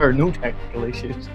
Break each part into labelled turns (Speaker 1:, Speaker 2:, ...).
Speaker 1: Or no technical issues.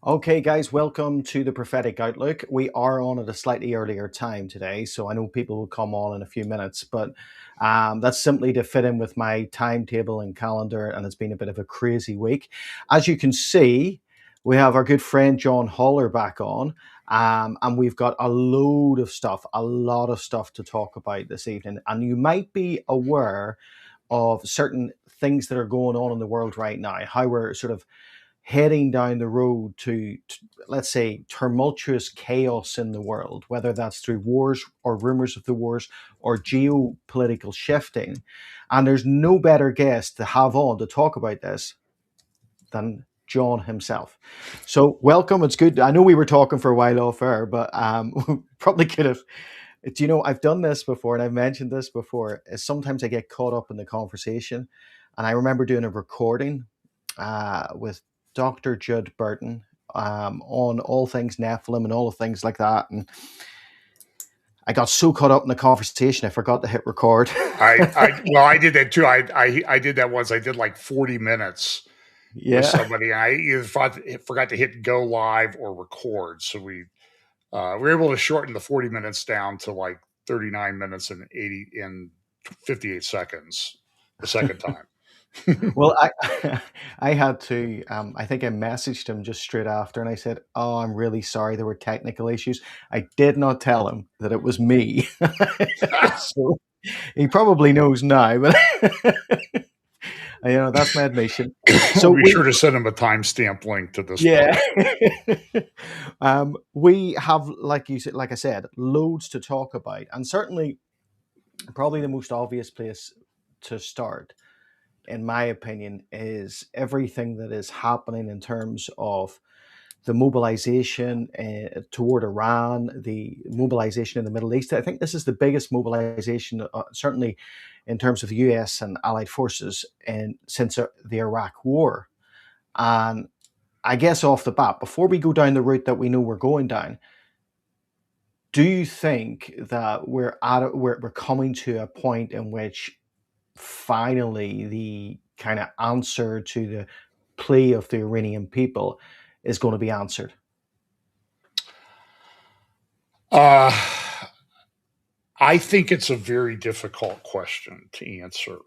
Speaker 1: Okay, guys, welcome to the Prophetic Outlook. We are on at a slightly earlier time today, so I know people will come on in a few minutes, but that's simply to fit in with my timetable and calendar, and it's been a bit of a crazy week. As you can see, we have our good friend John Holler back on, and we've got a lot of stuff to talk about this evening. And you might be aware of certain things that are going on in the world right now, how we're sort of heading down the road to, let's say, tumultuous chaos in the world, whether that's through wars or rumors of the wars or geopolitical shifting. And there's no better guest to have on to talk about this than John himself. So welcome. It's good. I know we were talking for a while off air, but probably could have. Do you know, I've done this before and I've mentioned this before. Is sometimes I get caught up in the conversation. And I remember doing a recording with Dr. Judd Burton on all things Nephilim and all the things like that. And I got so caught up in the conversation, I forgot to hit record.
Speaker 2: I did that too. I did that once. I did like 40 minutes with somebody. And I either forgot to hit go live or record. So we were able to shorten the 40 minutes down to like 39 minutes and 58 seconds the second time.
Speaker 1: Well, I had to, I think I messaged him just straight after and I said, "Oh, I'm really sorry. There were technical issues." I did not tell him that it was me. So he probably knows now, but that's my admission.
Speaker 2: So be sure to send him a timestamp link to this.
Speaker 1: Yeah. We have, like I said, loads to talk about. And certainly probably the most obvious place to start, in my opinion, is everything that is happening in terms of the mobilization toward Iran, the mobilization in the Middle East. I think this is the biggest mobilization, certainly in terms of the US and allied forces, since the Iraq War. And I guess off the bat, before we go down the route that we know we're going down, do you think that we're coming to a point in which finally the kind of answer to the plea of the Iranian people is going to be answered?
Speaker 2: I think it's a very difficult question to answer.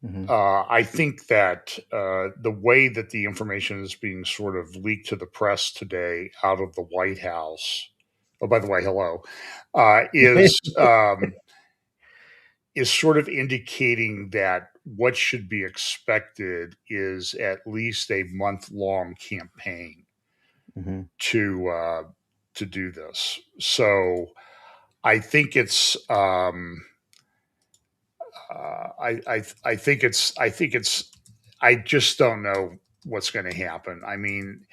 Speaker 2: Mm-hmm. I think that the way that the information is being sort of leaked to the press today out of the White House, oh, by the way, hello, is sort of indicating that what should be expected is at least a month-long campaign mm-hmm. to do this. So I think it's I just don't know what's going to happen. I mean,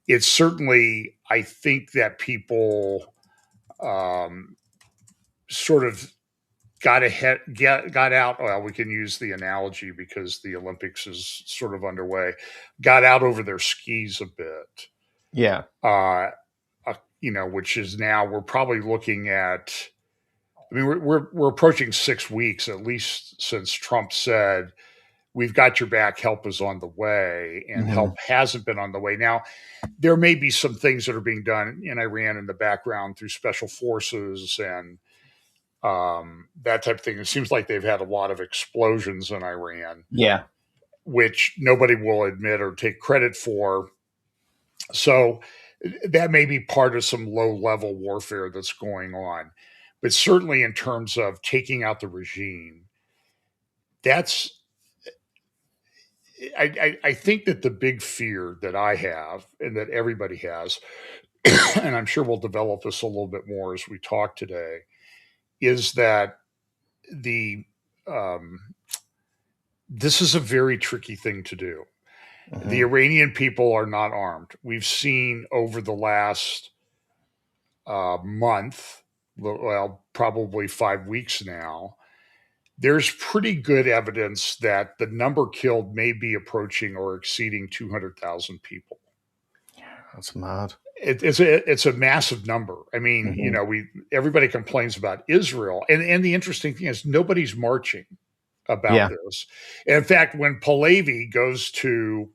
Speaker 2: it's certainly, I think that people sort of got out. Well, we can use the analogy because the Olympics is sort of underway. Got out over their skis a bit.
Speaker 1: Yeah.
Speaker 2: Which is now we're probably looking at. I mean, we're approaching 6 weeks at least since Trump said, "We've got your back. Help is on the way," and mm-hmm. help hasn't been on the way. Now, there may be some things that are being done in Iran in the background through special forces and that type of thing. It seems like they've had a lot of explosions in Iran.
Speaker 1: Yeah.
Speaker 2: Which nobody will admit or take credit for. So that may be part of some low-level warfare that's going on. But certainly in terms of taking out the regime, I think that the big fear that I have and that everybody has, and I'm sure we'll develop this a little bit more as we talk today, is that this is a very tricky thing to do. The
Speaker 1: Hmm.
Speaker 2: Iranian people are not armed. We've seen over the last month, well, probably 5 weeks now, there's pretty good evidence that the number killed may be approaching or exceeding 200,000 people.
Speaker 1: That's mad.
Speaker 2: It's a massive number. I mean,
Speaker 1: Hmm.
Speaker 2: we everybody complains about Israel, and the interesting thing is nobody's marching about
Speaker 1: Yeah.
Speaker 2: this. In fact, when Pahlavi goes to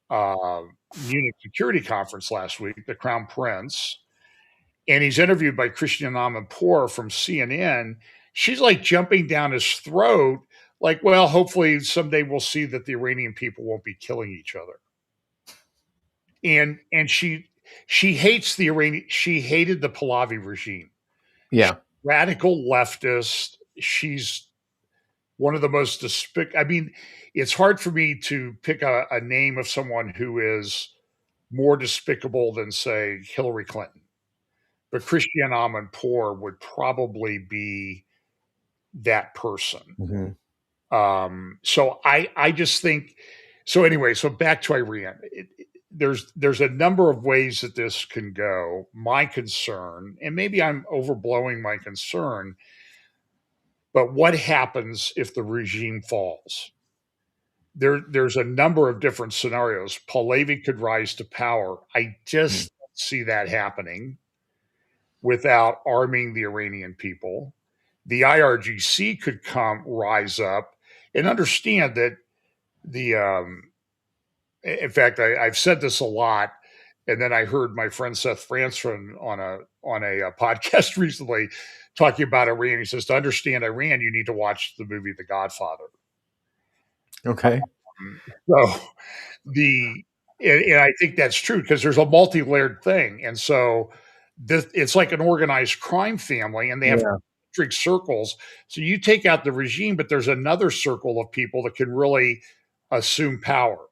Speaker 2: uh, Munich Security Conference last week, the Crown Prince, and he's interviewed by Christiane Amanpour from CNN, she's like jumping down his throat, like, well, hopefully someday we'll see that the Iranian people won't be killing each other. And she hates the Iranian. She hated the Pahlavi regime. She's
Speaker 1: Yeah.
Speaker 2: radical leftist. She's one of the most I mean, it's hard for me to pick a name of someone who is more despicable than, say, Hillary Clinton. But Christiane Amanpour would probably be that person.
Speaker 1: Hmm.
Speaker 2: So I just think so. Anyway, so back to Iran. There's a number of ways that this can go. My concern, and maybe I'm overblowing my concern, but what happens if the regime falls? There's a number of different scenarios. Pahlavi could rise to power. I just don't see that happening without arming the Iranian people. The IRGC could rise up and understand that the in fact, I've said this a lot, and then I heard my friend Seth Franson on a podcast recently talking about Iran. He says to understand Iran, you need to watch the movie The Godfather.
Speaker 1: Okay.
Speaker 2: So the and I think that's true because there's a multi-layered thing, and so it's like an organized crime family, and they have
Speaker 1: Yeah.
Speaker 2: strict circles. So you take out the regime, but there's another circle of people that can really assume power.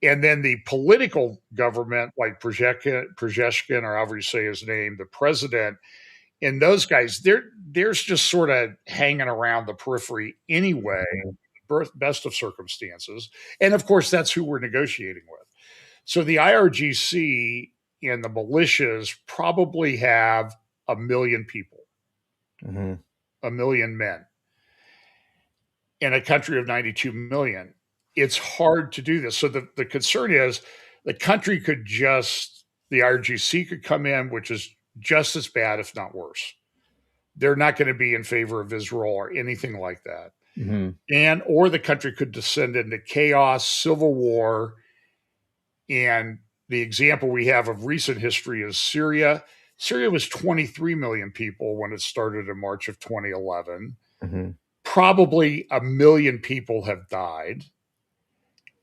Speaker 2: And then the political government, like Przeshkin, or however you say his name, the president, and those guys, they're just sort of hanging around the periphery anyway,
Speaker 1: Mhm.
Speaker 2: best of circumstances. And of course, that's who we're negotiating with. So the IRGC and the militias probably have 1 million people,
Speaker 1: Mhm.
Speaker 2: 1 million men in a country of 92 million. It's hard to do this. So the concern is the country could just, the IRGC could come in, which is just as bad, if not worse. They're not going to be in favor of Israel or anything like that.
Speaker 1: Mhm.
Speaker 2: Or the country could descend into chaos, civil war. And the example we have of recent history is Syria. Syria was 23 million people when it started in March of 2011.
Speaker 1: Mhm.
Speaker 2: Probably 1 million people have died.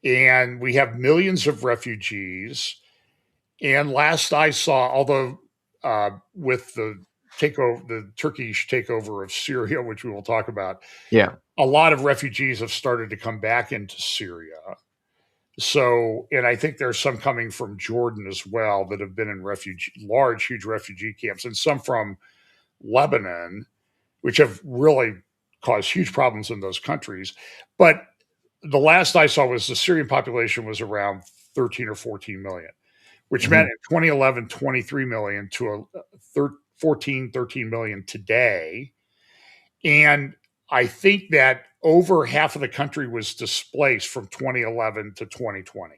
Speaker 2: And we have millions of refugees. And last I saw, although with the Turkish takeover of Syria, which we will talk about,
Speaker 1: Yeah.
Speaker 2: a lot of refugees have started to come back into Syria. So, and I think there's some coming from Jordan as well that have been in huge refugee camps, and some from Lebanon, which have really caused huge problems in those countries. But the last I saw was the Syrian population was around 13 or 14 million, which meant
Speaker 1: Mhm.
Speaker 2: in 2011, 23 million to a 14, 13 million today. And I think that over half of the country was displaced from 2011 to 2020.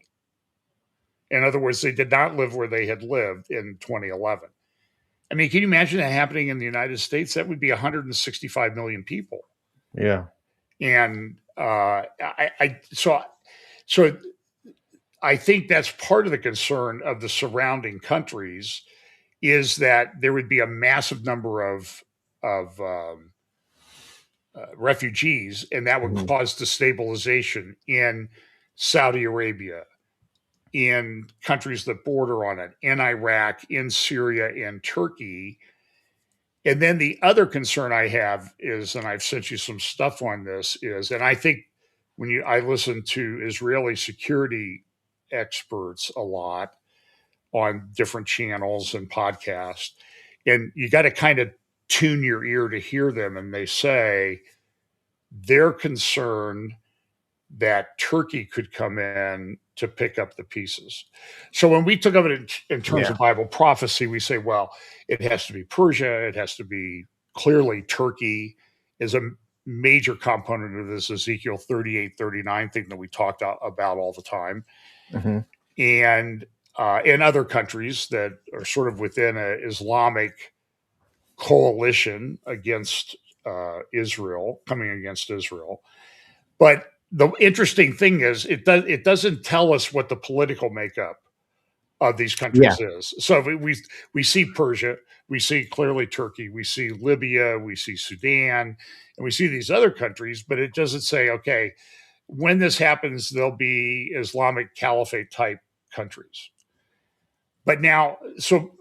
Speaker 2: In other words, they did not live where they had lived in 2011. I mean, can you imagine that happening in the United States? That would be 165 million people.
Speaker 1: Yeah.
Speaker 2: And so I think that's part of the concern of the surrounding countries is that there would be a massive number of refugees, and that would
Speaker 1: Mhm.
Speaker 2: cause destabilization in Saudi Arabia, in countries that border on it, in Iraq, in Syria, in Turkey. And then the other concern I have is, and I've sent you some stuff on this, is, and I think I listen to Israeli security experts a lot on different channels and podcasts, and you got to kind of tune your ear to hear them. And they say they're concerned that Turkey could come in to pick up the pieces. So when we took of it in terms
Speaker 1: Yeah.
Speaker 2: of Bible prophecy, we say, well, it has to be Persia, it has to be clearly Turkey is a major component of this Ezekiel 38, 39 thing that we talked about all the time.
Speaker 1: Hmm.
Speaker 2: And in other countries that are sort of within an Islamic coalition against Israel, coming against Israel. But the interesting thing is, it doesn't tell us what the political makeup of these
Speaker 1: Yeah.
Speaker 2: countries is. So we see Persia, we see clearly Turkey, we see Libya, we see Sudan, and we see these other countries, but it doesn't say, okay, when this happens, there'll be Islamic Caliphate type countries. But now, so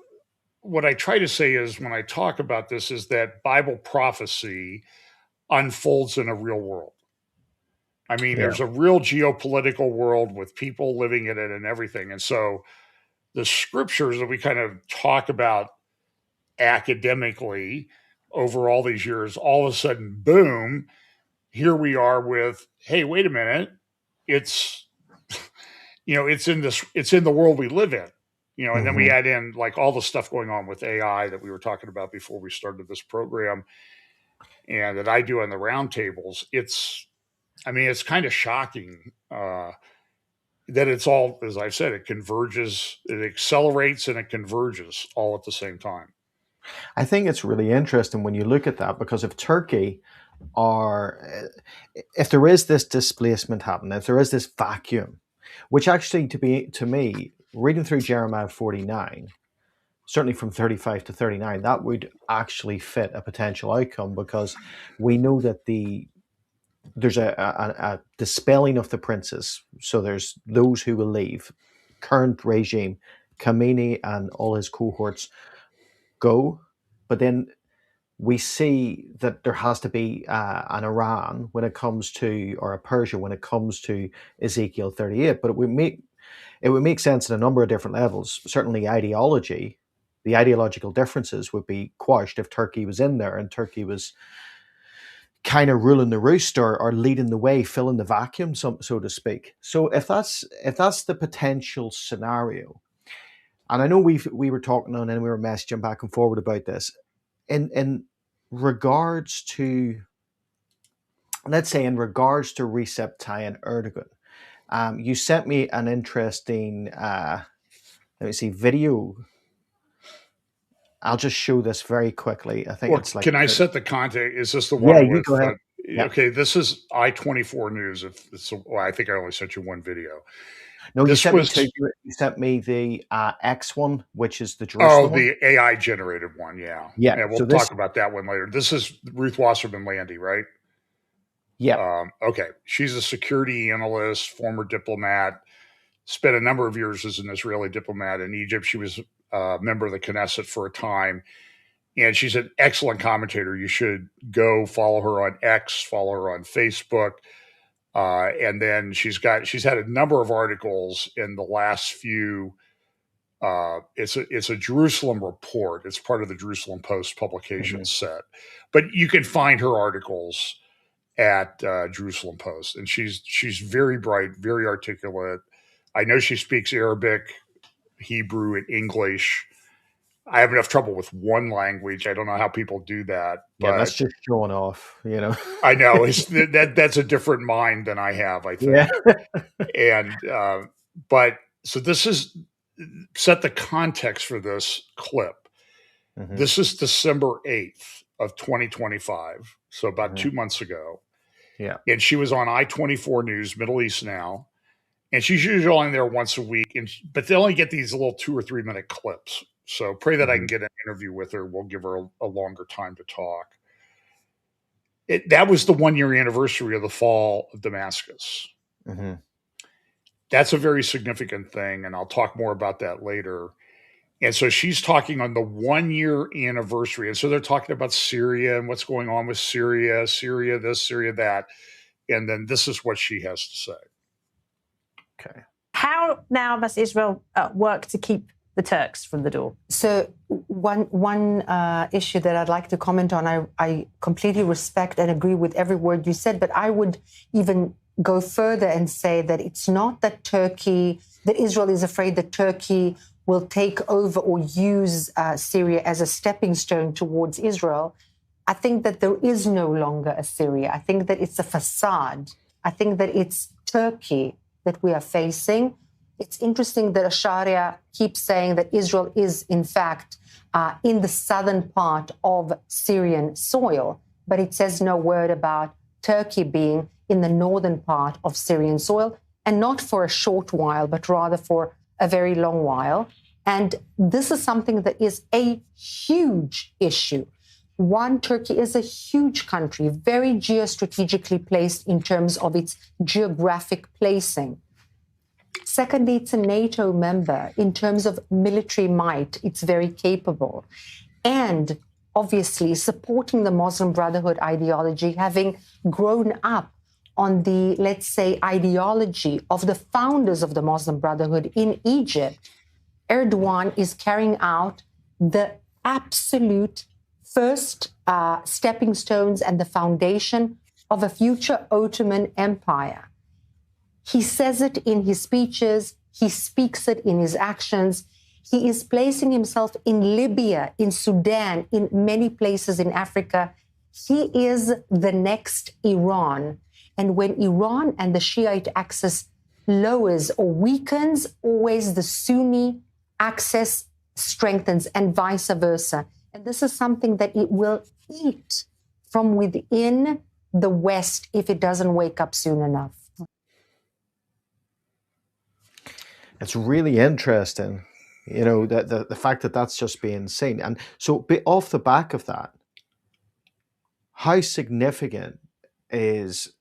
Speaker 2: what I try to say is when I talk about this is that Bible prophecy unfolds in a real world. I mean,
Speaker 1: Yeah.
Speaker 2: there's a real geopolitical world with people living in it and everything. And so the scriptures that we kind of talk about academically over all these years, all of a sudden, boom, here we are with, hey, wait a minute, it's it's in the world we live in. And then we
Speaker 1: Hmm.
Speaker 2: add in like all the stuff going on with AI that we were talking about before we started this program and that I do on the roundtables. It's kind of shocking that it's all, as I've said, it converges, it accelerates and it converges all at the same time.
Speaker 1: I think it's really interesting when you look at that because if Turkey are, if there is this displacement happening, if there is this vacuum, which actually to me, reading through Jeremiah 49, certainly from 35 to 39, that would actually fit a potential outcome because we know that there's a dispelling of the princes. So there's those who will leave. Current regime, Khamenei and all his cohorts go, but then we see that there has to be an Iran when it comes to, or a Persia when it comes to Ezekiel 38. But it would make sense in a number of different levels. Certainly, the ideological differences would be quashed if Turkey was in there and Turkey was kind of ruling the roost or leading the way, filling the vacuum, so to speak. So if that's the potential scenario, and I know we were talking on and we were messaging back and forward about this in regards to, let's say, in regards to Recep Tayyip Erdogan. You sent me an interesting let me see video. I'll just show this very quickly. I think
Speaker 2: Well,
Speaker 1: it's like
Speaker 2: can I set the context? Is this the
Speaker 1: yeah,
Speaker 2: one
Speaker 1: you
Speaker 2: with,
Speaker 1: go ahead. Yeah.
Speaker 2: okay, this is I-24 News. If it's, well, I think I only sent you one video.
Speaker 1: No, you
Speaker 2: This
Speaker 1: sent me
Speaker 2: was,
Speaker 1: two. You sent me the X one, which is the
Speaker 2: oh,
Speaker 1: Jerusalem one.
Speaker 2: the AI generated one. Yeah.
Speaker 1: Yeah.
Speaker 2: Yeah. We'll
Speaker 1: So this,
Speaker 2: talk about that one later. This is Ruth Wasserman Landy, right?
Speaker 1: yeah.
Speaker 2: Okay. She's a security analyst, former diplomat, spent a number of years as an Israeli diplomat in Egypt. She was a member of the Knesset for a time, and she's an excellent commentator. You should go follow her on X, follow her on Facebook. And then she's had a number of articles in the last few. It's a Jerusalem report. It's part of the Jerusalem Post publication
Speaker 1: Hmm.
Speaker 2: set, but you can find her articles at Jerusalem Post, and she's very bright, very articulate. I know she speaks Arabic, Hebrew, and English. I have enough trouble with one language. I don't know how people do that,
Speaker 1: Yeah,
Speaker 2: but
Speaker 1: that's just showing off.
Speaker 2: I know that's a different mind than I have, I
Speaker 1: Yeah.
Speaker 2: think. And but so this is set the context for this clip.
Speaker 1: Hmm.
Speaker 2: This is December 8th of 2025, so about
Speaker 1: Hmm.
Speaker 2: 2 months ago,
Speaker 1: Yeah.
Speaker 2: and she was on I-24 News, Middle East Now, and she's usually on there once a week, but they only get these little 2 or 3 minute clips. So pray that I
Speaker 1: Hmm.
Speaker 2: can get an interview with her. We'll give her a longer time to talk. That was the 1 year anniversary of the fall of Damascus.
Speaker 1: Hmm.
Speaker 2: That's a very significant thing, and I'll talk more about that later. And so she's talking on the 1 year anniversary. And so they're talking about Syria and what's going on with Syria, Syria this, Syria that. And then this is what she has to say.
Speaker 1: Okay.
Speaker 3: How now does Israel work to keep the Turks from the door?
Speaker 4: So one issue that I'd like to comment on, I completely respect and agree with every word you said, but I would even go further and say that it's not that Israel is afraid that Turkey will take over or use Syria as a stepping stone towards Israel. I think that there is no longer a Syria. I think that it's a facade. I think that it's Turkey that we are facing. It's interesting that Asharia keeps saying that Israel is, in fact, in the southern part of Syrian soil, but it says no word about Turkey being in the northern part of Syrian soil, and not for a short while, but rather for a very long while. And this is something that is a huge issue. One, Turkey is a huge country, very geostrategically placed in terms of its geographic placing. Secondly, it's a NATO member. In terms of military might, it's very capable. And obviously supporting the Muslim Brotherhood ideology, having grown up on the, let's say, ideology of the founders of the Muslim Brotherhood in Egypt, Erdogan is carrying out the absolute first stepping stones and the foundation of a future Ottoman Empire. He says it in his speeches. He speaks it in his actions. He is placing himself in Libya, in Sudan, in many places in Africa. He is the next Iran. And when Iran and the Shiite axis lowers or weakens, always the Sunni axis strengthens and vice versa. And this is something that it will eat from within the West if it doesn't wake up soon enough.
Speaker 1: It's really interesting, you know, the fact that that's just being seen. And so off the back of that, how significant is,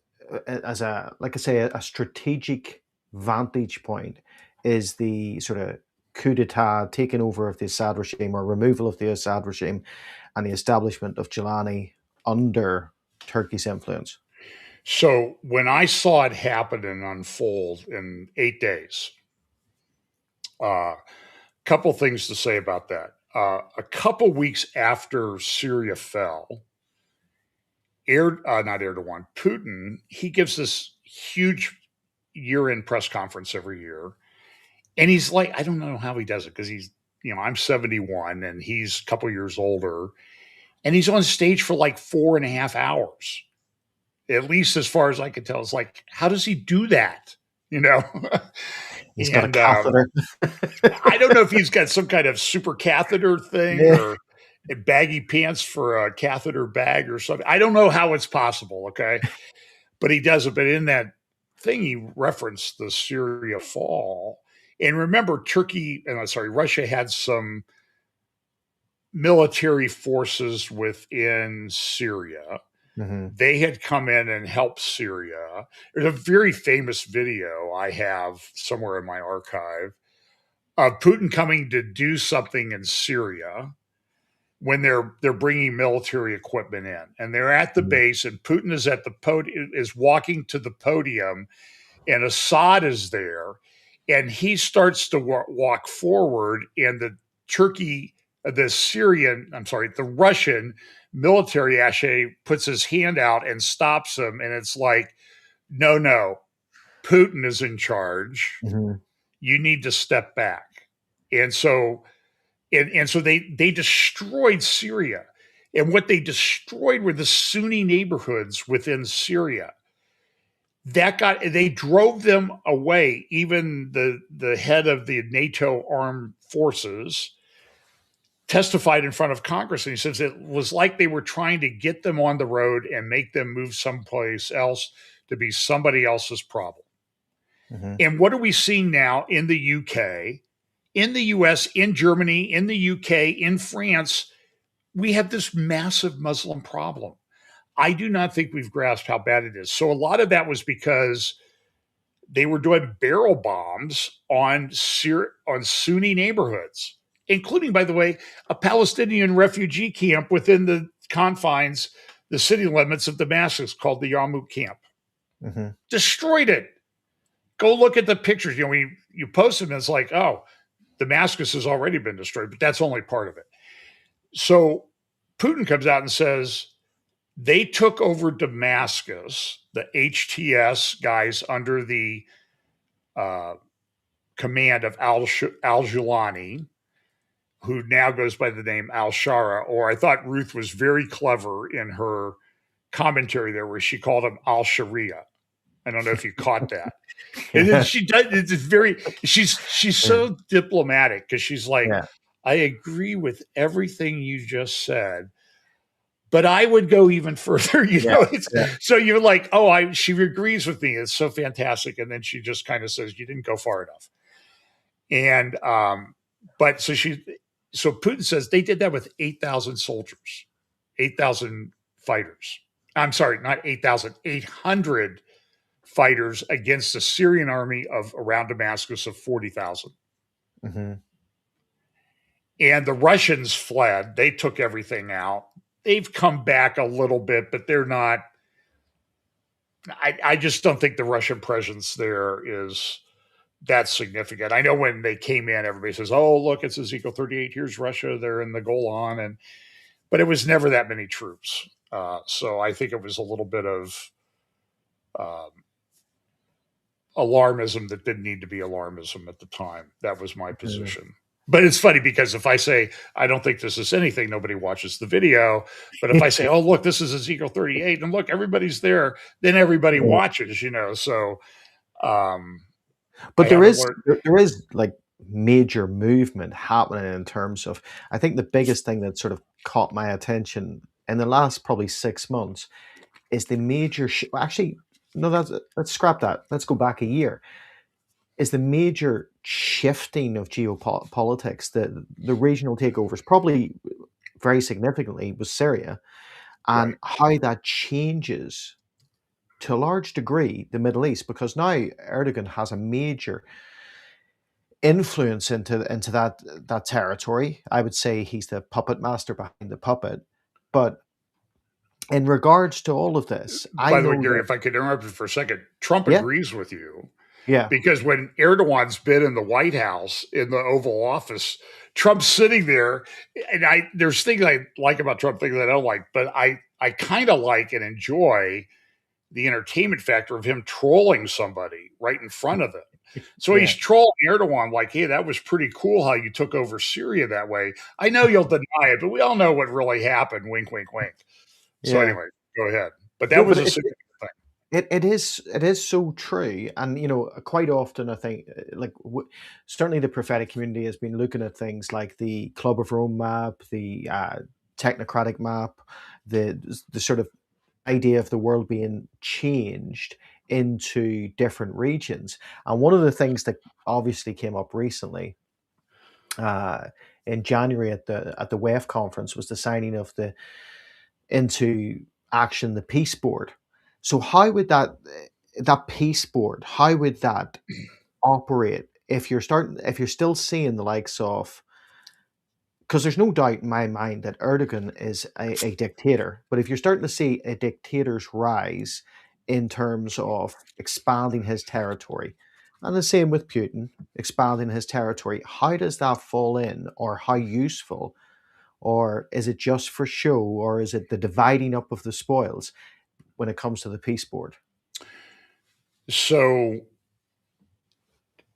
Speaker 1: as a, like I say, a strategic vantage point, is the sort of coup d'etat, taking over of the Assad regime or removal of the Assad regime and the establishment of Giuliani under Turkey's influence?
Speaker 2: So when I saw it happen and unfold in 8 days, a couple things to say about that. A couple weeks after Syria fell, not Erdogan, Putin, he gives this huge year-end press conference every year. And he's like, I don't know how he does it, because he's, you know, I'm 71 and he's a couple years older. And he's on stage for like 4.5 hours, at least as far as I could tell. It's like, how does he do that? You know?
Speaker 1: He's got a catheter.
Speaker 2: I don't know if he's got some kind of super catheter thing or baggy pants for a catheter bag or something. I don't know how it's possible, okay? But he does it. But in that thing, he referenced the Syria fall. And remember, Russia had some military forces within Syria. Mm-hmm. They had come in and helped Syria. There's a very famous video I have somewhere in my archive of Putin coming to do something in Syria when they're bringing military equipment in, and they're at the base, and Putin is at the podium, is walking to the podium, and Assad is there, and he starts to walk forward, and the Russian military attaché puts his hand out and stops him, and it's like, no, Putin is in charge. Mm-hmm. You need to step back. And so they destroyed Syria. And what they destroyed were the Sunni neighborhoods within Syria. They drove them away. Even the head of the NATO armed forces testified in front of Congress, and he says it was like they were trying to get them on the road and make them move someplace else to be somebody else's problem. Mm-hmm. And what are we seeing now in the UK, in the US, in Germany, in the UK, in France? We have this massive Muslim problem. I do not think we've grasped how bad it is. So a lot of that was because they were doing barrel bombs on Sunni neighborhoods, including, by the way, a Palestinian refugee camp within the confines, the city limits of Damascus, called the Yarmouk camp. Mm-hmm. Destroyed it. Go look at the pictures. You know, when you post them, it's like, oh, Damascus has already been destroyed, but that's only part of it. So Putin comes out and says, They took over Damascus, the HTS guys under the command of al-Julani, who now goes by the name al-Shara, or I thought Ruth was very clever in her commentary there where she called him al-Sharia. I don't know if you caught that. And then she does, it's very, she's so diplomatic because she's like,
Speaker 1: Yeah.
Speaker 2: I agree with everything you just said, but I would go even further, so you're like, oh, she agrees with me. It's so fantastic. And then she just kind of says, you didn't go far enough. And, but so Putin says they did that with 8,000 soldiers, 8,000 fighters. I'm sorry, not 8,000, 800 fighters against the Syrian army of around Damascus of 40,000.
Speaker 1: Mm-hmm.
Speaker 2: And the Russians fled. They took everything out. They've come back a little bit, but they're not. I just don't think the Russian presence there is that significant. I know when they came in, everybody says, oh, look, it's Ezekiel 38. Here's Russia. They're in the Golan. But it was never that many troops. So I think it was a little bit of alarmism that didn't need to be alarmism at the time. That was my position. Mm-hmm. But it's funny because if I say, I don't think this is anything, nobody watches the video. But if I say, oh, look, this is Ezekiel 38, and look, everybody's there, then everybody watches, So,
Speaker 1: but there is like major movement happening in terms of, I think the biggest thing that sort of caught my attention in the last probably 6 months is the major, actually, no, let's scrap that. Let's go back a year. Is the major shifting of geopolitics, the regional takeovers, probably very significantly was Syria, and how that changes to a large degree the Middle East, because now Erdogan has a major influence into that territory. I would say he's the puppet master behind the puppet. But in regards to all of this,
Speaker 2: by the way, Gary, if I could interrupt you for a second, Trump agrees with you.
Speaker 1: Yeah.
Speaker 2: Because when Erdogan's been in the White House, in the Oval Office, Trump's sitting there, and there's things I like about Trump, things I don't like, but I kind of like and enjoy the entertainment factor of him trolling somebody right in front of him. So he's trolling Erdogan like, hey, that was pretty cool how you took over Syria that way. I know you'll deny it, but we all know what really happened. Wink, wink, wink. So anyway, go ahead. But that was a significant thing.
Speaker 1: It is so true, and quite often I think certainly the prophetic community has been looking at things like the Club of Rome map, the technocratic map, the sort of idea of the world being changed into different regions. And one of the things that obviously came up recently in January at the WEF conference was the signing of the into action the peace board. So how would that peace board, how would that operate if you're still seeing the likes of, because there's no doubt in my mind that Erdogan is a dictator, but if you're starting to see a dictator's rise in terms of expanding his territory, and the same with Putin, expanding his territory, how does that fall in, or how useful, or is it just for show, or is it the dividing up of the spoils when it comes to the peace board?
Speaker 2: So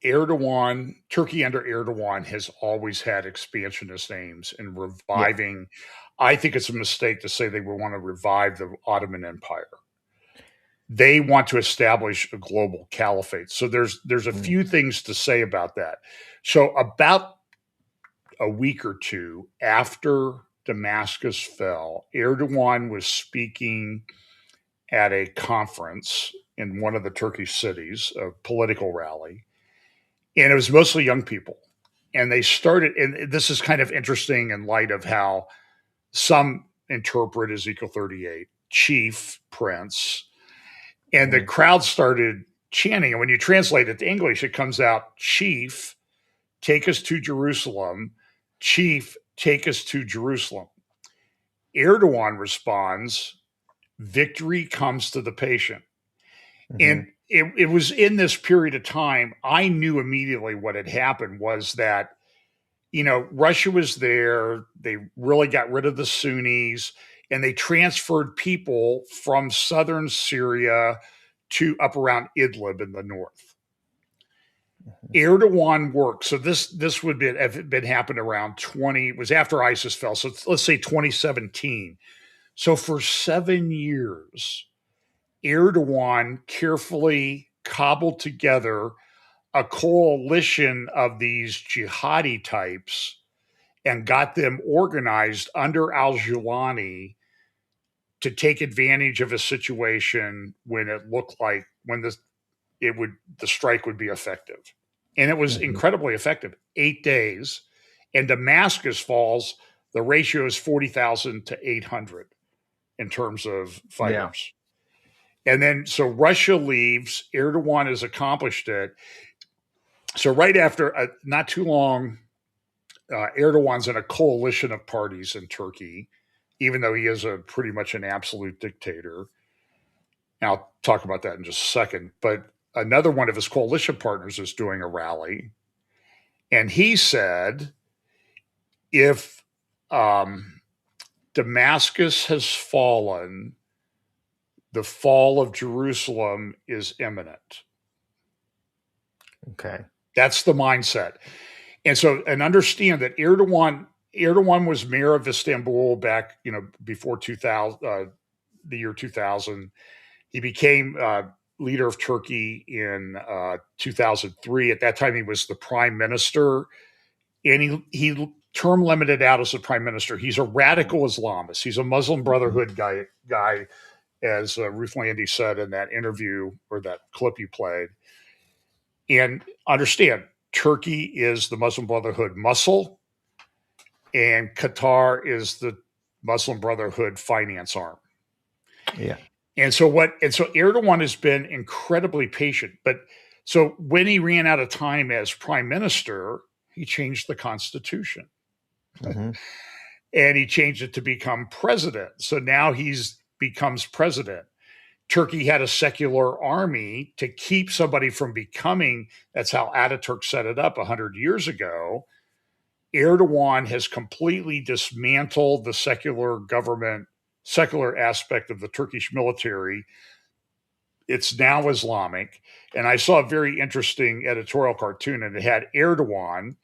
Speaker 2: Turkey under Erdogan has always had expansionist aims and reviving. Yeah. I think it's a mistake to say they want to revive the Ottoman Empire. They want to establish a global caliphate. So there's a few things to say about that. So about a week or two after Damascus fell, Erdogan was speaking at a conference in one of the Turkish cities, a political rally, and it was mostly young people. And they started, and this is kind of interesting in light of how some interpret Ezekiel 38, chief, prince, and the crowd started chanting. And when you translate it to English, it comes out, chief, take us to Jerusalem. Chief, take us to Jerusalem. Erdogan responds, victory comes to the patient. And it was in this period of time, I knew immediately what had happened was that, Russia was there. They really got rid of the Sunnis. and they transferred people from southern Syria to up around Idlib in the north. Erdogan worked. So this would have been happened around it was after ISIS fell. So let's say 2017. So for 7 years, Erdogan carefully cobbled together a coalition of these jihadi types and got them organized under al-Jilani to take advantage of a situation when it looked like the strike would be effective. And it was incredibly effective. 8 days. And Damascus falls, the ratio is 40,000 to 800 in terms of fighters. Yeah. And then, so Russia leaves, Erdogan has accomplished it. So right after, not too long, Erdogan's in a coalition of parties in Turkey, even though he is pretty much an absolute dictator. Now, I'll talk about that in just a second. But another one of his coalition partners is doing a rally. And he said, if Damascus has fallen, the fall of Jerusalem is imminent.
Speaker 1: Okay.
Speaker 2: That's the mindset. And so, and understand that Erdogan was mayor of Istanbul back, before 2000, the year 2000. He became leader of Turkey in 2003. At that time, he was the prime minister, and he term limited out as a prime minister. He's a radical Islamist. He's a Muslim Brotherhood guy, as Ruth Landy said in that interview or that clip you played. And understand, Turkey is the Muslim Brotherhood muscle, and Qatar is the Muslim Brotherhood finance arm.
Speaker 1: Yeah.
Speaker 2: And so Erdogan has been incredibly patient. But so when he ran out of time as prime minister, he changed the constitution.
Speaker 1: Mm-hmm.
Speaker 2: And he changed it to become president. So now he's becomes president. Turkey had a secular army to keep somebody from becoming, that's how Ataturk set it up 100 years ago. Erdogan has completely dismantled the secular government, secular aspect of the Turkish military. It's now Islamic. And I saw a very interesting editorial cartoon, and it had Erdogan,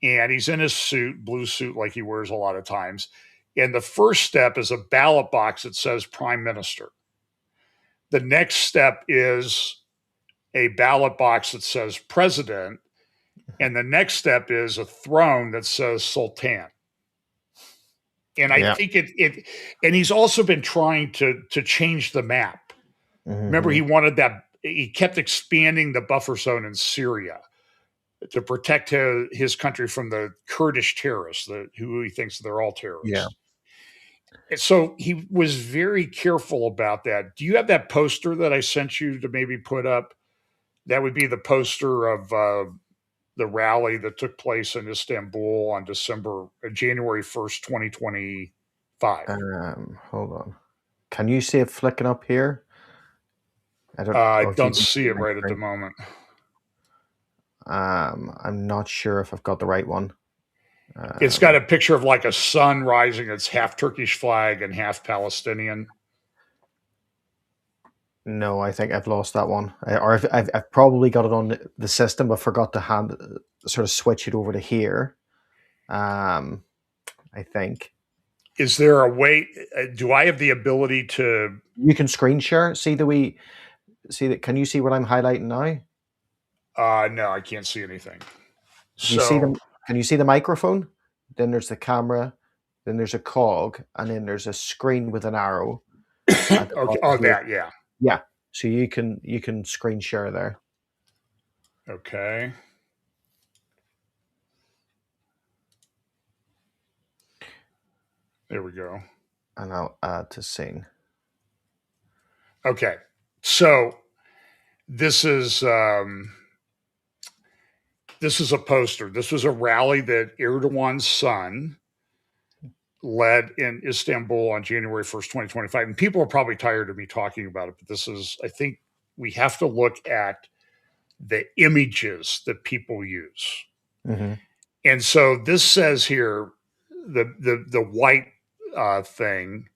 Speaker 2: and he's in his suit, blue suit, like he wears a lot of times. And the first step is a ballot box that says prime minister. The next step is a ballot box that says president. And the next step is a throne that says sultan. And I think and he's also been trying to change the map. Mm-hmm. Remember, he kept expanding the buffer zone in Syria to protect his country from the Kurdish terrorists, who he thinks they're all terrorists.
Speaker 1: Yeah.
Speaker 2: And so he was very careful about that. Do you have that poster that I sent you to maybe put up? That would be the poster of the rally that took place in Istanbul on January 1st, 2025.
Speaker 1: Hold on. Can you see it flicking up here?
Speaker 2: I don't see it right at the moment.
Speaker 1: I'm not sure if I've got the right one.
Speaker 2: It's got a picture of like a sun rising. It's half Turkish flag and half Palestinian.
Speaker 1: No, I think I've lost that one. Or I've probably got it on the system, but forgot to sort of switch it over to here. I think.
Speaker 2: Is there a way? Do I have the ability to?
Speaker 1: You can screen share. See that? Can you see what I'm highlighting now?
Speaker 2: No, I can't see anything.
Speaker 1: Can you see the microphone? Then there's the camera. Then there's a cog, and then there's a screen with an arrow.
Speaker 2: Okay. Oh, that, yeah.
Speaker 1: Yeah. So you can screen share there.
Speaker 2: Okay. There we go.
Speaker 1: And I'll add to scene.
Speaker 2: Okay. So this is a poster. This was a rally that Erdogan's son led in Istanbul on January 1st, 2025. And people are probably tired of me talking about it, but I think we have to look at the images that people use. Mm-hmm. And so this says here, the white thing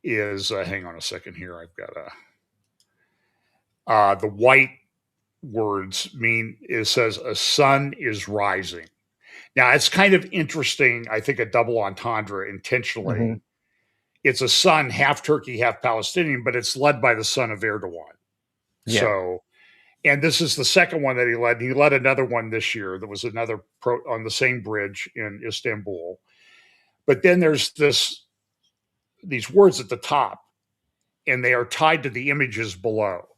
Speaker 2: is, hang on a second here. I've got the white words mean, it says a sun is rising. Now, it's kind of interesting, I think a double entendre intentionally.
Speaker 1: Mm-hmm.
Speaker 2: It's a son, half Turkey, half Palestinian, but it's led by the son of Erdogan.
Speaker 1: Yeah.
Speaker 2: So, and this is the second one that he led. He led another one this year. There was another on the same bridge in Istanbul. But then there's these words at the top, and they are tied to the images below.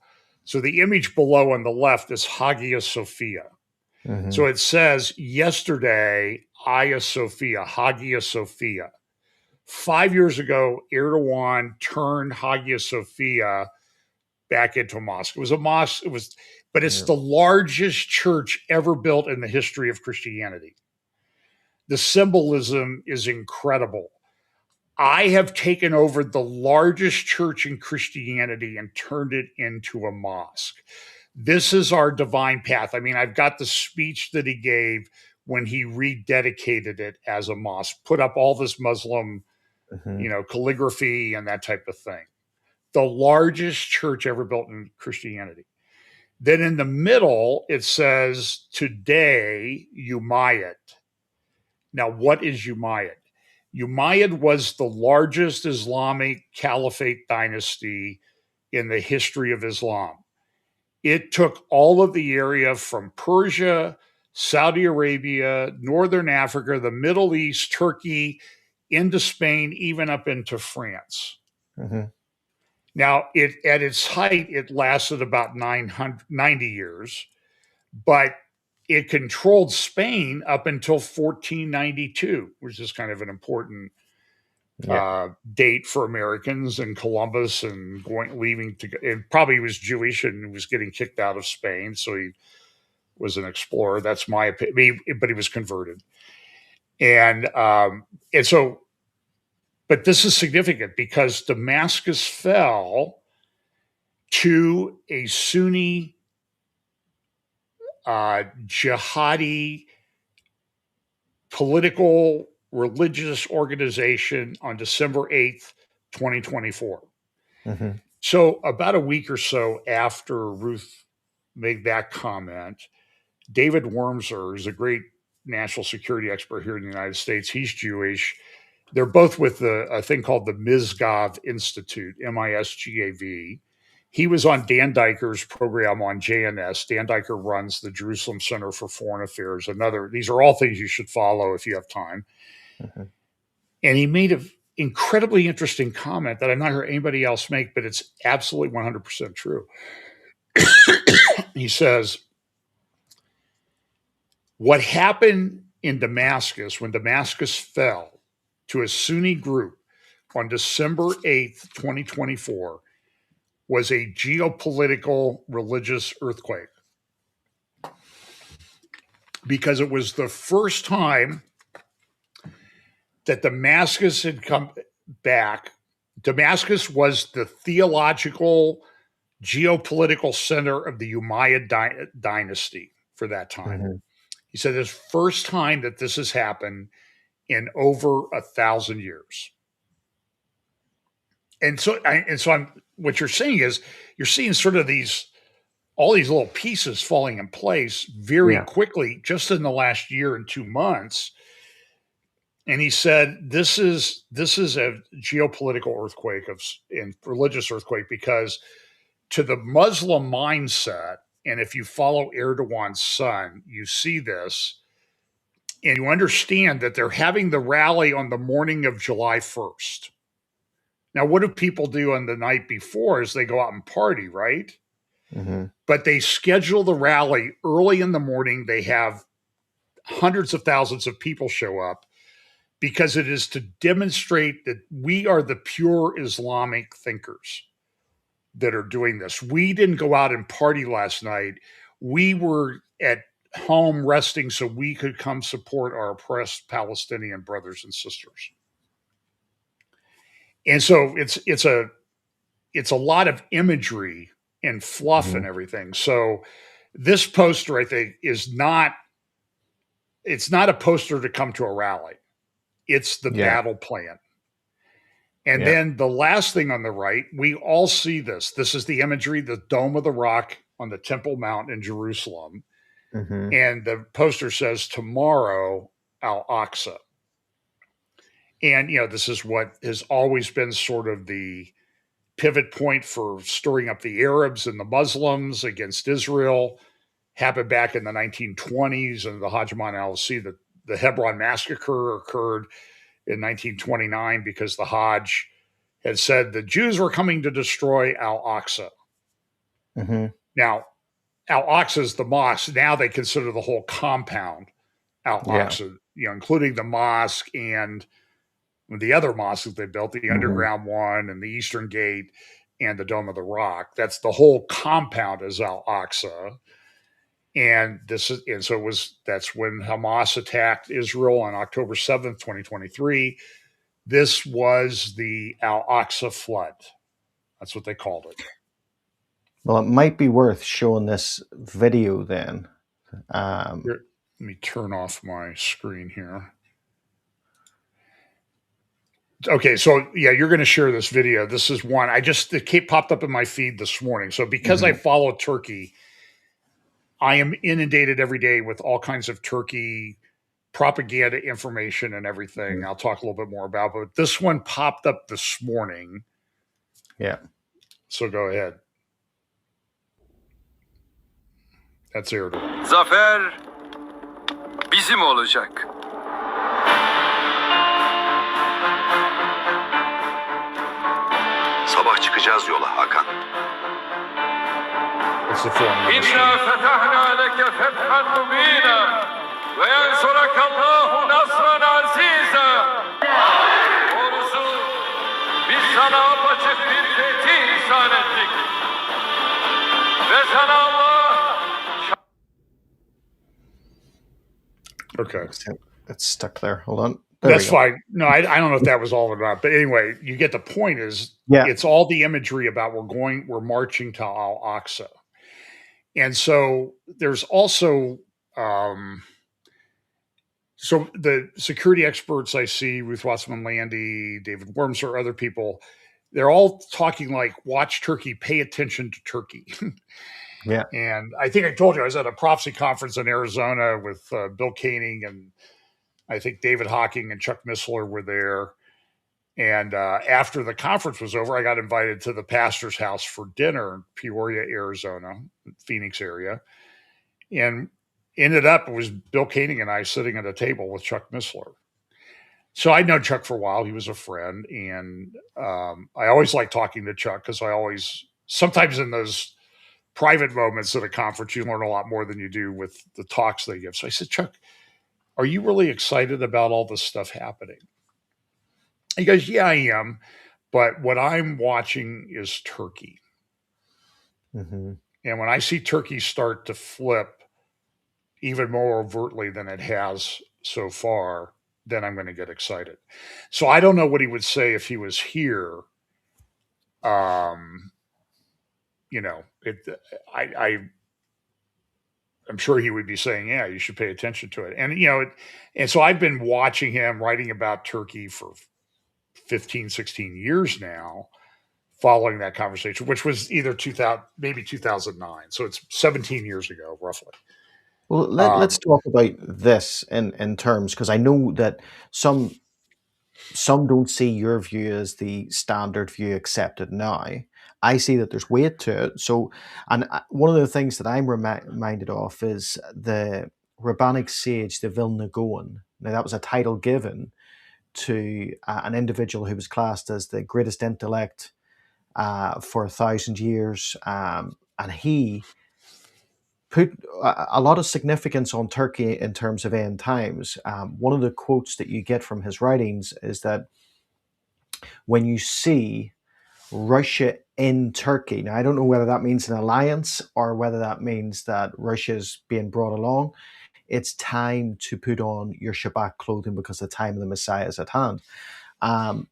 Speaker 2: So the image below on the left is Hagia Sophia.
Speaker 1: Mm-hmm.
Speaker 2: So it says, yesterday, Hagia Sophia, Hagia Sophia. 5 years ago, Erdogan turned Hagia Sophia back into a mosque. It was a mosque, but it's the largest church ever built in the history of Christianity. The symbolism is incredible. I have taken over the largest church in Christianity and turned it into a mosque. This is our divine path. I mean, I've got the speech that he gave when he rededicated it as a mosque, put up all this Muslim, calligraphy and that type of thing. The largest church ever built in Christianity. Then in the middle, it says, today, Umayyad. Now, what is Umayyad? Umayyad was the largest Islamic caliphate dynasty in the history of Islam. It took all of the area from Persia, Saudi Arabia, Northern Africa, the Middle East, Turkey, into Spain, even up into France.
Speaker 1: Mm-hmm.
Speaker 2: Now, at its height, it lasted about 90 years, but it controlled Spain up until 1492, which is kind of an important date for Americans, and Columbus and leaving to go. And probably he was Jewish and was getting kicked out of Spain, so he was an explorer. That's my opinion, but he was converted. And so, but this is significant because Damascus fell to a Sunni jihadi political religious organization on December 8th, 2024.
Speaker 1: Mm-hmm.
Speaker 2: So about a week or so after Ruth made that comment, David Wormser is a great national security expert here in the United States. He's Jewish. They're both with a thing called the Misgav Institute, MISGAV. He was on Dan Diker's program on JNS. Dan Diker runs the Jerusalem Center for Foreign Affairs. These are all things you should follow if you have time.
Speaker 1: Mm-hmm.
Speaker 2: And he made an incredibly interesting comment that I've not heard anybody else make, but it's absolutely 100% true. He says, what happened in Damascus when Damascus fell to a Sunni group on December 8th, 2024, was a geopolitical religious earthquake. Because it was the first time that Damascus had come back. Damascus was the theological, geopolitical center of the Umayyad dynasty for that time.
Speaker 1: Mm-hmm.
Speaker 2: He said it's the first time that this has happened in over 1,000 years. And so what you're saying is you're seeing sort of all these little pieces falling in place very quickly just in the last year and 2 months. And he said this is a geopolitical earthquake and religious earthquake, because to the Muslim mindset, and if you follow Erdogan's son, you see this, and you understand that they're having the rally on the morning of July 1st. Now, what do people do on the night before? Is they go out and party, right?
Speaker 1: Mm-hmm.
Speaker 2: But they schedule the rally early in the morning. They have hundreds of thousands of people show up because it is to demonstrate that we are the pure Islamic thinkers that are doing this. We didn't go out and party last night. We were at home resting so we could come support our oppressed Palestinian brothers and sisters. And so it's a lot of imagery and fluff and everything. So this poster, I think, it's not a poster to come to a rally. It's the battle plan. And then the last thing on the right, we all see this. This is the imagery, the Dome of the Rock on the Temple Mount in Jerusalem. And the poster says, tomorrow, Al-Aqsa. And, this is what has always been sort of the pivot point for stirring up the Arabs and the Muslims against Israel. Happened back in the 1920s and the Hajj al-Assi, the Hebron massacre occurred in 1929 because the Hajj had said the Jews were coming to destroy Al-Aqsa. Now, Al-Aqsa is the mosque. Now they consider the whole compound Al-Aqsa, including the mosque and the other mosques that they built, the underground one and the Eastern Gate and the Dome of the Rock. That's the whole compound is Al-Aqsa. And that's when Hamas attacked Israel on October 7th, 2023. This was the Al-Aqsa flood. That's what they called it.
Speaker 1: Well, it might be worth showing this video then.
Speaker 2: Here, let me turn off my screen here. Okay, so you're going to share this video. This is one it popped up in my feed this morning. So because I follow Turkey, I am inundated every day with all kinds of Turkey propaganda information and everything. I'll talk a little bit more about, but this one popped up this morning.
Speaker 1: Yeah.
Speaker 2: So go ahead. That's Erdogan.
Speaker 5: Zafer bizim olacak. Sabah çıkacağız yola Hakan. İnna fetahna leke fethan mubina ve yansuраkallahu nasran aziza. Doğrusu biz sana apaçık bir fethi ihsan ettik. Ve sana Allah.
Speaker 2: Okay.
Speaker 1: It's stuck there. Hold on.
Speaker 2: That's fine. No, I don't know if that was all or not. But anyway, you get the point is it's all the imagery about we're marching to Al-Aqsa. And so there's also so the security experts I see, Ruth Wasserman Landy, David Wormser, other people, they're all talking like, watch Turkey, pay attention to Turkey.
Speaker 1: Yeah.
Speaker 2: And I think I told you I was at a prophecy conference in Arizona with Bill Koenig and I think David Hawking and Chuck Missler were there. And after the conference was over, I got invited to the pastor's house for dinner in Peoria, Arizona, Phoenix area. And ended up, it was Bill Koenig and I sitting at a table with Chuck Missler. So I'd known Chuck for a while. He was a friend. And I always like talking to Chuck because sometimes in those private moments at a conference, you learn a lot more than you do with the talks they give. So I said, Chuck, are you really excited about all this stuff happening? He goes, yeah, I am. But what I'm watching is Turkey. And when I see Turkey start to flip even more overtly than it has so far, then I'm going to get excited. So I don't know what he would say if he was here. I'm sure he would be saying, yeah, you should pay attention to it. And, and so I've been watching him writing about Turkey for 15, 16 years now, following that conversation, which was either 2009. So it's 17 years ago, roughly.
Speaker 1: Well, let's talk about this in terms, because I know that some don't see your view as the standard view accepted now. I see that there's weight to it. So, and one of the things that I'm reminded of is the rabbinic sage, the Vilna Gaon. Now, that was a title given to an individual who was classed as the greatest intellect for 1,000 years. And he put a lot of significance on Turkey in terms of end times. One of the quotes that you get from his writings is that when you see Russia in Turkey, now I don't know whether that means an alliance or whether that means that Russia's being brought along, it's time to put on your Shabbat clothing because the time of the Messiah is at hand. Now,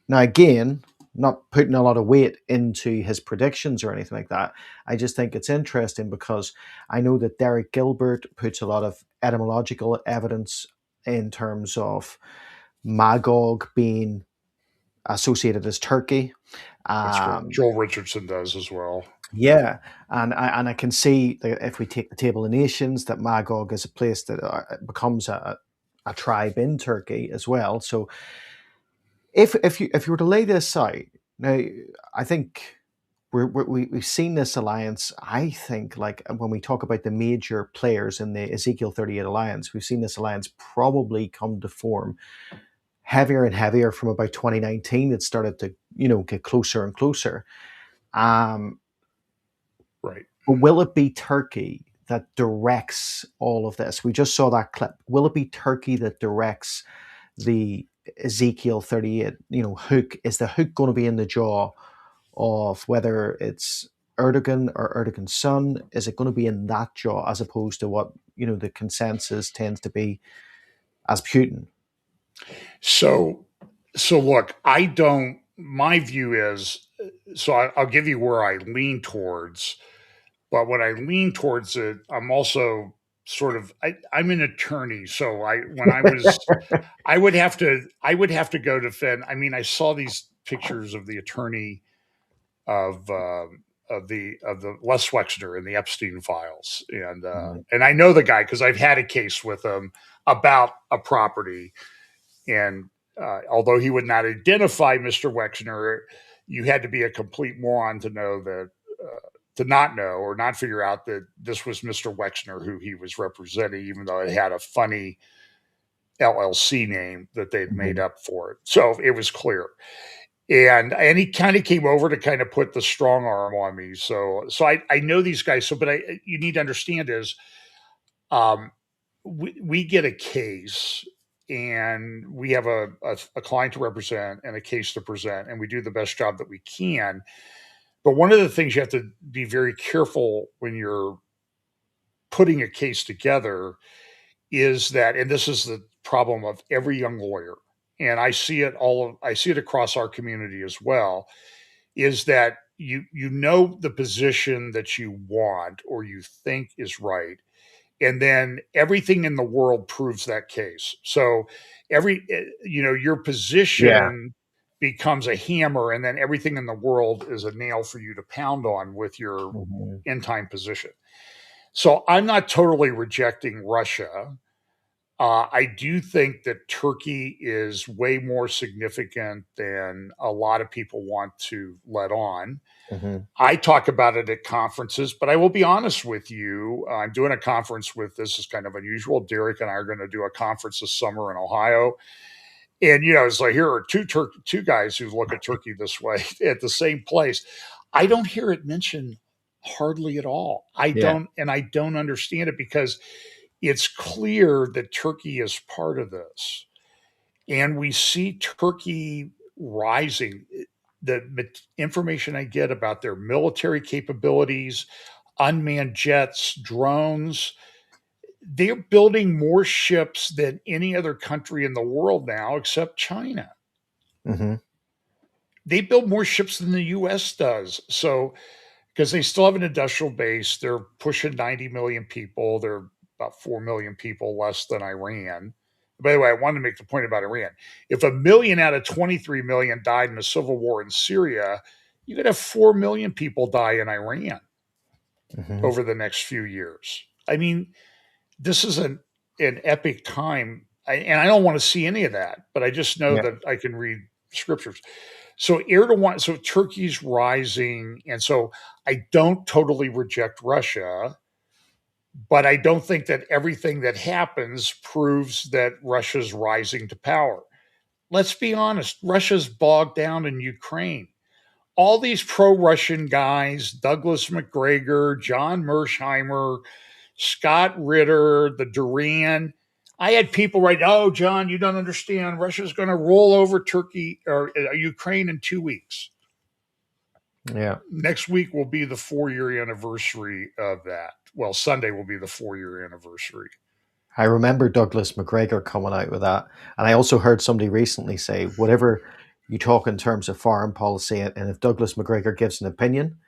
Speaker 1: again, not putting a lot of weight into his predictions or anything like that. I just think it's interesting because I know that Derek Gilbert puts a lot of etymological evidence in terms of Magog being associated as Turkey.
Speaker 2: That's correct. Joel Richardson does as well.
Speaker 1: Yeah, and I can see that if we take the Table of Nations, that Magog is a place that becomes a tribe in Turkey as well. So if you were to lay this out now, I think we've seen this alliance. I think, like, when we talk about the major players in the Ezekiel 38 alliance, we've seen this alliance probably come to form heavier and heavier from about 2019. It started to get closer and closer.
Speaker 2: Right.
Speaker 1: But will it be Turkey that directs all of this? We just saw that clip. Will it be Turkey that directs the Ezekiel 38 hook? Is the hook going to be in the jaw of whether it's Erdogan or Erdogan's son? Is it going to be in that jaw as opposed to what the consensus tends to be as Putin?
Speaker 2: So look, my view is, so I'll give you where I lean towards, but when I lean towards it, I'm also sort of, I'm an attorney. So I would have to go defend. I mean, I saw these pictures of the attorney of the Les Wexner in the Epstein files, and I know the guy because I've had a case with him about a property, and although he would not identify Mr. Wexner, you had to be a complete moron to know that. To not know or not figure out that this was Mr. Wexner who he was representing, even though it had a funny LLC name that they'd made up for it. So it was clear. And he kind of came over to kind of put the strong arm on me. So I know these guys. So, but you need to understand is, we get a case and we have a client to represent and a case to present, and we do the best job that we can. But one of the things you have to be very careful when you're putting a case together is that, and this is the problem of every young lawyer, and I see it across our community as well, is that you know the position that you want or you think is right, and then everything in the world proves that case. So your position becomes a hammer, and then everything in the world is a nail for you to pound on with your end time position. So I'm not totally rejecting Russia. I do think that Turkey is way more significant than a lot of people want to let on. I talk about it at conferences, but I will be honest with you. I'm doing a conference this is kind of unusual. Derek and I are going to do a conference this summer in Ohio. And, it's like, here are two guys who look at Turkey this way at the same place. I don't hear it mentioned hardly at all. I don't understand it because it's clear that Turkey is part of this. And we see Turkey rising. The information I get about their military capabilities, unmanned jets, drones, they're building more ships than any other country in the world now, except China. They build more ships than the U.S. does. So, because they still have an industrial base, they're pushing 90 million people. They're about 4 million people less than Iran. By the way, I wanted to make the point about Iran. If 1 million out of 23 million died in a civil war in Syria, you could have 4 million people die in Iran over the next few years. I mean, this is an epic time. And I don't want to see any of that, but I just know that I can read scriptures. So Turkey's rising. And so I don't totally reject Russia, but I don't think that everything that happens proves that Russia's rising to power. Let's be honest, Russia's bogged down in Ukraine. All these pro-Russian guys, Douglas McGregor, John Mersheimer, Scott Ritter, the Duran. I had people write, "Oh, John, you don't understand. Russia's going to roll over Turkey or Ukraine in 2 weeks."
Speaker 1: Yeah.
Speaker 2: Next week will be the 4-year anniversary of that. Well, Sunday will be the 4-year anniversary.
Speaker 1: I remember Douglas McGregor coming out with that. And I also heard somebody recently say, whatever you talk in terms of foreign policy, and if Douglas McGregor gives an opinion,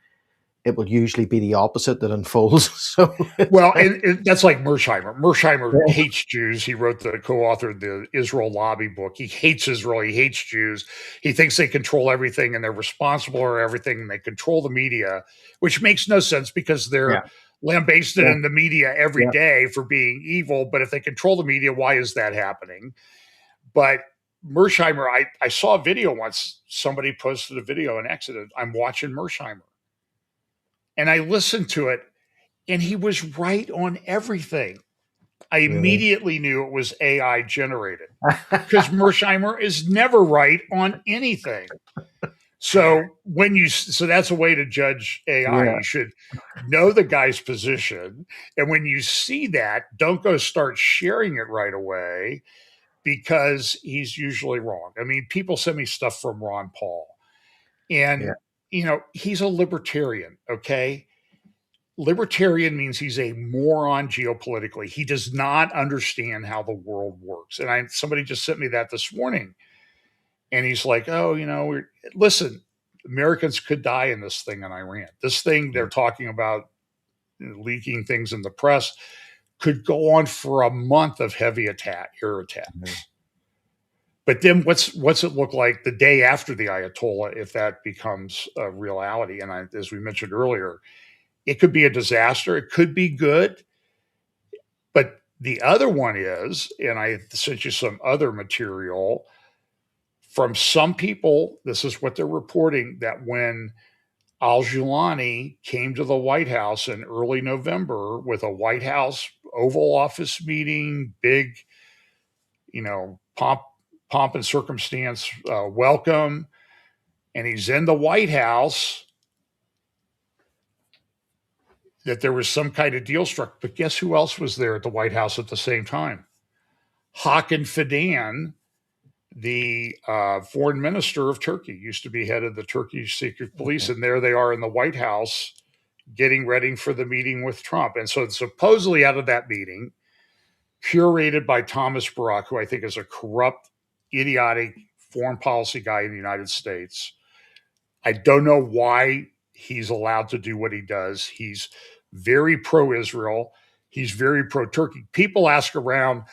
Speaker 1: it will usually be the opposite that unfolds. So,
Speaker 2: well, and that's like Mersheimer. Mersheimer hates Jews. He wrote the co-authored the Israel Lobby book. He hates Israel. He hates Jews. He thinks they control everything and they're responsible for everything. And they control the media, which makes no sense because they're lambasted in the media every day for being evil. But if they control the media, why is that happening? But Mersheimer, I saw a video once. Somebody posted a video in Exodus. I'm watching Mersheimer. And I listened to it, and he was right on everything. I immediately knew it was AI generated because Mersheimer is never right on anything. So so that's a way to judge AI.
Speaker 1: Yeah.
Speaker 2: You should know the guy's position. And when you see that, don't go start sharing it right away because he's usually wrong. I mean, people send me stuff from Ron Paul, and he's a libertarian, okay? Libertarian means he's a moron geopolitically. He does not understand how the world works. And somebody just sent me that this morning. And he's like, oh, listen, Americans could die in this thing in Iran. This thing they're talking about leaking things in the press could go on for a month of heavy air attacks. Mm-hmm. But then what's it look like the day after the Ayatollah if that becomes a reality? And as we mentioned earlier, it could be a disaster. It could be good. But the other one is, and I sent you some other material from some people, this is what they're reporting, that when al-Jilani came to the White House in early November with a White House Oval Office meeting, big, pomp and circumstance welcome, and he's in the White House, that there was some kind of deal struck. But guess who else was there at the White House at the same time? Hakan Fidan, the foreign minister of Turkey, used to be head of the Turkish secret police. And there they are in the White House getting ready for the meeting with Trump. And so supposedly out of that meeting, curated by Thomas Barak, who I think is a corrupt, idiotic foreign policy guy in the United States. I don't know why he's allowed to do what he does. He's very pro-Israel. He's very pro-Turkey. People ask around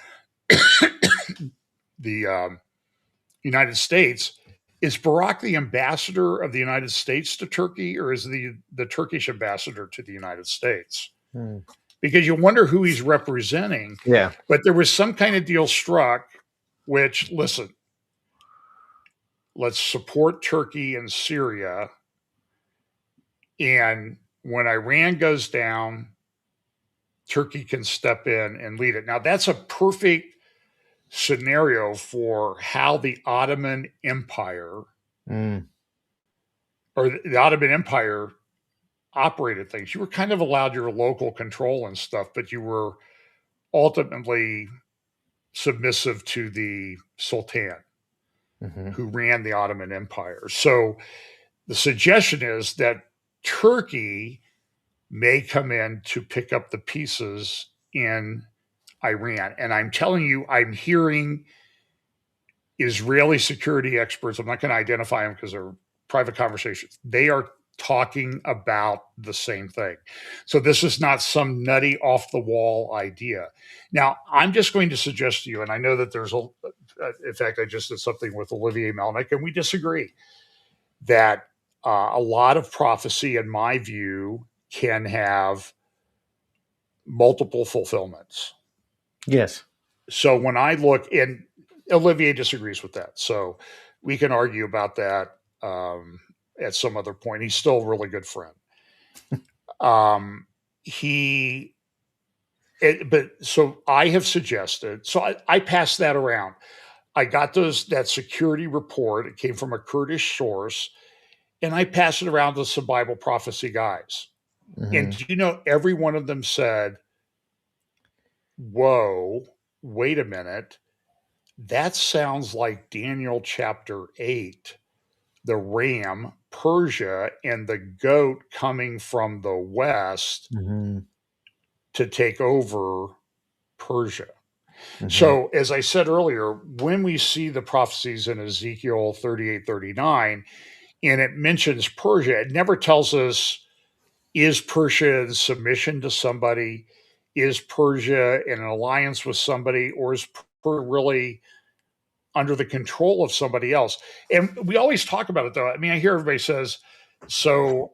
Speaker 2: the United States, is Barack the ambassador of the United States to Turkey, or is the Turkish ambassador to the United States? Because you wonder who he's representing.
Speaker 1: Yeah.
Speaker 2: But there was some kind of deal struck, which, listen, let's support Turkey and Syria. And when Iran goes down, Turkey can step in and lead it. Now, that's a perfect scenario for how the Ottoman Empire or the Ottoman Empire operated things. You were kind of allowed your local control and stuff, but you were ultimately submissive to the Sultan who ran the Ottoman Empire. So the suggestion is that Turkey may come in to pick up the pieces in Iran. And I'm telling you, I'm hearing Israeli security experts, I'm not going to identify them because they're private conversations. They are talking about the same thing. So this is not some nutty off the wall idea. Now, I'm just going to suggest to you, and I know that there's in fact, I just did something with Olivier Melnick and we disagree, that a lot of prophecy, in my view, can have multiple fulfillments.
Speaker 1: Yes.
Speaker 2: So when I look, and Olivier disagrees with that, so we can argue about that at some other point. He's still a really good friend. So I have suggested, so I passed that around. I got that security report. It came from a Kurdish source, and I passed it around to some Bible prophecy guys. And do you know, every one of them said, whoa, wait a minute. That sounds like Daniel chapter 8, the ram, Persia, and the goat coming from the west to take over Persia. So, as I said earlier, when we see the prophecies in Ezekiel 38, 39, and it mentions Persia, it never tells us is Persia in submission to somebody? Is Persia in an alliance with somebody, or is Persia really under the control of somebody else? And we always talk about it, though. I mean, I hear everybody says, so,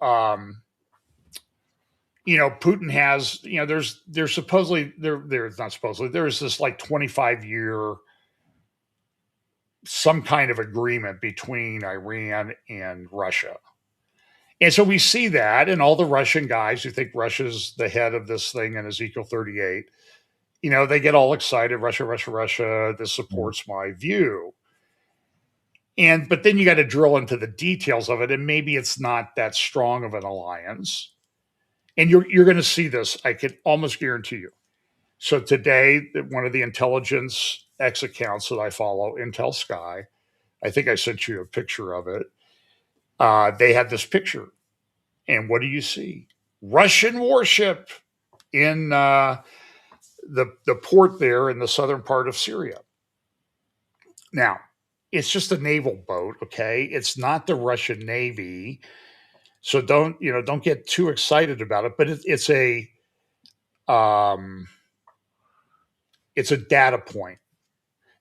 Speaker 2: Putin has, there's supposedly, there's not supposedly, there's this like 25-year, some kind of agreement between Iran and Russia. And so we see that, and all the Russian guys who think Russia's the head of this thing in Ezekiel 38, they get all excited. Russia, Russia, Russia. This supports my view. But then you got to drill into the details of it, and maybe it's not that strong of an alliance. And you're going to see this, I can almost guarantee you. So today, one of the intelligence X accounts that I follow, Intel Sky, I think I sent you a picture of it. They had this picture, and what do you see? Russian warship in the port there in the southern part of Syria. Now, it's just a naval boat, okay? It's not the Russian Navy, so don't get too excited about it. But it's a data point.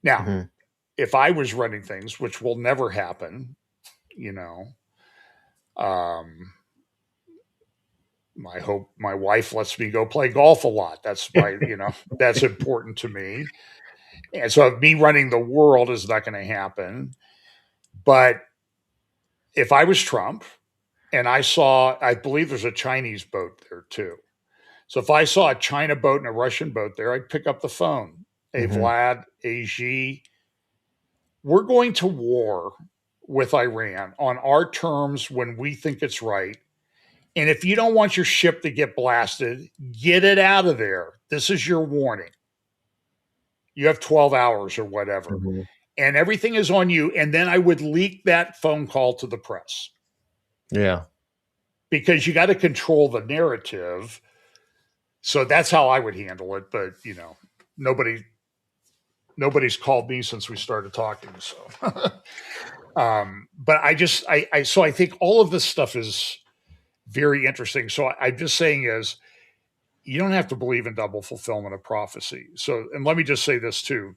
Speaker 2: Now, if I was running things, which will never happen, I hope my wife lets me go play golf a lot. That's that's important to me. And so me running the world is not going to happen. But if I was Trump and I believe there's a Chinese boat there too. So if I saw a China boat and a Russian boat there, I'd pick up the phone. Hey, Vlad, AG, we're going to war with Iran on our terms when we think it's right. And if you don't want your ship to get blasted, get it out of there. This is your warning. You have 12 hours or whatever. And everything is on you. And then I would leak that phone call to the press.
Speaker 1: Yeah.
Speaker 2: Because you got to control the narrative. So that's how I would handle it. But, nobody's called me since we started talking. So, but I think all of this stuff is very interesting. So I'm just saying is, you don't have to believe in double fulfillment of prophecy. So, and let me just say this too.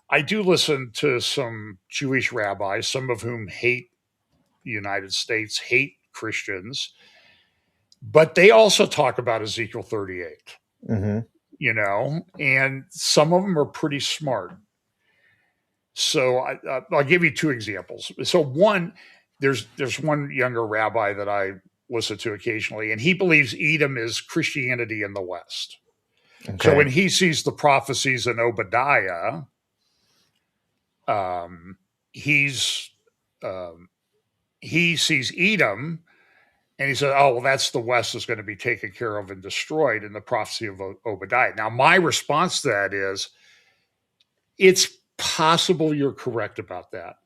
Speaker 2: I do listen to some Jewish rabbis, some of whom hate the United States, hate Christians, but they also talk about Ezekiel 38, and some of them are pretty smart. So I'll give you two examples. So one, there's one younger rabbi that I listen to occasionally, and he believes Edom is Christianity in the West. Okay. So when he sees the prophecies in Obadiah, he sees Edom, and he says, "Oh, well, that's the West is going to be taken care of and destroyed in the prophecy of Obadiah." Now, my response to that is, it's possible you're correct about that,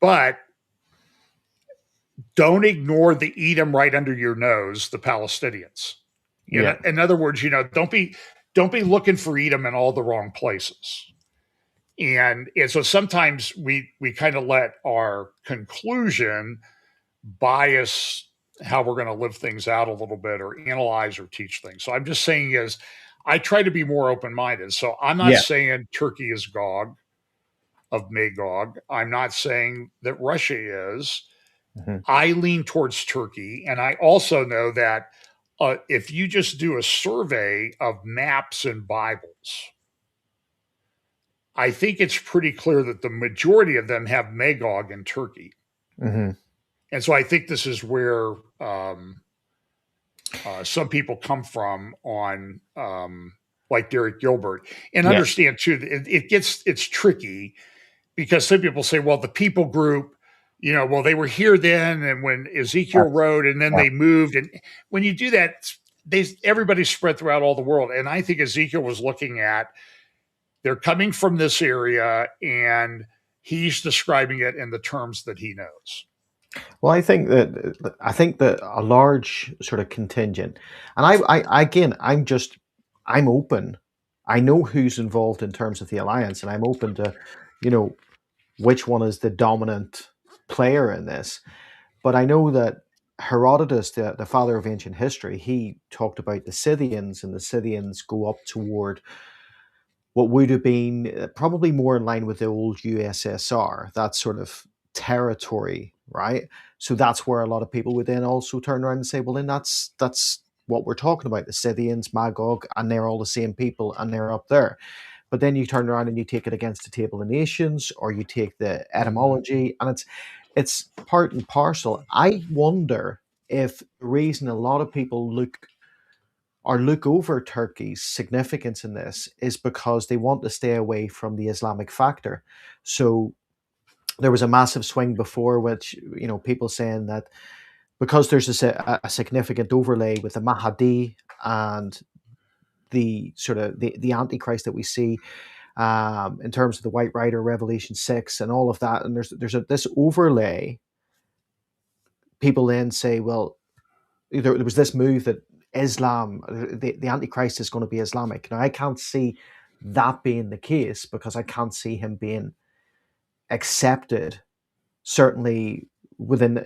Speaker 2: but don't ignore the Edom right under your nose, the Palestinians. In other words, don't be looking for Edom in all the wrong places. And so sometimes we kind of let our conclusion bias how we're going to live things out a little bit, or analyze or teach things. So I'm just saying is, I try to be more open-minded. So I'm not saying Turkey is Gog of Magog. I'm not saying that Russia is. I lean towards Turkey. And I also know that if you just do a survey of maps and Bibles, I think it's pretty clear that the majority of them have Magog in Turkey. And so I think this is where some people come from on like Derek Gilbert. And understand too, it's tricky, because some people say, well, the people group, they were here then, and when Ezekiel wrote, and then they moved. And when you do that, everybody's spread throughout all the world. And I think Ezekiel was looking at, they're coming from this area, and he's describing it in the terms that he knows.
Speaker 1: Well, I think that a large sort of contingent, and I'm open. I know who's involved in terms of the alliance, and I'm open to, which one is the dominant player in this. But I know that Herodotus, the father of ancient history, he talked about the Scythians, and the Scythians go up toward what would have been probably more in line with the old USSR, that sort of territory, right? So that's where a lot of people would then also turn around and say, well, then that's what we're talking about, the Scythians, Magog, and they're all the same people, and they're up there. But then you turn around and you take it against the Table of Nations, or you take the etymology, and it's part and parcel. I wonder if the reason a lot of people look over Turkey's significance in this is because they want to stay away from the Islamic factor. So there was a massive swing before, which people saying that because there's a significant overlay with the Mahdi and the sort of the Antichrist that we see in terms of the White Rider, Revelation 6, and all of that, and this overlay. People then say, well, there was this move that Islam, the Antichrist is going to be Islamic. Now, I can't see that being the case because I can't see him being accepted, certainly within,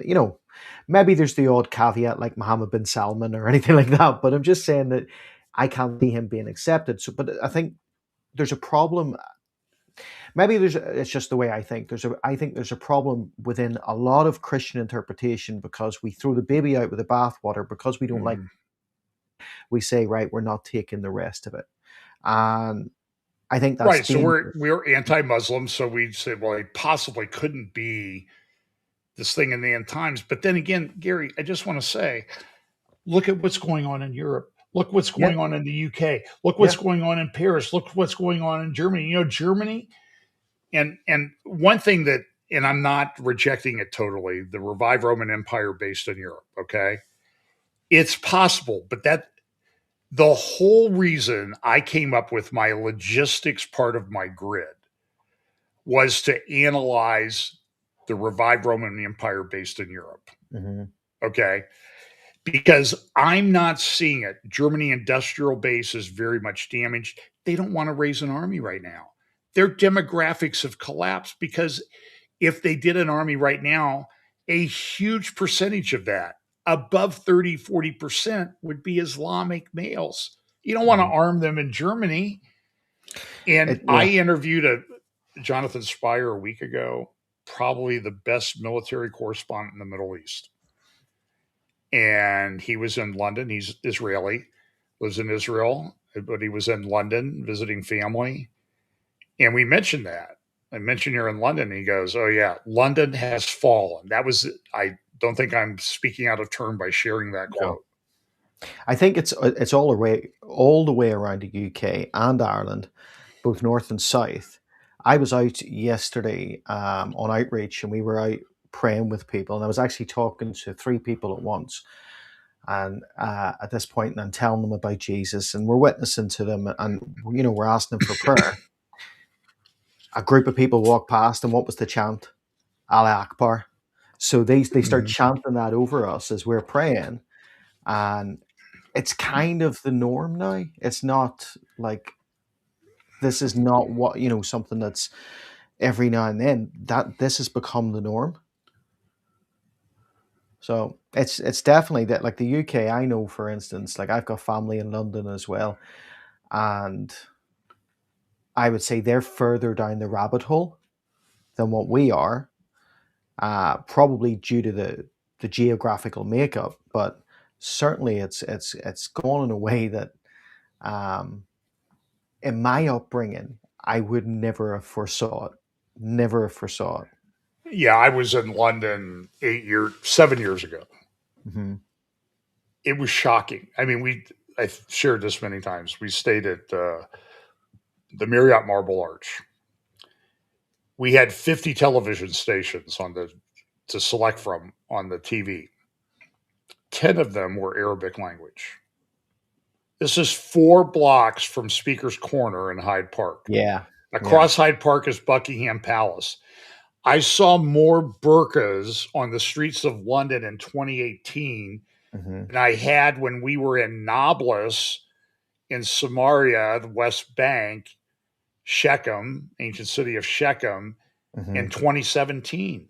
Speaker 1: maybe there's the odd caveat like Mohammed bin Salman or anything like that, but I'm just saying that I can't see him being accepted. So, but I think there's a problem. Maybe it's just the way I think. I think there's a problem within a lot of Christian interpretation because we throw the baby out with the bathwater because we don't like. We say, right, we're not taking the rest of it, and I think that's
Speaker 2: right. So we're anti-Muslim, so we say, well, it possibly couldn't be this thing in the end times. But then again, Gary, I just want to say, look at what's going on in Europe. Look what's going on in the UK. Look what's going on in Paris. Look what's going on in Germany. Germany, and one thing that, and I'm not rejecting it totally, the revived Roman Empire based in Europe, okay? It's possible, but the whole reason I came up with my logistics part of my grid was to analyze the revived Roman Empire based in Europe. Okay. Because I'm not seeing it. Germany industrial base is very much damaged. They don't want to raise an army right now. Their demographics have collapsed because if they did an army right now, a huge percentage of that, above 30, 40%, would be Islamic males. You don't want to arm them in Germany. And I interviewed Jonathan Spire a week ago, probably the best military correspondent in the Middle East. And he was in London. He's Israeli, lives in Israel, but he was in London visiting family. And we mentioned that. I mentioned you're in London. And he goes, oh, yeah, London has fallen. I don't think I'm speaking out of turn by sharing that quote.
Speaker 1: I think it's all the way around the UK and Ireland, both north and south. I was out yesterday on outreach, and we were out praying with people, and I was actually talking to 3 people at once. And at this point, and I'm telling them about Jesus, and we're witnessing to them, and we're asking them for prayer. A group of people walked past, and what was the chant? Allah Akbar. So they start chanting that over us as we're praying, and it's kind of the norm now. It's not like this is not what something that's every now and then. That this has become the norm. So it's definitely that. Like the UK, I know, for instance, like I've got family in London as well, and I would say they're further down the rabbit hole than what we are, probably due to the geographical makeup, but certainly it's gone in a way that in my upbringing I would never have foresaw it. Never foresaw it.
Speaker 2: Yeah, I was in London 7 years ago. It was shocking. I mean, I've shared this many times. We stayed at the Marriott Marble Arch. We had 50 television stations to select from on the TV. 10 of them were Arabic language. This is 4 blocks from Speaker's Corner in Hyde Park.
Speaker 1: Yeah.
Speaker 2: Across Hyde Park is Buckingham Palace. I saw more burqas on the streets of London in 2018 than I had when we were in Nablus in Samaria, the West Bank, Shechem, ancient city of Shechem, in 2017.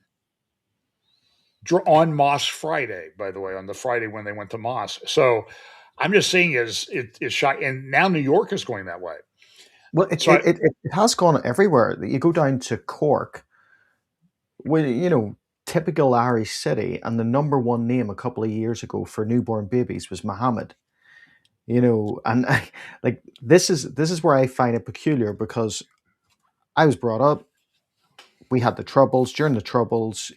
Speaker 2: on Moss Friday, by the way, on the Friday when they went to Moss. So I'm just saying is shot, and now New York is going that way.
Speaker 1: Well, it has gone everywhere. You go down to Cork, where, typical Irish city, and the number one name a couple of years ago for newborn babies was Muhammad. And like this is where I find it peculiar, because I was brought up, we had the Troubles. During the Troubles,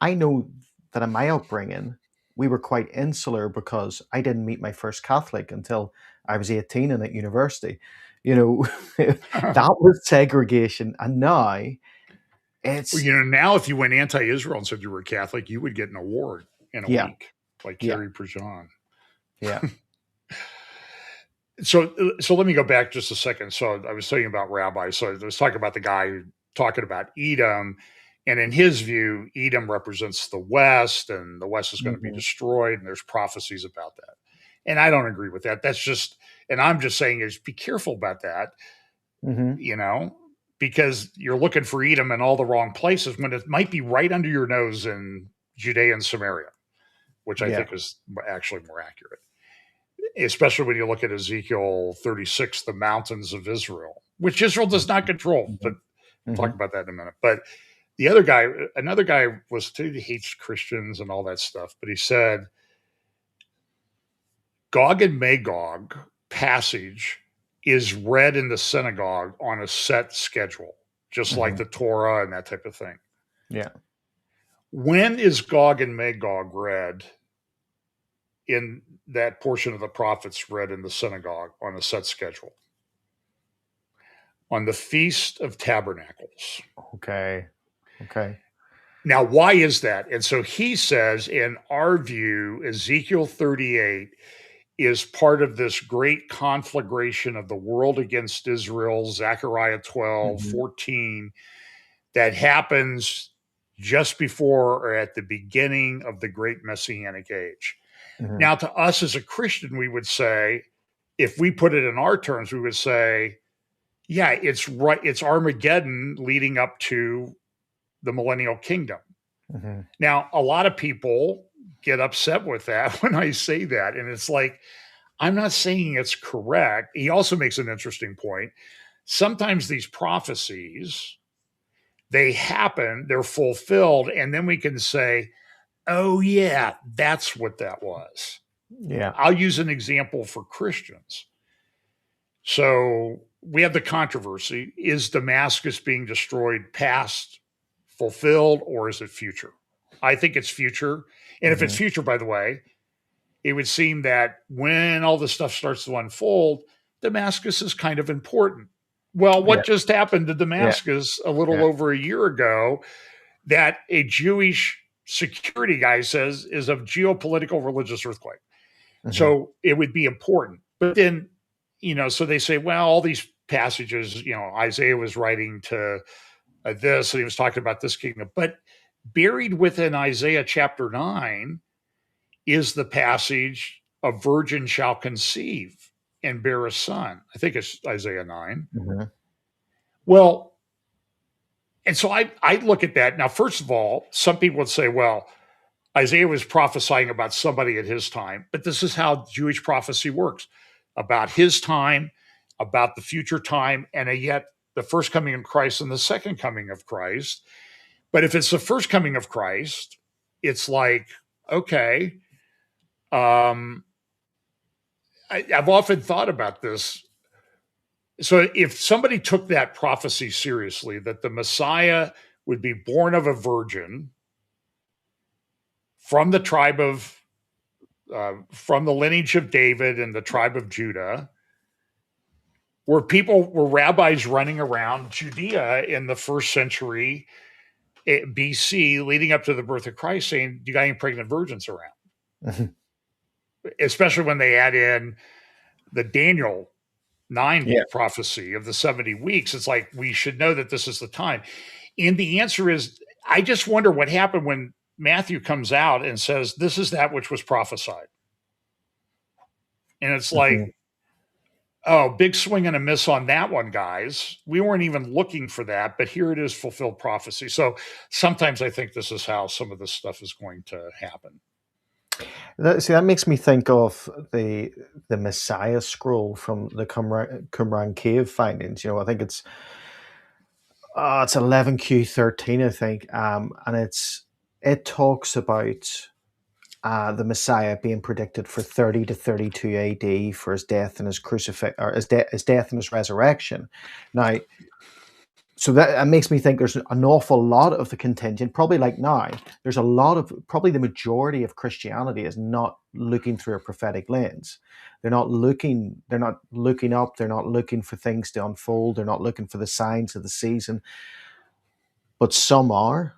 Speaker 1: I know that in my upbringing, we were quite insular because I didn't meet my first Catholic until I was 18 and at university. That was segregation. And now it's.
Speaker 2: Well, now if you went anti-Israel and said you were Catholic, you would get an award in a week, like Carrie Prejean.
Speaker 1: Yeah.
Speaker 2: So let me go back just a second. So I was talking about rabbis. So I was talking about the guy talking about Edom, and in his view, Edom represents the West, and the West is going to be destroyed, and there's prophecies about that. And I don't agree with that. That's just, and I'm just saying is be careful about that, because you're looking for Edom in all the wrong places when it might be right under your nose in Judea and Samaria, which I think is actually more accurate. Especially when you look at Ezekiel 36, the mountains of Israel, which Israel does not control. But we'll talk about that in a minute. But another guy he hates Christians and all that stuff. But he said, Gog and Magog passage is read in the synagogue on a set schedule, just like the Torah and that type of thing.
Speaker 1: Yeah.
Speaker 2: When is Gog and Magog read in that portion of the prophets read in the synagogue on a set schedule? On the Feast of Tabernacles.
Speaker 1: Okay.
Speaker 2: Now, why is that? And so he says, in our view, Ezekiel 38 is part of this great conflagration of the world against Israel, Zechariah 12, 14, that happens just before or at the beginning of the great Messianic age. Now, to us as a Christian, we would say, if we put it in our terms, we would say, yeah, it's right. It's Armageddon leading up to the millennial kingdom. Now, a lot of people get upset with that when I say that. And it's like, I'm not saying it's correct. He also makes an interesting point. Sometimes these prophecies, they happen, they're fulfilled, and then we can say, oh, yeah, that's what that was.
Speaker 1: Yeah.
Speaker 2: I'll use an example for Christians. So we have the controversy. Is Damascus being destroyed past, fulfilled, or is it future? I think it's future. And if it's future, by the way, it would seem that when all this stuff starts to unfold, Damascus is kind of important. Well, what just happened to Damascus a little over a year ago that a Jewish security guy says is a geopolitical religious earthquake? So it would be important. But then, so they say, well, all these passages, Isaiah was writing to this, and he was talking about this kingdom. But buried within Isaiah chapter 9 is the passage, a virgin shall conceive and bear a son. I think it's Isaiah 9. Well, and so I look at that. Now, first of all, some people would say, well, Isaiah was prophesying about somebody at his time, but this is how Jewish prophecy works: about his time, about the future time, and yet the first coming of Christ and the second coming of Christ. But if it's the first coming of Christ, it's like, okay, I've often thought about this. So if somebody took that prophecy seriously, that the Messiah would be born of a virgin from the tribe of, from the lineage of David and the tribe of Judah, were rabbis running around Judea in the first century BC, leading up to the birth of Christ, saying, you got any pregnant virgins around? Especially when they add in the Daniel 9 prophecy of the 70 weeks. It's like, we should know that this is the time. And the answer is, I just wonder what happened when Matthew comes out and says, this is that which was prophesied. And it's like, Oh, big swing and a miss on that one, guys. We weren't even looking for that, but here it is, fulfilled prophecy. So sometimes I think this is how some of this stuff is going to happen.
Speaker 1: That makes me think of the Messiah scroll from the Qumran cave findings. I think it's 11Q13, I think, and it talks about the Messiah being predicted for 30 to 32 AD for his death and his or his death and his resurrection. Now, so that makes me think there's an awful lot of the contingent, probably like now, there's a lot of, probably the majority of Christianity is not looking through a prophetic lens. They're not looking up, they're not looking for things to unfold, they're not looking for the signs of the season, but some are.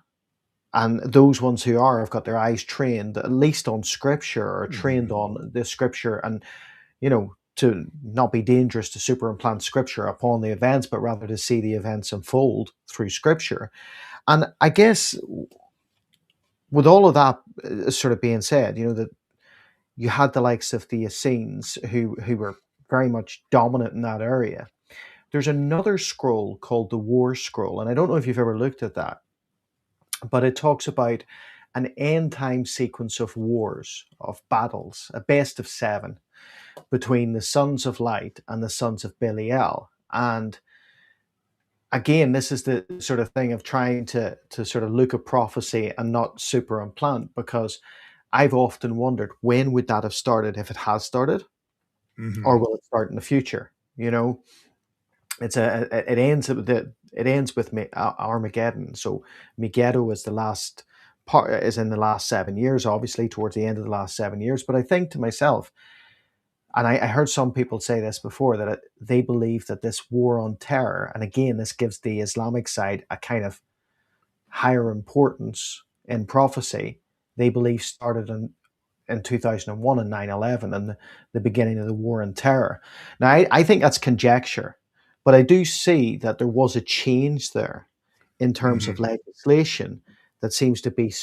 Speaker 1: And those ones who are have got their eyes trained at least on scripture, or trained on the scripture, and to not be dangerous to superimplant scripture upon the events, but rather to see the events unfold through scripture. And I guess with all of that sort of being said, that you had the likes of the Essenes who were very much dominant in that area. There's another scroll called the War Scroll, and I don't know if you've ever looked at that, but it talks about an end time sequence of wars, of battles, a best of 7 between the sons of light and the sons of Belial. And again, this is the sort of thing of trying to sort of look at prophecy and not superimplant, because I've often wondered, when would that have started, if it has started, or will it start in the future? It ends with Armageddon. So Megiddo is in the last 7 years, obviously towards the end of the last 7 years. But I think to myself, and I heard some people say this before, that they believe that this war on terror, and again, this gives the Islamic side a kind of higher importance in prophecy, they believe started in 2001 and 9/11 and the beginning of the war on terror. Now, I think that's conjecture, but I do see that there was a change there in terms of legislation that seems to be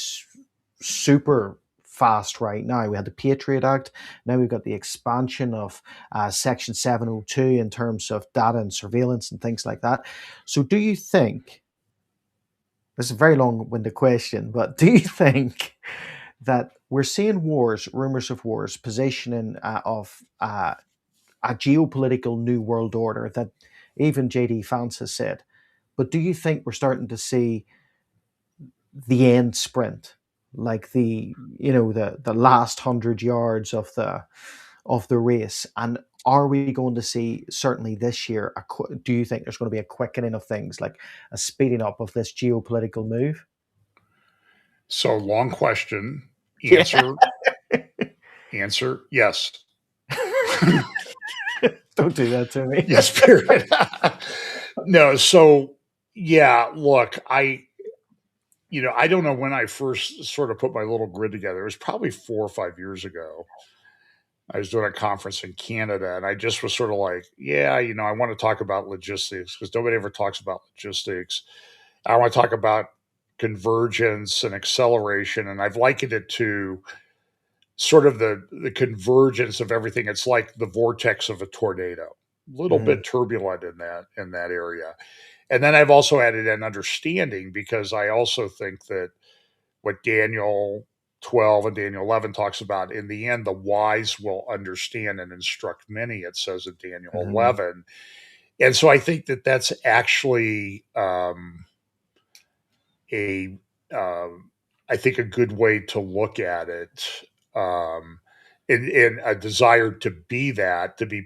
Speaker 1: super fast right now. We had the Patriot Act. Now we've got the expansion of Section 702 in terms of data and surveillance and things like that. So do you think, this is a very long-winded question, but do you think that we're seeing wars, rumors of wars, positioning of a geopolitical new world order that even J.D. Vance has said, but do you think we're starting to see the end sprint, like the last 100 yards of the race? And are we going to see, certainly this year, do you think there's going to be a quickening of things, like a speeding up of this geopolitical move?
Speaker 2: So, long question. Answer, yes.
Speaker 1: Don't do that to me.
Speaker 2: Yes, period. No, so yeah, look, I don't know when I first sort of put my little grid together. It was probably 4 or 5 years ago. I was doing a conference in Canada, and I just was sort of like, yeah, I want to talk about logistics, because nobody ever talks about logistics. I want to talk about convergence and acceleration, and I've likened it to sort of the convergence of everything. It's like the vortex of a tornado, a little bit turbulent in that area. And then I've also added an understanding, because I also think that what Daniel 12 and Daniel 11 talks about, in the end, the wise will understand and instruct many, it says in Daniel 11. And so I think that that's actually I think a good way to look at it, in a desire to be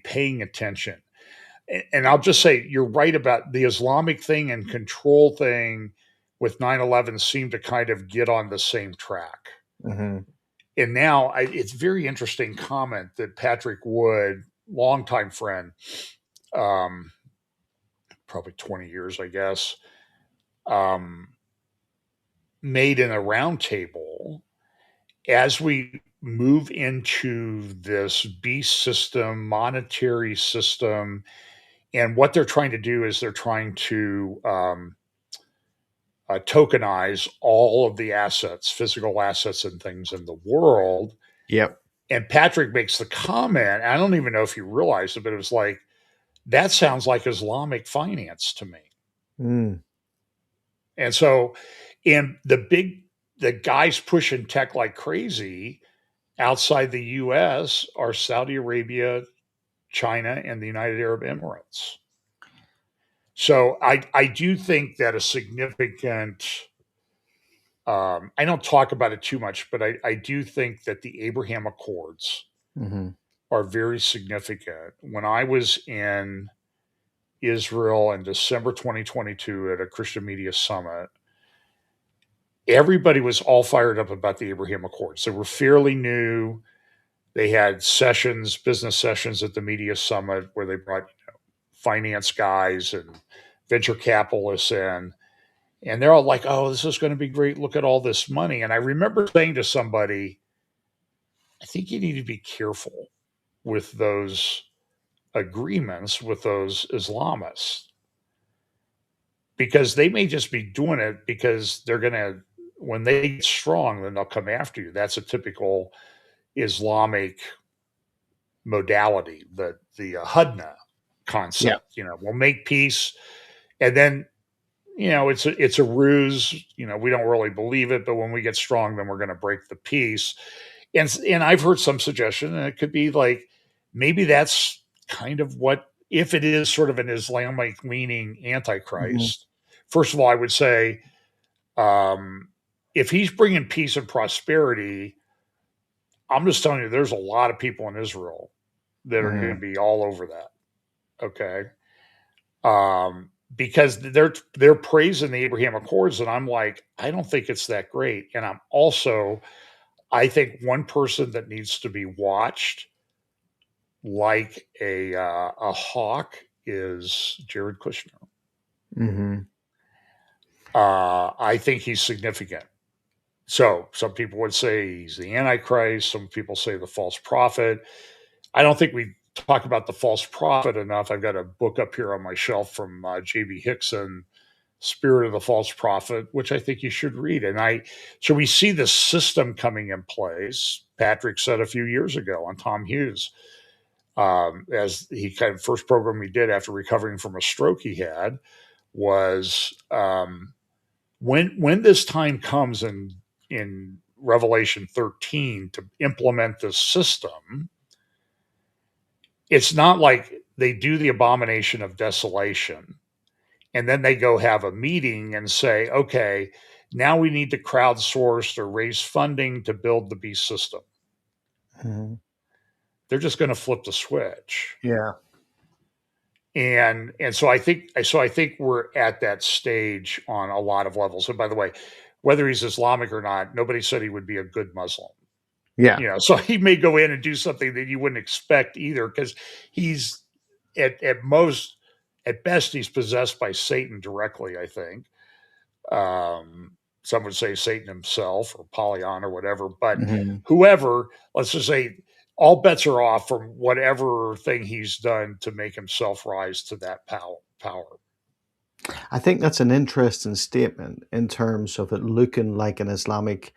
Speaker 2: paying attention. And I'll just say, you're right about the Islamic thing and control thing with 9/11 seem to kind of get on the same track. And now it's very interesting comment that Patrick Wood, longtime friend, probably 20 years, I guess, made in a roundtable. As we move into this beast system, monetary system, and what they're trying to do is they're trying to tokenize all of the assets, physical assets and things in the world.
Speaker 1: Yep.
Speaker 2: And Patrick makes the comment, I don't even know if you realize it, but it was like, That sounds like Islamic finance to me.
Speaker 1: Mm.
Speaker 2: And so, and the guys pushing tech like crazy outside the US are Saudi Arabia, China, and the United Arab Emirates. So I do think that a significant, I don't talk about it too much, but I do think that the Abraham Accords
Speaker 1: Mm-hmm.
Speaker 2: are very significant. When I was in Israel in December 2022 at a Christian Media Summit, everybody was all fired up about the Abraham Accords. They were fairly new. They had sessions, business sessions at the Media Summit where they brought finance guys and venture capitalists in. And they're all like, oh, this is going to be great. Look at all this money. And I remember saying to somebody, I think you need to be careful with those agreements with those Islamists because they may just be doing it because they're going to, when they get strong, then they'll come after you. That's a typical Islamic modality, the Hudna concept. You know, we'll make peace, and then it's a ruse. You know, we don't really believe it, but when we get strong, then we're going to break the peace. And I've heard some suggestion, and it could be like maybe that's kind of what if it is sort of an Islamic leaning antichrist. First of all, I would say if he's bringing peace and prosperity, I'm just telling you, there's a lot of people in Israel that are going to be all over that. Okay. Because they're praising the Abraham Accords, and I'm like, I don't think it's that great. And I think one person that needs to be watched like a hawk is Jared Kushner.
Speaker 1: Mm-hmm.
Speaker 2: I think he's significant. So some people would say he's the Antichrist. Some people say the false prophet. I don't think we talk about the false prophet enough. I've got a book up here on my shelf from J.B. Hickson, Spirit of the False Prophet, which I think you should read. So we see the system coming in place. Patrick said a few years ago on Tom Hughes, as he kind of first program he did after recovering from a stroke he had was when this time comes in Revelation 13 to implement this system, it's not like they do the abomination of desolation and then they go have a meeting and say, okay, now we need to crowdsource or raise funding to build the beast system.
Speaker 1: Mm-hmm.
Speaker 2: They're just going to flip the switch.
Speaker 1: Yeah.
Speaker 2: And so I think we're at that stage on a lot of levels. And by the way, whether he's Islamic or not, nobody said he would be a good Muslim.
Speaker 1: Yeah.
Speaker 2: You know, so he may go in and do something that you wouldn't expect either, because he's at best he's possessed by Satan directly, I think. Some would say Satan himself or Pollyon or whatever, but whoever, let's just say all bets are off from whatever thing he's done to make himself rise to that power.
Speaker 1: I think that's an interesting statement in terms of it looking like an Islamic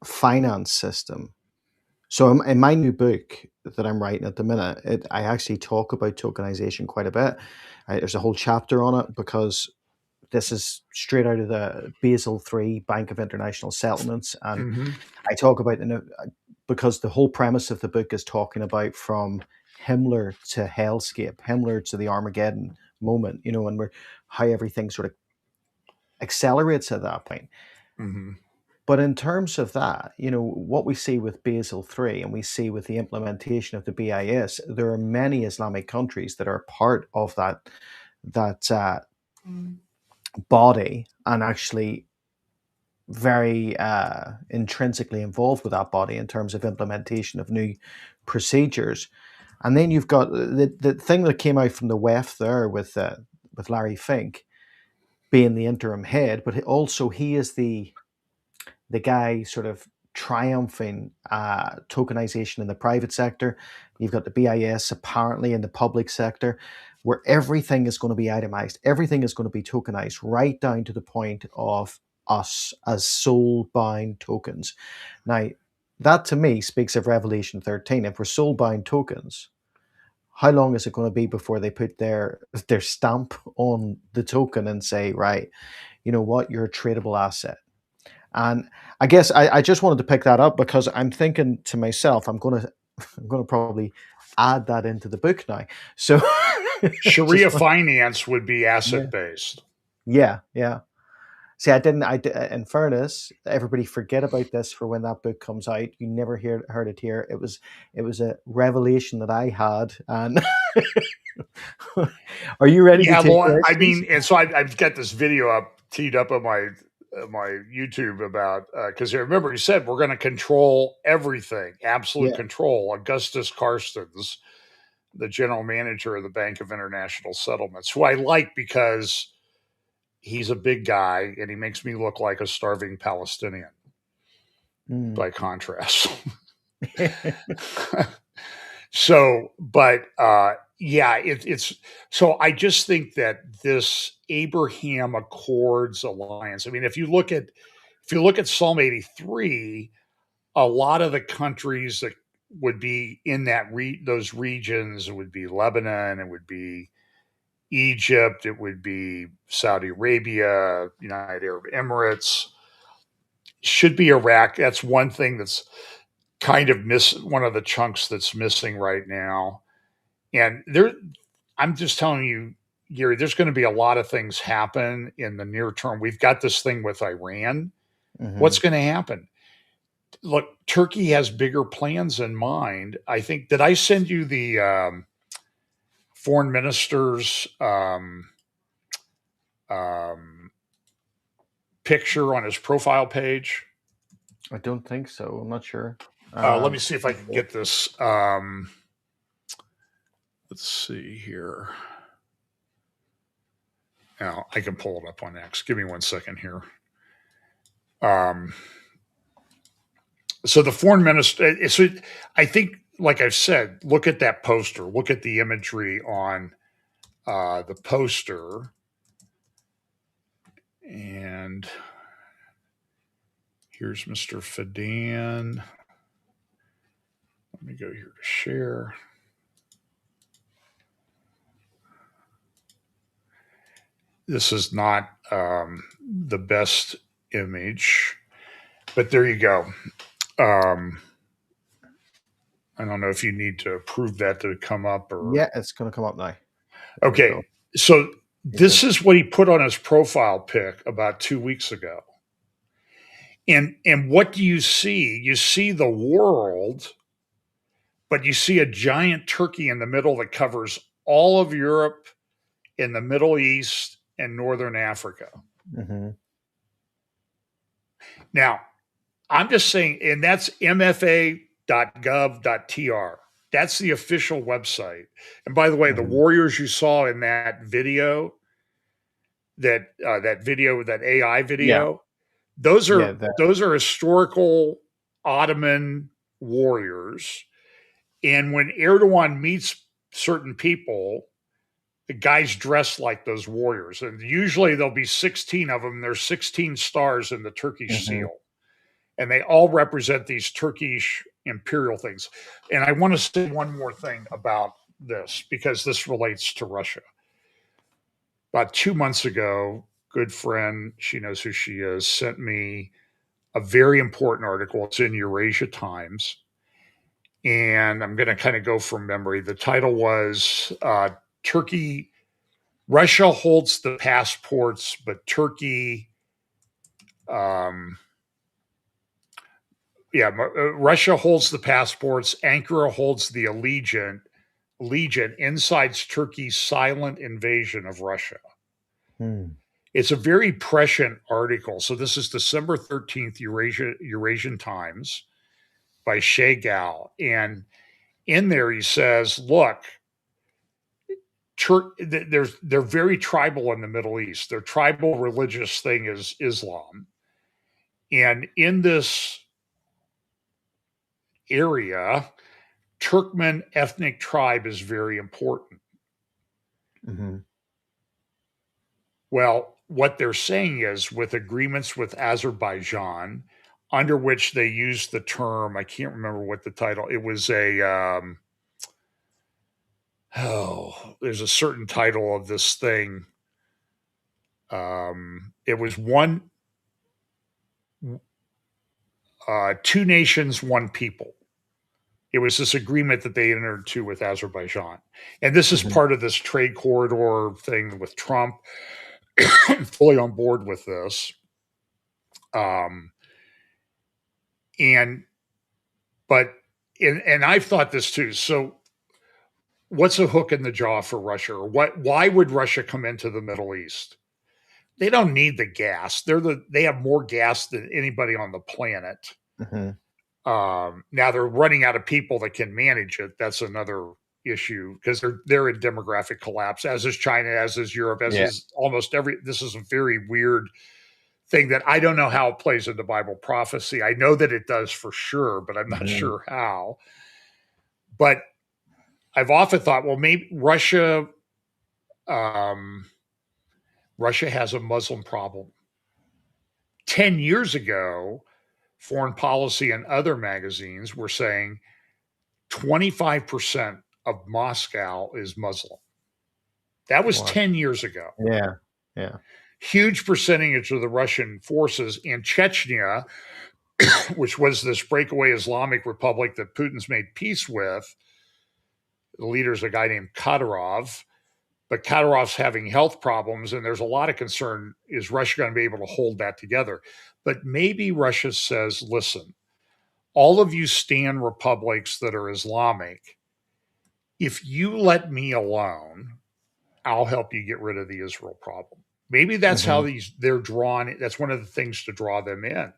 Speaker 1: finance system. So in my new book that I'm writing at the minute, I actually talk about tokenization quite a bit. There's a whole chapter on it because this is straight out of the Basel III Bank of International Settlements. And I talk about because the whole premise of the book is talking about from Himmler to Hellscape, Himmler to the Armageddon moment, you know, and how everything sort of accelerates at that point. But in terms of that, you know, what we see with Basel III and we see with the implementation of the BIS, there are many Islamic countries that are part of that body and actually very intrinsically involved with that body in terms of implementation of new procedures. And then you've got the thing that came out from the WEF there with Larry Fink being the interim head, but also he is the guy sort of triumphing tokenization in the private sector. You've got the BIS apparently in the public sector, where everything is going to be itemized. Everything is going to be tokenized right down to the point of us as soul-bound tokens. Now, that to me speaks of Revelation 13. If we're soul-bound tokens, how long is it going to be before they put their stamp on the token and say, right, you know what, you're a tradable asset? And I guess I just wanted to pick that up because I'm thinking to myself, I'm gonna I'm gonna probably add that into the book now. So
Speaker 2: Sharia
Speaker 1: just
Speaker 2: finance would be
Speaker 1: yeah,
Speaker 2: asset based.
Speaker 1: yeah. See, I didn't. In fairness, everybody forget about this for when that book comes out. You never heard it here. It was a revelation that I had. And are you ready to
Speaker 2: Yeah,
Speaker 1: take
Speaker 2: well, I
Speaker 1: questions?
Speaker 2: mean, and so I've got this video up teed up on my YouTube about because remember you said we're going to control everything, absolute
Speaker 1: Yeah.
Speaker 2: control. Augustus Carstens, the general manager of the Bank of International Settlements, who I like because he's a big guy and he makes me look like a starving Palestinian
Speaker 1: Mm.
Speaker 2: by contrast. So, but yeah, it's so I just think that this Abraham Accords alliance. I mean, if you look at Psalm 83, a lot of the countries that would be in those regions, it would be Lebanon, it would be Egypt, it would be Saudi Arabia, United Arab Emirates, should be Iraq. That's one thing that's kind of one of the chunks that's missing right now. And I'm just telling you, Gary, there's going to be a lot of things happen in the near term. We've got this thing with Iran.
Speaker 1: Mm-hmm.
Speaker 2: What's going to happen? Look, Turkey has bigger plans in mind. I think, did I send you the foreign minister's um, picture on his profile page?
Speaker 1: I don't think so. I'm not sure.
Speaker 2: Let me see if I can get this. Let's see here. Now I can pull it up on X. Give me 1 second here. So the foreign minister. So I think, like I've said, look at that poster. Look at the imagery on the poster, and here's Mr. Fadan. Let me go here to share. This is not the best image, but there you go. I don't know if you need to approve that to come up or.
Speaker 1: Yeah, it's going to come up now.
Speaker 2: Okay, so this is what he put on his profile pic about 2 weeks ago. And what do you see? You see the world, but you see a giant turkey in the middle that covers all of Europe, in the Middle East, and Northern Africa.
Speaker 1: Mm-hmm.
Speaker 2: Now, I'm just saying, and that's mfa.gov.tr. That's the official website. And by the way, the warriors you saw in that video, that AI video, those are historical Ottoman warriors. And when Erdogan meets certain people, the guys dress like those warriors. And usually there'll be 16 of them. There's 16 stars in the Turkish seal. And they all represent these Turkish imperial things. And I want to say one more thing about this, because this relates to Russia. About 2 months ago, good friend, she knows who she is, sent me a very important article. It's in Eurasia Times. And I'm going to kind of go from memory. The title was Russia holds the passports, but Turkey, Russia holds the passports. Ankara holds the Legion incites Turkey's silent invasion of Russia. It's a very prescient article. So this is December 13th, Eurasian Times by Shay Gal. And in there he says, look, they're very tribal in the Middle East. Their tribal religious thing is Islam. And in this area, Turkmen ethnic tribe is very important.
Speaker 1: Mm-hmm.
Speaker 2: Well, what they're saying is, with agreements with Azerbaijan, under which they used the term, I can't remember what the title, it was there's a certain title of this thing. It was two nations, one people. It was this agreement that they entered into with Azerbaijan. And this is part of this trade corridor thing with Trump. Fully on board with this. And I've thought this too. So what's a hook in the jaw for Russia? Or why would Russia come into the Middle East? They don't need the gas. They have more gas than anybody on the planet. Now they're running out of people that can manage it. That's another issue because they're in demographic collapse, as is China, as is Europe, as is almost this is a very weird thing that I don't know how it plays into Bible prophecy. I know that it does for sure, but I'm not sure how. But I've often thought, well, maybe Russia has a Muslim problem. 10 years ago, Foreign Policy and other magazines were saying 25% of Moscow is Muslim. That was 10 years ago.
Speaker 1: Yeah.
Speaker 2: Huge percentage of the Russian forces in Chechnya, which was this breakaway Islamic republic that Putin's made peace with. The leader's a guy named Kadyrov, but Kadyrov's having health problems, and there's a lot of concern, is Russia going to be able to hold that together? But maybe Russia says, listen, all of you stand republics that are Islamic, if you let me alone, I'll help you get rid of the Israel problem. Maybe that's how they're drawn. That's one of the things to draw them in.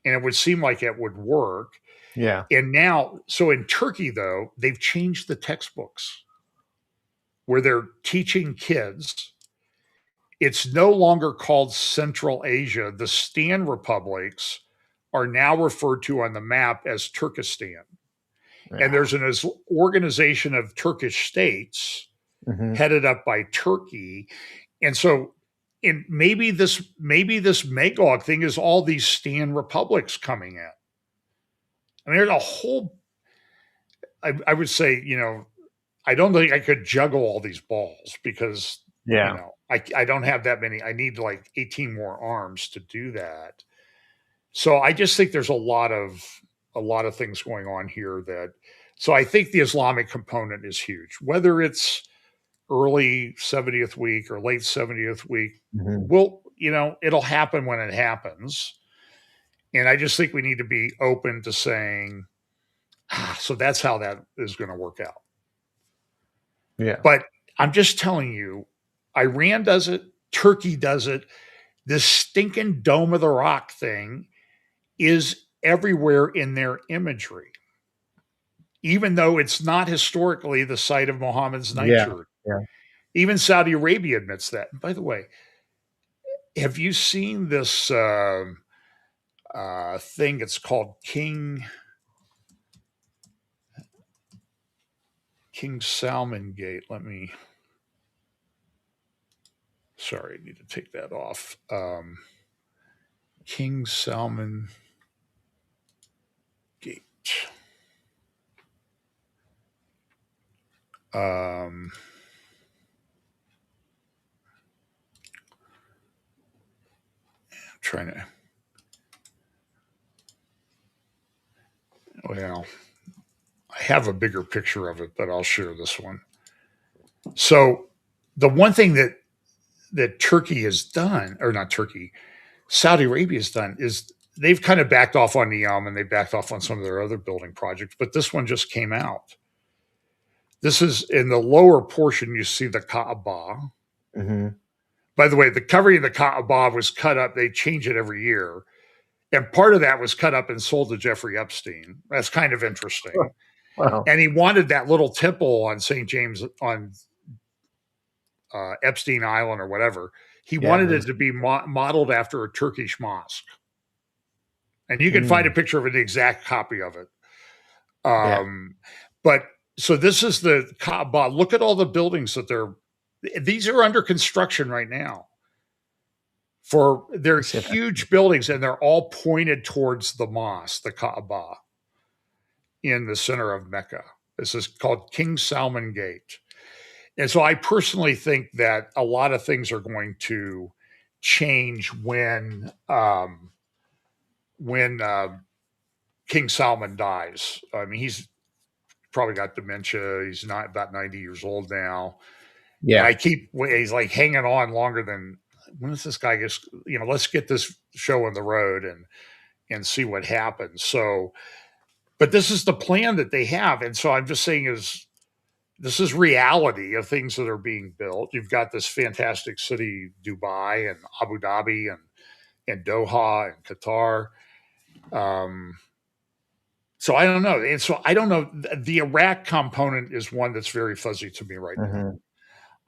Speaker 2: And it would seem like it would work.
Speaker 1: Yeah.
Speaker 2: And now, so in Turkey, though, they've changed the textbooks where they're teaching kids. It's no longer called Central Asia. The Stan republics are now referred to on the map as Turkestan. Yeah. And there's an organization of Turkish states headed up by Turkey. And so maybe this Magog thing is all these Stan republics coming in. I mean, there's a whole, I would say, I don't think I could juggle all these balls because, I don't have that many. I need like 18 more arms to do that. So I just think there's a lot of things going on here so I think the Islamic component is huge, whether it's early 70th week or late 70th week. Well, it'll happen when it happens. And I just think we need to be open to saying, so that's how that is going to work out.
Speaker 1: Yeah.
Speaker 2: But I'm just telling you, Iran does it. Turkey does it. This stinking Dome of the Rock thing is everywhere in their imagery, even though it's not historically the site of Muhammad's knighthood.
Speaker 1: Yeah.
Speaker 2: Even Saudi Arabia admits that. And by the way, have you seen this thing? It's called King Salmon Gate. Sorry, I need to take that off. King Salmon Gate. I'm trying to. Well, I have a bigger picture of it, but I'll share this one. So the one thing that Turkey has done, or not Turkey, Saudi Arabia has done, is they've kind of backed off on Neom and they backed off on some of their other building projects, but this one just came out. This is in the lower portion, you see the Kaaba. By the way, the covering of the Kaaba was cut up. They change it every year. And part of that was cut up and sold to Jeffrey Epstein. That's kind of interesting.
Speaker 1: Wow.
Speaker 2: And he wanted that little temple on St. James, on Epstein Island or whatever. He wanted it to be modeled after a Turkish mosque. And you can find a picture of an exact copy of it. But so this is the Kaaba. Look at all the buildings these are under construction right now. They're huge buildings, and they're all pointed towards the mosque, the Kaaba, in the center of Mecca. This is called King Salman Gate. And so I personally think that a lot of things are going to change when King Solomon dies. I mean, he's probably got dementia. He's not about 90 years old now.
Speaker 1: Yeah.
Speaker 2: And he's like hanging on longer than, when is this guy just, let's get this show on the road and see what happens. So, but this is the plan that they have. And so I'm just saying this is reality of things that are being built. You've got this fantastic city, Dubai and Abu Dhabi and Doha and Qatar. So I don't know. And so I don't know. The Iraq component is one that's very fuzzy to me right now.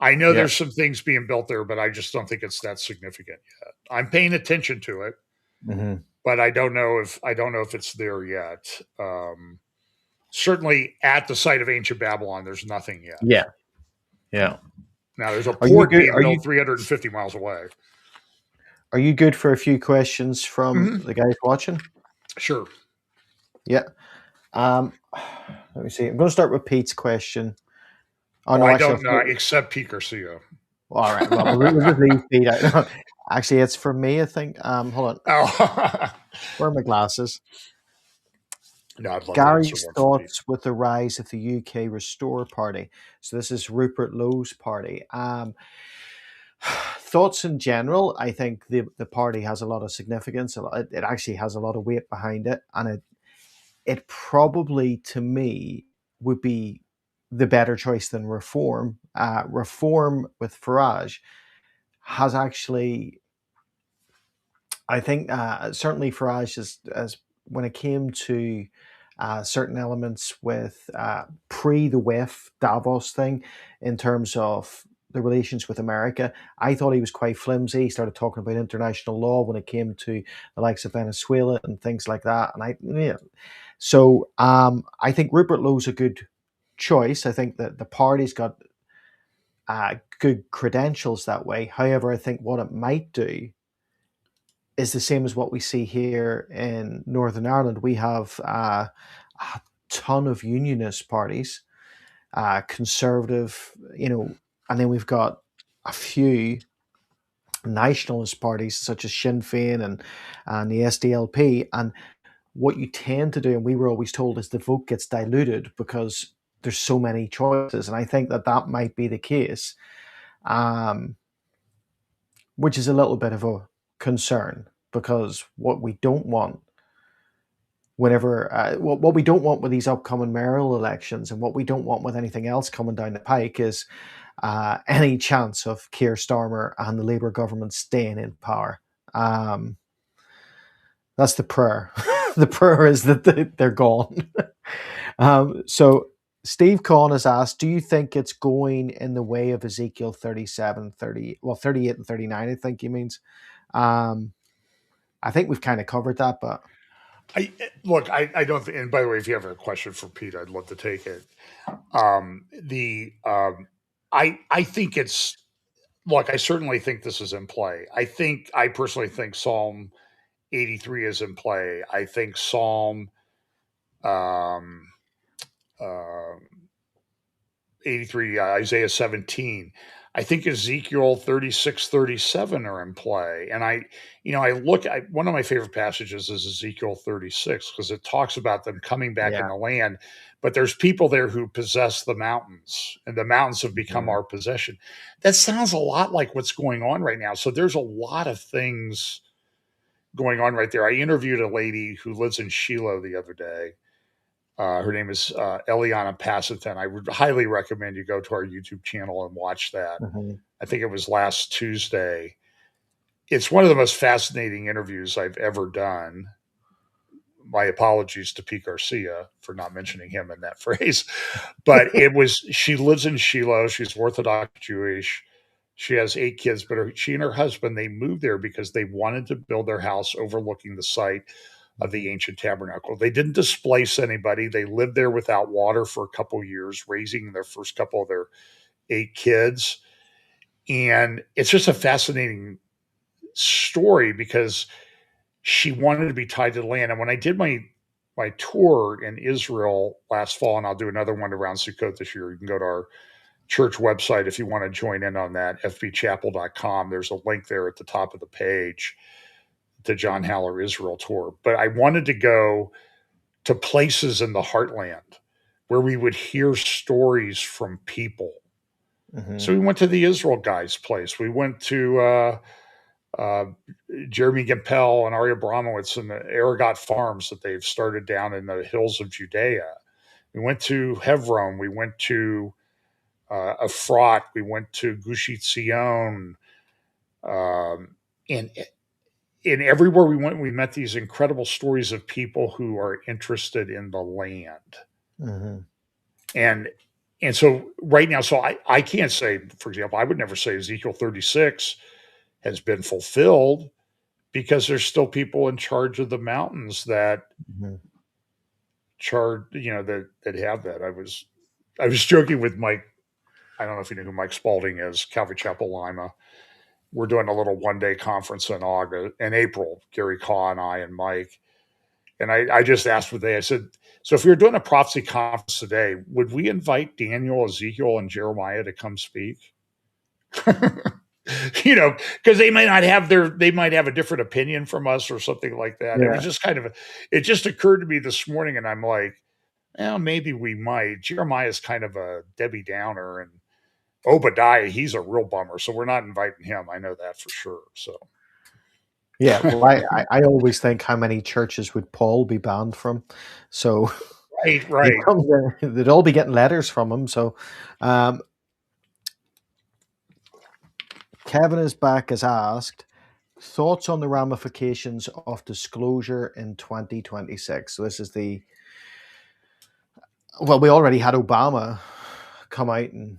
Speaker 2: I know there's some things being built there, but I just don't think it's that significant yet. I'm paying attention to it, but I don't know if it's there yet. Certainly at the site of ancient Babylon, there's nothing yet.
Speaker 1: Yeah.
Speaker 2: Now there's a port being built 350 miles away.
Speaker 1: Are you good for a few questions from the guys watching?
Speaker 2: Sure.
Speaker 1: Yeah. Let me see. I'm going to start with Pete's question.
Speaker 2: Oh, no, I don't know, except Pete Garcia.
Speaker 1: Well, all right. Well, we'll just leave Pete out. Actually, it's for me, I think. Hold on.
Speaker 2: Oh.
Speaker 1: Where are my glasses?
Speaker 2: No, I'd love
Speaker 1: Gary's thoughts with the rise of the UK Restore Party. So this is Rupert Lowe's party. Thoughts in general, I think the party has a lot of significance. It actually has a lot of weight behind it. And it probably, to me, would be the better choice than Reform. Reform with Farage has actually, I think, certainly Farage as when it came to certain elements with pre the WEF Davos thing in terms of the relations with America, I thought he was quite flimsy. He started talking about international law when it came to the likes of Venezuela and things like that. And so I think Rupert Lowe's a good choice. I think that the party's got good credentials that way. However, I think what it might do is the same as what we see here in Northern Ireland. We have a ton of unionist parties, conservative, and then we've got a few nationalist parties such as Sinn Féin and the SDLP. And what you tend to do, and we were always told, is the vote gets diluted because there's so many choices. And I think that might be the case, which is a little bit of a concern, because what we don't want what we don't want with these upcoming mayoral elections, and what we don't want with anything else coming down the pike, is any chance of Keir Starmer and the Labour government staying in power. That's the prayer. The prayer is that they're gone. So Steve Conn has asked, do you think it's going in the way of Ezekiel 37, 38 and 39, I think he means. I think we've kind of covered that, but
Speaker 2: I don't think, and by the way, if you have a question for Pete, I'd love to take it. I think it's, I certainly think this is in play. I personally think Psalm 83 is in play. I think Psalm 83, Isaiah 17. I think Ezekiel 36, 37 are in play. And I look at one of my favorite passages is Ezekiel 36, because it talks about them coming back in the land, but there's people there who possess the mountains, and the mountains have become our possession. That sounds a lot like what's going on right now. So there's a lot of things going on right there. I interviewed a lady who lives in Shiloh the other day. Her name is Eliana Passathen. I would highly recommend you go to our YouTube channel and watch that. I think it was last Tuesday. It's one of the most fascinating interviews I've ever done. My apologies to Pete Garcia for not mentioning him in that phrase. But she lives in Shiloh. She's Orthodox Jewish. She has 8 kids, but she and her husband, they moved there because they wanted to build their house overlooking the site of the ancient tabernacle. They didn't displace anybody. They lived there without water for a couple of years, raising their first couple of their 8 kids. And it's just a fascinating story because she wanted to be tied to the land. And when I did my tour in Israel last fall, and I'll do another one around Sukkot this year, you can go to our church website if you want to join in on that, fbchapel.com. There's a link there at the top of the page to John Haller Israel Tour. But I wanted to go to places in the heartland where we would hear stories from people. So we went to the Israel guy's place. We went to Jeremy Gimpel and Arya Abramowitz and the Aragot farms that they've started down in the hills of Judea. We went to Hebron. We went to Efrat. We went to Gush Etzion. And everywhere we went, we met these incredible stories of people who are interested in the land. And so right now, so I can't say, for example, I would never say Ezekiel 36 has been fulfilled because there's still people in charge of the mountains that that have that. I was joking with Mike. I don't know if you know who Mike Spalding is, Calvary Chapel Lima. We're doing a little one-day conference in April, Gary Caw and I and Mike. And I just asked I said, so if we were doing a prophecy conference today, would we invite Daniel, Ezekiel, and Jeremiah to come speak? Because they might have a different opinion from us or something like that. Yeah. It was just it just occurred to me this morning, and I'm like, well, maybe we might. Jeremiah's kind of a Debbie Downer, and Obadiah, he's a real bummer. So we're not inviting him. I know that for sure. So.
Speaker 1: Yeah, well, I always think how many churches would Paul be banned from? So,
Speaker 2: right.
Speaker 1: They'd all be getting letters from him. So, Kevin is back has asked, thoughts on the ramifications of disclosure in 2026. So this is we already had Obama come out and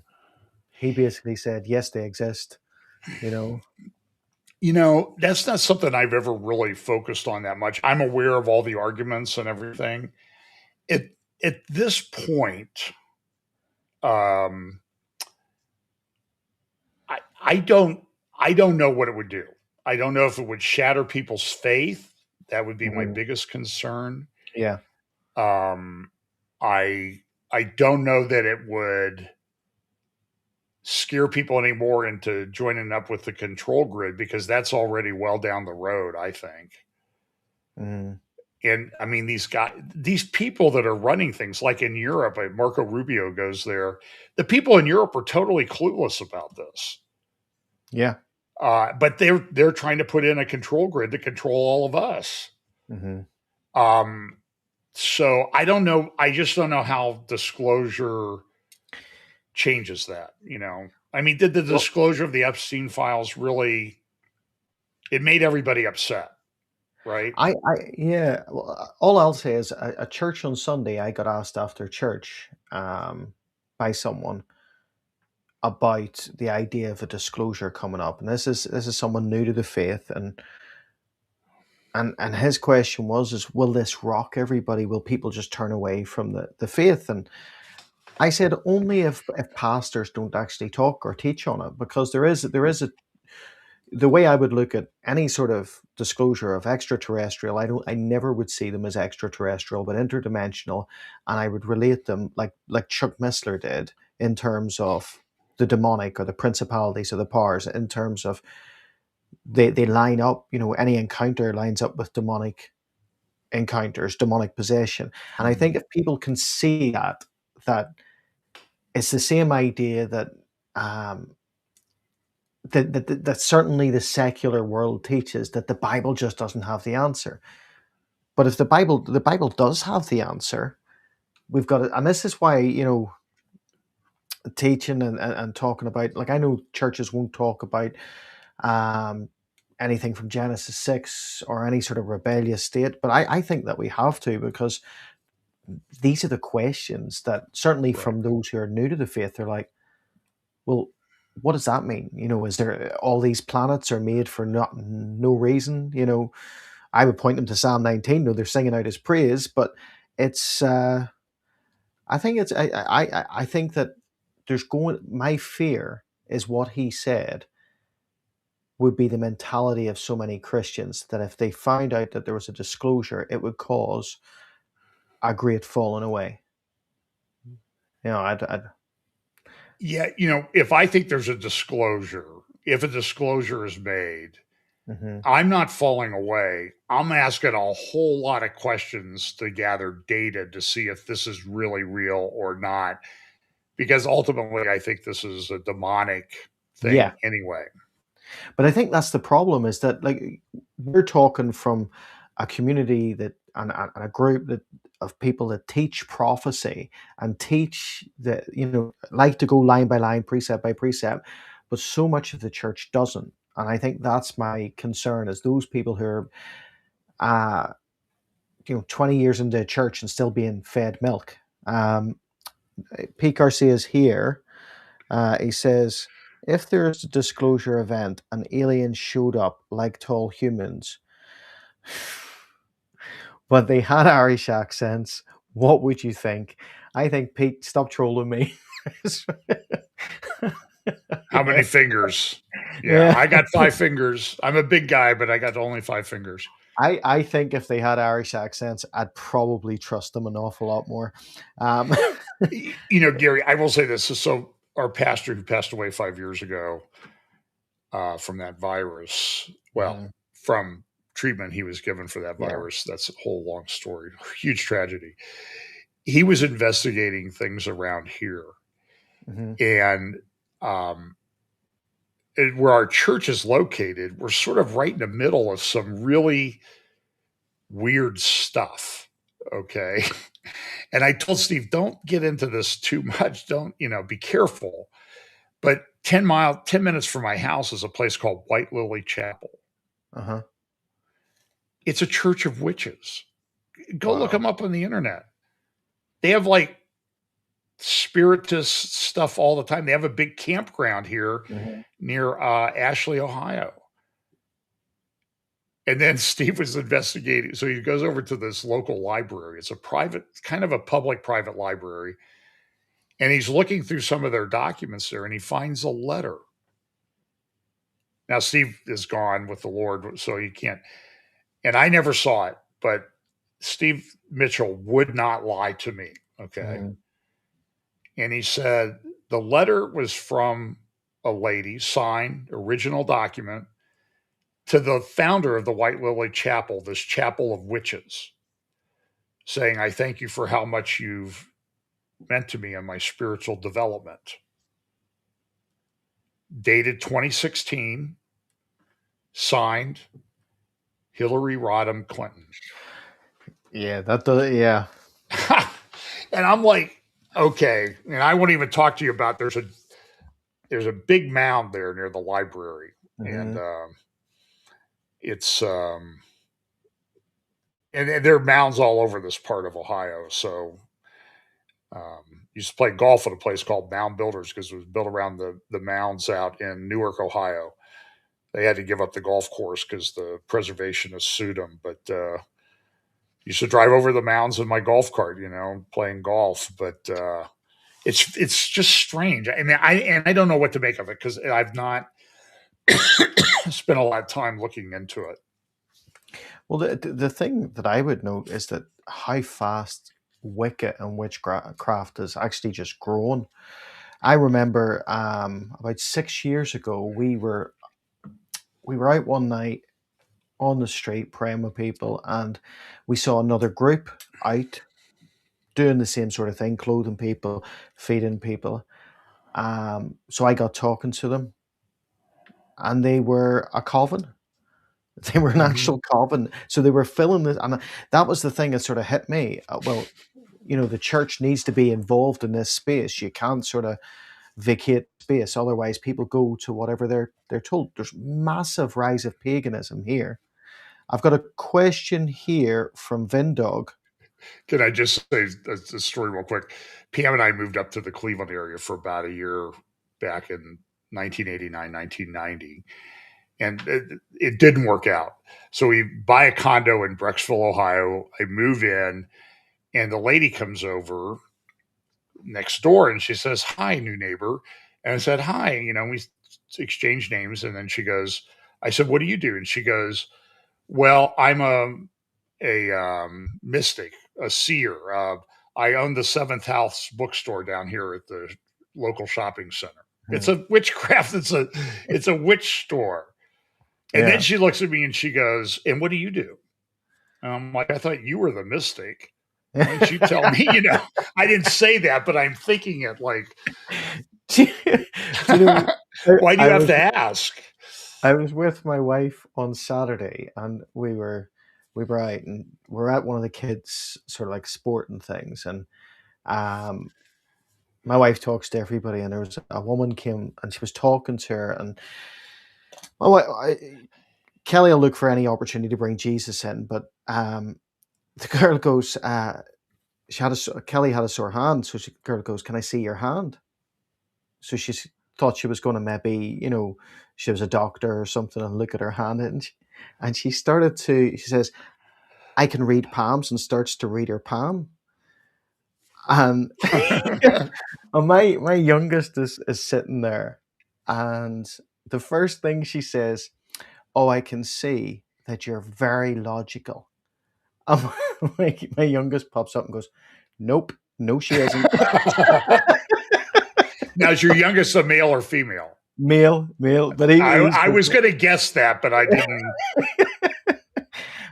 Speaker 1: he basically said, yes, they exist,
Speaker 2: That's not something I've ever really focused on that much. I'm aware of all the arguments and everything. At this point, I don't know what it would do. I don't know if it would shatter people's faith. That would be my biggest concern.
Speaker 1: Yeah.
Speaker 2: I don't know that it would scare people anymore into joining up with the control grid, because that's already well down the road, I think. And I mean, these people that are running things like in Europe, Marco Rubio goes there. The people in Europe are totally clueless about this.
Speaker 1: Yeah.
Speaker 2: But they're trying to put in a control grid to control all of us. So I don't know. I just don't know how disclosure changes that. I mean, did the disclosure of the Epstein files really? It made everybody upset, right?
Speaker 1: Yeah. Well, all I'll say is a church on Sunday. I got asked after church by someone about the idea of a disclosure coming up, and this is someone new to the faith, and his question was, will this rock everybody? Will people just turn away from the faith? And I said, only if pastors don't actually talk or teach on it, because there is the way I would look at any sort of disclosure of extraterrestrial, I never would see them as extraterrestrial, but interdimensional, and I would relate them like Chuck Missler did in terms of the demonic or the principalities or the powers, in terms of they line up, any encounter lines up with demonic encounters, demonic possession. And I think if people can see that it's the same idea that that certainly the secular world teaches, that the Bible just doesn't have the answer. But if the Bible does have the answer, we've got it. And this is why, teaching and talking about, like, I know churches won't talk about anything from Genesis 6 or any sort of rebellious state, but I think that we have to, because these are the questions that certainly from those who are new to the faith, they're like, well, what does that mean? Is there all these planets are made for no reason? I would point them to Psalm 19. No, they're singing out his praise, but it's I think that my fear is what he said would be the mentality of so many Christians, that if they found out that there was a disclosure, it would cause a great falling away.
Speaker 2: Yeah, if I think there's a disclosure, if a disclosure is made, I'm not falling away. I'm asking a whole lot of questions to gather data to see if this is really real or not. Because ultimately, I think this is a demonic thing
Speaker 1: Yeah.
Speaker 2: anyway.
Speaker 1: But I think that's the problem, is that, like, we're talking from a community that and a group that of people that teach prophecy and teach that, like to go line by line, precept by precept, but so much of the church doesn't. And I think that's my concern, is those people who are, 20 years into church and still being fed milk. Pete Garcia is here. He says, if there's a disclosure event and aliens showed up like tall humans, but they had Irish accents, what would you think? I think, Pete, stop trolling me.
Speaker 2: How many fingers?
Speaker 1: Yeah.
Speaker 2: I got 5 fingers. I'm a big guy, but I got only 5 fingers.
Speaker 1: I think if they had Irish accents, I'd probably trust them an awful lot more.
Speaker 2: Gary, I will say this. So our pastor who passed away 5 years ago from that virus, from treatment he was given for that virus, that's a whole long story, huge tragedy. He was investigating things around here. And where our church is located, we're sort of right in the middle of some really weird stuff. Okay. And I told Steve, don't get into this too much. Don't, be careful. But 10 minutes from my house is a place called White Lily Chapel. It's a church of witches. Go look them up on the internet. They have like spiritist stuff all the time. They have a big campground here near Ashley, Ohio. And then Steve was investigating. So he goes over to this local library. It's a private, kind of a public-private library. And he's looking through some of their documents there, and he finds a letter. Now, Steve is gone with the Lord, so he can't. And I never saw it, but Steve Mitchell would not lie to me. Okay. And he said the letter was from a lady, signed, original document, to the founder of the White Lily Chapel, this chapel of witches, saying, I thank you for how much you've meant to me in my spiritual development. Dated 2016, signed Hillary Rodham Clinton.
Speaker 1: Yeah, that does. Yeah.
Speaker 2: And I'm like, okay. And I won't even talk to you about, there's a big mound there near the library. And it's, and there are mounds all over this part of Ohio. So used to play golf at a place called Mound Builders because it was built around the mounds out in Newark, Ohio. They had to give up the golf course because the preservationists sued them. But used to drive over the mounds in my golf cart, playing golf. But it's just strange. I mean, I don't know what to make of it because I've not spent a lot of time looking into it.
Speaker 1: Well, the thing that I would note is that how fast Wicca and witchcraft has actually just grown. I remember about 6 years ago, we were out one night on the street praying with people, and we saw another group out doing the same sort of thing, clothing people, feeding people. So I got talking to them, and they were a coven. They were an actual coven. So they were filling this, and that was the thing that sort of hit me. Well, the church needs to be involved in this space. You can't sort of vacate space, otherwise people go to whatever they're told. There's massive rise of paganism here. I've got a question here from Vindog.
Speaker 2: Can I just say a story real quick? Pam and I moved up to the Cleveland area for about a year back in 1989, 1990. And it didn't work out. So we buy a condo in Brecksville, Ohio. I move in, and the lady comes over next door, and she says, hi, new neighbor. And I said, hi. We exchanged names. And then she goes, I said, what do you do? And she goes, well, I'm a mystic, a seer. I own the Seventh House bookstore down here at the local shopping center. It's a witchcraft. It's a witch store. And then she looks at me and she goes, "And what do you do?" And I'm like, "I thought you were the mystic. Why don't you tell me?" I didn't say that, but I'm thinking it like, why do you have to ask?
Speaker 1: I was with my wife on Saturday, and we were out, and we're at one of the kids' sort of like sporting things, and my wife talks to everybody, and there was a woman came and she was talking to her, and Kelly will look for any opportunity to bring Jesus in, but the girl goes, Kelly had a sore hand, so the girl goes, "Can I see your hand?" So she thought she was going to maybe, she was a doctor or something, and look at her hand, and she started to. She says, "I can read palms," and starts to read her palm. And my youngest is sitting there, and the first thing she says, "Oh, I can see that you're very logical." And my youngest pops up and goes, "Nope, no, she isn't."
Speaker 2: Now, is your youngest a male or female?
Speaker 1: Male, but
Speaker 2: I was going to guess that, but I didn't.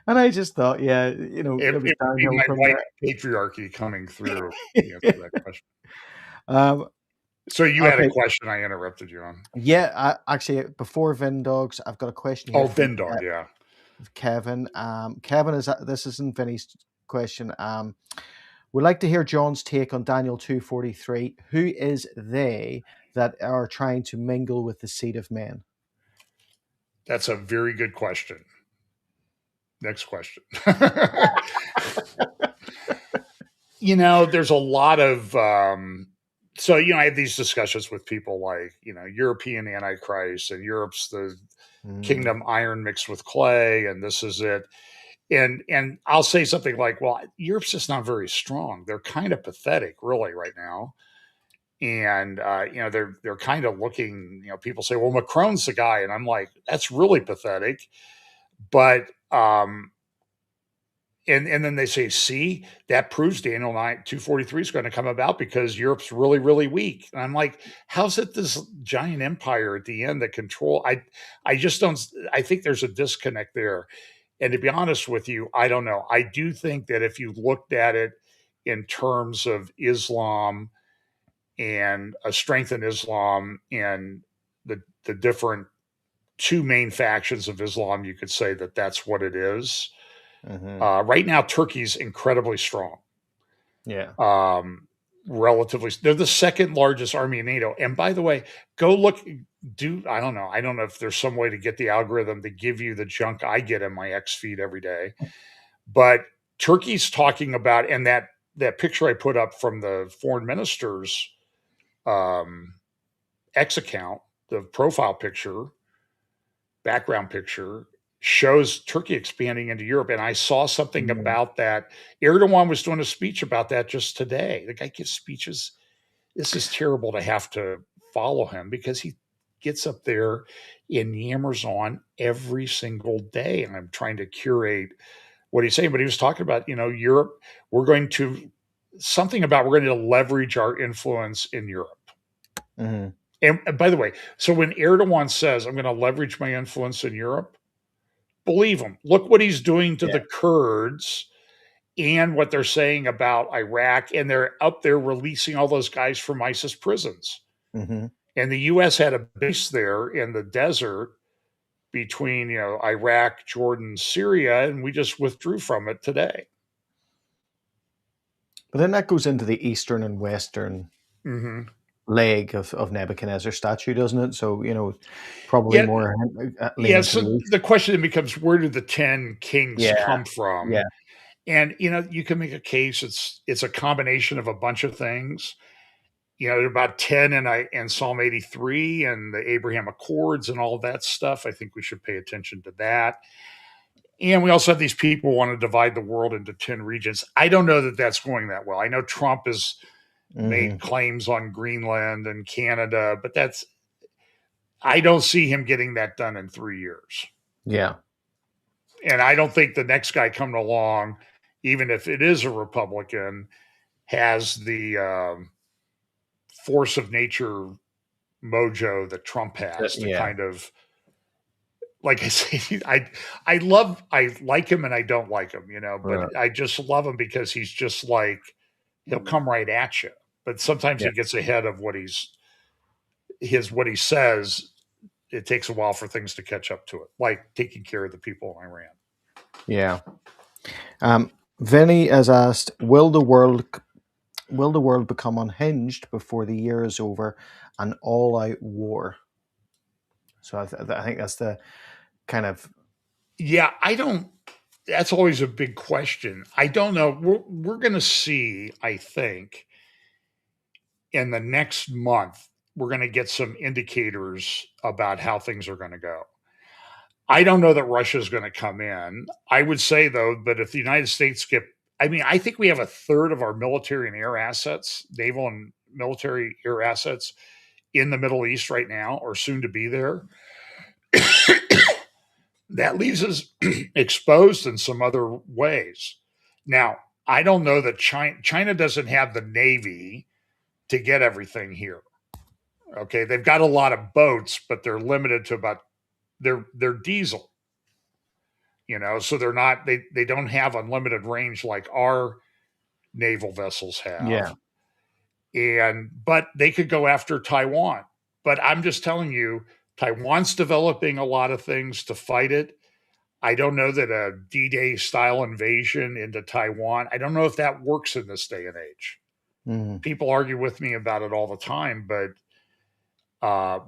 Speaker 1: And I just thought, it was downhill
Speaker 2: my
Speaker 1: from
Speaker 2: white
Speaker 1: there.
Speaker 2: patriarchy coming through. That question. So you had a question I interrupted you on.
Speaker 1: Yeah, actually, before Vin Dogs, I've got a question here.
Speaker 2: Oh, Vin Dog, yeah.
Speaker 1: Kevin. Kevin, this isn't Vinny's question. We'd like to hear John's take on Daniel 2:43. Who is they that are trying to mingle with the seed of men?
Speaker 2: That's a very good question. Next question. There's a lot of so I have these discussions with people like European Antichrist, and Europe's the kingdom iron mixed with clay, and this is it. And I'll say something like, well, Europe's just not very strong. They're kind of pathetic, really, right now. And they're kind of looking. People say, well, Macron's the guy, and I'm like, that's really pathetic. But and then they say, see, that proves Daniel 2:43 is going to come about because Europe's really, really weak. And I'm like, how's it this giant empire at the end that control? I just don't. I think there's a disconnect there. And to be honest with you, I don't know. I do think that if you looked at it in terms of Islam and a strength in Islam and the different two main factions of Islam, you could say that that's what it is. Right now, Turkey's incredibly strong.
Speaker 1: Yeah.
Speaker 2: Relatively, they're the second largest army in NATO. And by the way, go look. I don't know. I don't know if there's some way to get the algorithm to give you the junk I get in my X feed every day. But Turkey's talking about, and that picture I put up from the foreign minister's X account, the profile picture, background picture, shows Turkey expanding into Europe. And I saw something about that. Erdogan was doing a speech about that just today. The guy gives speeches. This is terrible to have to follow him because he gets up there and yammers on every single day. And I'm trying to curate what he's saying, but he was talking about, Europe, we're going to leverage our influence in Europe. And by the way, so when Erdogan says, I'm going to leverage my influence in Europe, believe him. Look what he's doing to the Kurds and what they're saying about Iraq. And they're up there releasing all those guys from ISIS prisons. And the U.S. had a base there in the desert between, Iraq, Jordan, Syria, and we just withdrew from it today.
Speaker 1: But then that goes into the Eastern and Western leg of Nebuchadnezzar's statue, doesn't it? So, probably more.
Speaker 2: So the question then becomes, where did the 10 kings come from?
Speaker 1: Yeah.
Speaker 2: And, you can make a case. It's a combination of a bunch of things. There are about 10 in Psalm 83 and the Abraham Accords and all of that stuff. I think we should pay attention to that. And we also have these people who want to divide the world into 10 regions. I don't know that that's going that well. I know Trump has made claims on Greenland and Canada, but I don't see him getting that done in 3 years.
Speaker 1: Yeah.
Speaker 2: And I don't think the next guy coming along, even if it is a Republican, has the force of nature mojo that Trump has to
Speaker 1: Yeah.
Speaker 2: kind of, like I say, I like him and I don't like him, but
Speaker 1: Right.
Speaker 2: I just love him because he's just like, he'll come right at you. But sometimes
Speaker 1: Yeah.
Speaker 2: he gets ahead of what he says. It takes a while for things to catch up to it, like taking care of the people in Iran.
Speaker 1: Yeah. Vinny has asked, will the world become unhinged before the year is over, an all-out war? So I think that's the kind of
Speaker 2: Yeah, that's always a big question. I don't know. We're going to see, I think, in the next month, we're going to get some indicators about how things are going to go. I don't know that Russia's going to come in. I would say, though, that if the United States I think we have a third of our military and air assets, naval and military air assets in the Middle East right now, or soon to be there. That leaves us exposed in some other ways. Now, I don't know that China doesn't have the Navy to get everything here. Okay, they've got a lot of boats, but they're limited to about their diesel. So they don't have unlimited range like our naval vessels
Speaker 1: yeah.
Speaker 2: have. But they could go after Taiwan. But I'm just telling you, Taiwan's developing a lot of things to fight it. I don't know that a D-Day style invasion into Taiwan, I don't know if that works in this day and age.
Speaker 1: Mhm.
Speaker 2: People argue with me about it all the time, but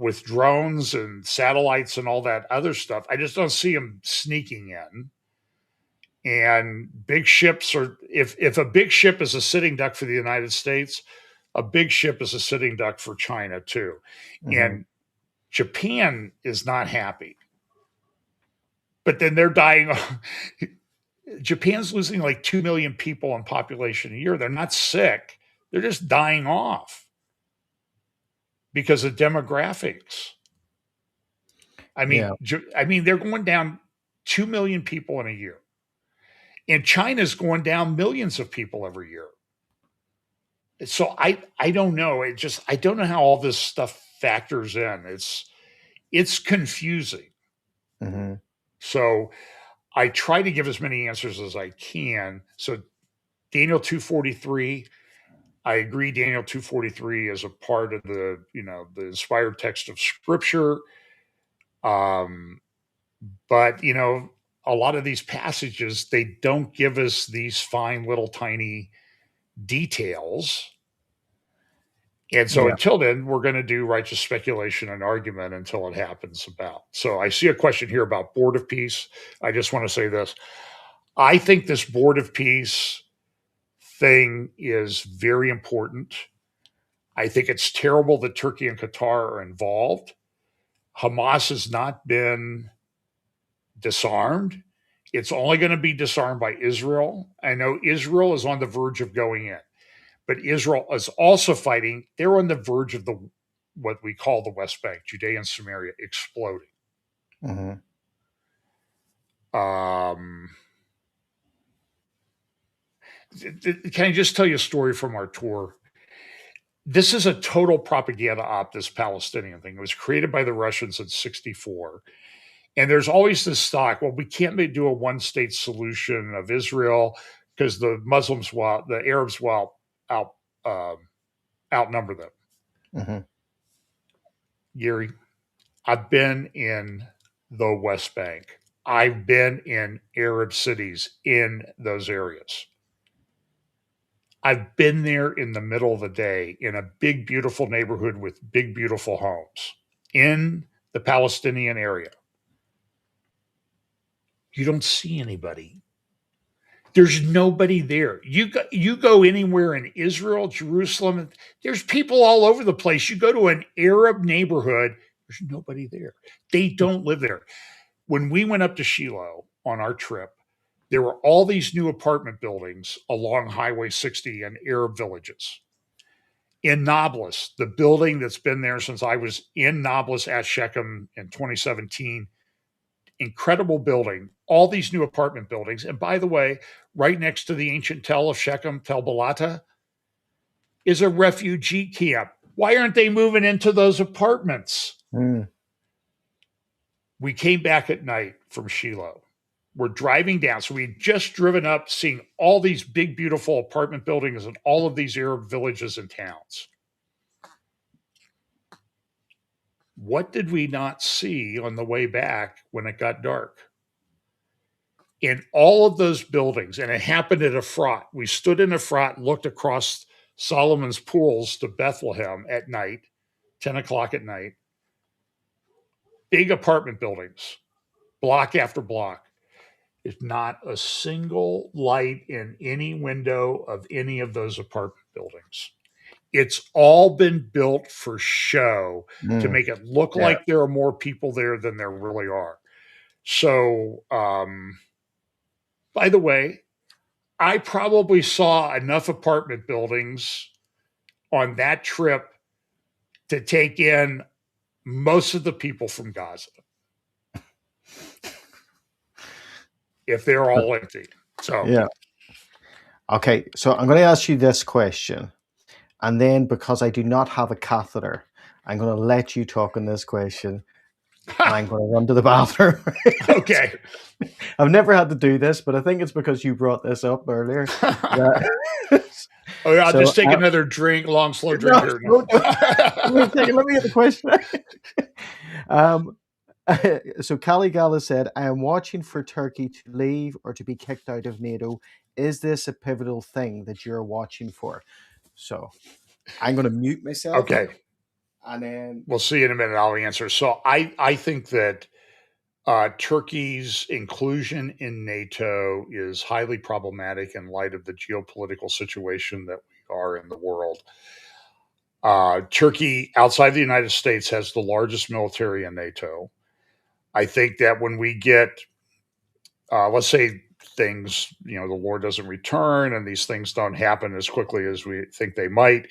Speaker 2: with drones and satellites and all that other stuff, I just don't see them sneaking in. And big ships if a big ship is a sitting duck for the United States, a big ship is a sitting duck for China too. And Japan is not happy. But then they're dying. Japan's losing like 2 million people in population a year. They're not sick. They're just dying off because of demographics. I
Speaker 1: Yeah.
Speaker 2: mean, they're going down 2 million people in a year. And China's going down millions of people every year. So I don't know. I don't know how all this stuff factors in. It's confusing.
Speaker 1: Mhm.
Speaker 2: So I try to give as many answers as I can. So Daniel 243, I agree Daniel 243 is a part of the inspired text of scripture. But a lot of these passages, they don't give us these fine little tiny details. And so
Speaker 1: Yeah.
Speaker 2: until then, we're going to do righteous speculation and argument until it happens about. So I see a question here about Board of Peace. I just want to say this. I think this Board of Peace thing is very important. I think it's terrible that Turkey and Qatar are involved. Hamas has not been disarmed. It's only going to be disarmed by Israel. I know Israel is on the verge of going in, but Israel is also fighting. They're on the verge of what we call the West Bank, Judea and Samaria, exploding.
Speaker 1: Mhm.
Speaker 2: Can I just tell you a story from our tour? This is a total propaganda op, this Palestinian thing. It was created by the Russians in 1964. And there's always this talk, well, we can't do a one-state solution of Israel because the Arabs will outnumber them.
Speaker 1: Mhm.
Speaker 2: Gary, I've been in the West Bank. I've been in Arab cities in those areas. I've been there in the middle of the day in a big, beautiful neighborhood with big, beautiful homes in the Palestinian area. You don't see anybody. There's nobody there. You go anywhere in Israel, Jerusalem, there's people all over the place. You go to an Arab neighborhood, there's nobody there. They don't live there. When we went up to Shiloh on our trip, there were all these new apartment buildings along Highway 60 in Arab villages. In Nablus, the building that's been there since I was in Nablus at Shechem in 2017, incredible building, all these new apartment buildings. And by the way, right next to the ancient tell of Shechem, Tel Balata, is a refugee camp Why aren't they moving into those apartments? We came back at night from Shiloh. We're driving down. So we'd just driven up, seeing all these big, beautiful apartment buildings in all of these Arab villages and towns. What did we not see on the way back when it got dark? In all of those buildings, and it happened at Efrat. We stood in Efrat, looked across Solomon's pools to Bethlehem at night, 10 o'clock at night. Big apartment buildings, block after block. There's not a single light in any window of any of those apartment buildings. It's all been built for show to make it look like there are more people there than there really are. So, by the way, I probably saw enough apartment buildings on that trip to take in most of the people from Gaza if they're all empty. So,
Speaker 1: yeah. Okay, so I'm going to ask you this question. And then, because I do not have a catheter, I'm going to let you talk on this question. And I'm going to run to the bathroom.
Speaker 2: Okay.
Speaker 1: I've never had to do this, but I think it's because you brought this up earlier.
Speaker 2: Oh, yeah, I'll just take another drink, long, slow drink here.
Speaker 1: No. Let me get the question. So Callie Gala said, I am watching for Turkey to leave or to be kicked out of NATO. Is this a pivotal thing that you're watching for? So I'm going to mute myself.
Speaker 2: Okay.
Speaker 1: And then
Speaker 2: we'll see in a minute. I'll answer. So I think that Turkey's inclusion in NATO is highly problematic in light of the geopolitical situation that we are in the world. Turkey, outside the United States, has the largest military in NATO. I think that when we get, let's say things, the war doesn't return and these things don't happen as quickly as we think they might,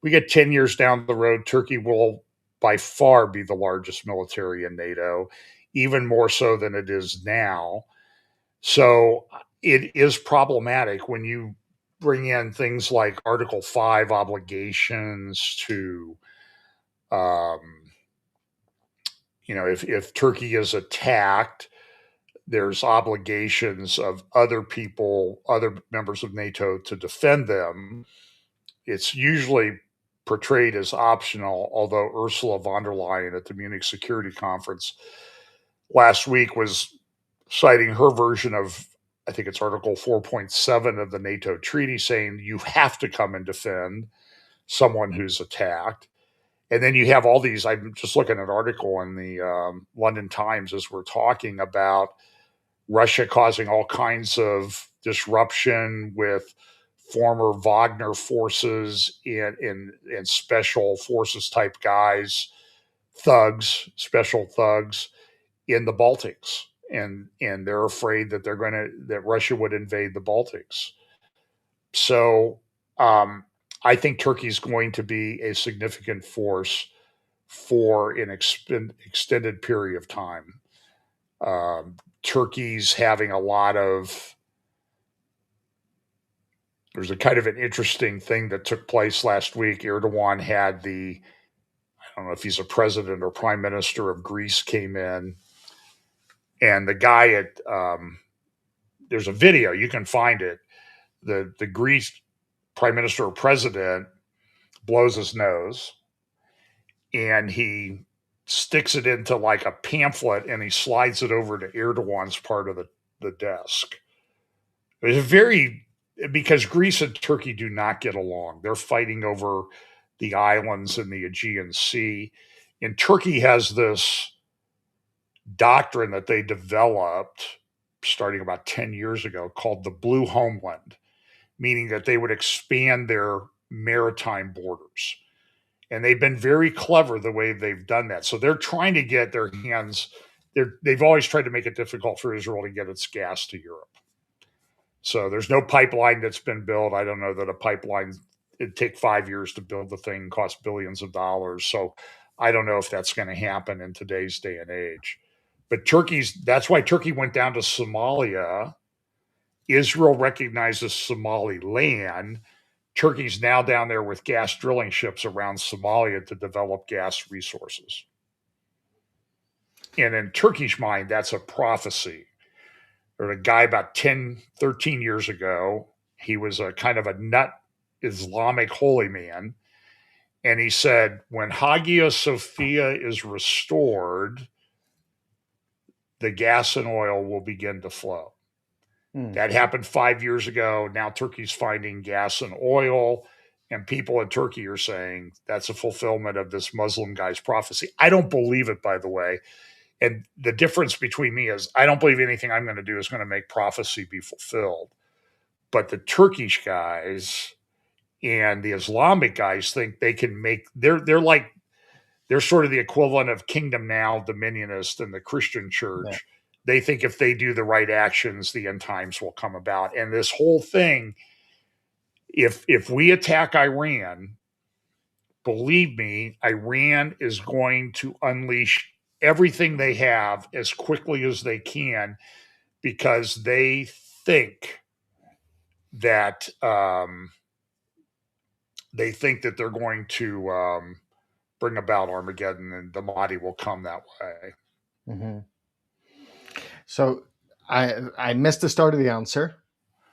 Speaker 2: we get 10 years down the road, Turkey will by far be the largest military in NATO, even more so than it is now. So it is problematic when you bring in things like Article 5 obligations to, if Turkey is attacked, there's obligations of other people, other members of NATO to defend them. It's usually portrayed as optional, although Ursula von der Leyen at the Munich Security Conference last week was citing her version of, I think it's Article 4.7 of the NATO treaty, saying you have to come and defend someone who's attacked. And then you have all these, I'm just looking at an article in the London Times as we're talking about Russia causing all kinds of disruption with former Wagner forces and special forces type guys, special thugs in the Baltics. And they're afraid that that Russia would invade the Baltics. So I think Turkey's going to be a significant force for an extended period of time. Turkey's having a lot of, there's a kind of an interesting thing that took place last week. Erdogan had I don't know if he's a president or prime minister of Greece came in, and the guy at, there's a video, you can find it. The Greece prime minister or president blows his nose and he sticks it into like a pamphlet and he slides it over to Erdogan's part of the desk. It's because Greece and Turkey do not get along. They're fighting over the islands in the Aegean Sea. And Turkey has this doctrine that they developed starting about 10 years ago called the Blue Homeland, meaning that they would expand their maritime borders. And they've been very clever the way they've done that. So they're trying to get their hands, they've always tried to make it difficult for Israel to get its gas to Europe. So there's no pipeline that's been built. I don't know that a pipeline, it'd take 5 years to build the thing, cost billions of dollars. So I don't know if that's going to happen in today's day and age. But that's why Turkey went down to Somalia. Israel recognizes Somaliland. Turkey's now down there with gas drilling ships around Somalia to develop gas resources. And in Turkish mind, that's a prophecy. There was a guy about 10, 13 years ago. He was a kind of a nut Islamic holy man. And he said, when Hagia Sophia is restored, the gas and oil will begin to flow. That happened 5 years ago. Now Turkey's finding gas and oil, and people in Turkey are saying that's a fulfillment of this Muslim guy's prophecy. I don't believe it, by the way. And the difference between me is I don't believe anything I'm going to do is going to make prophecy be fulfilled. But the Turkish guys and the Islamic guys think they can make, they're sort of the equivalent of Kingdom Now, Dominionist, and the Christian church. Yeah. They think if they do the right actions, the end times will come about. And this whole thing, if we attack Iran, believe me, Iran is going to unleash everything they have as quickly as they can, because they think that they're going to bring about Armageddon, and the Mahdi will come that way.
Speaker 1: Mm-hmm. So I missed the start of the answer,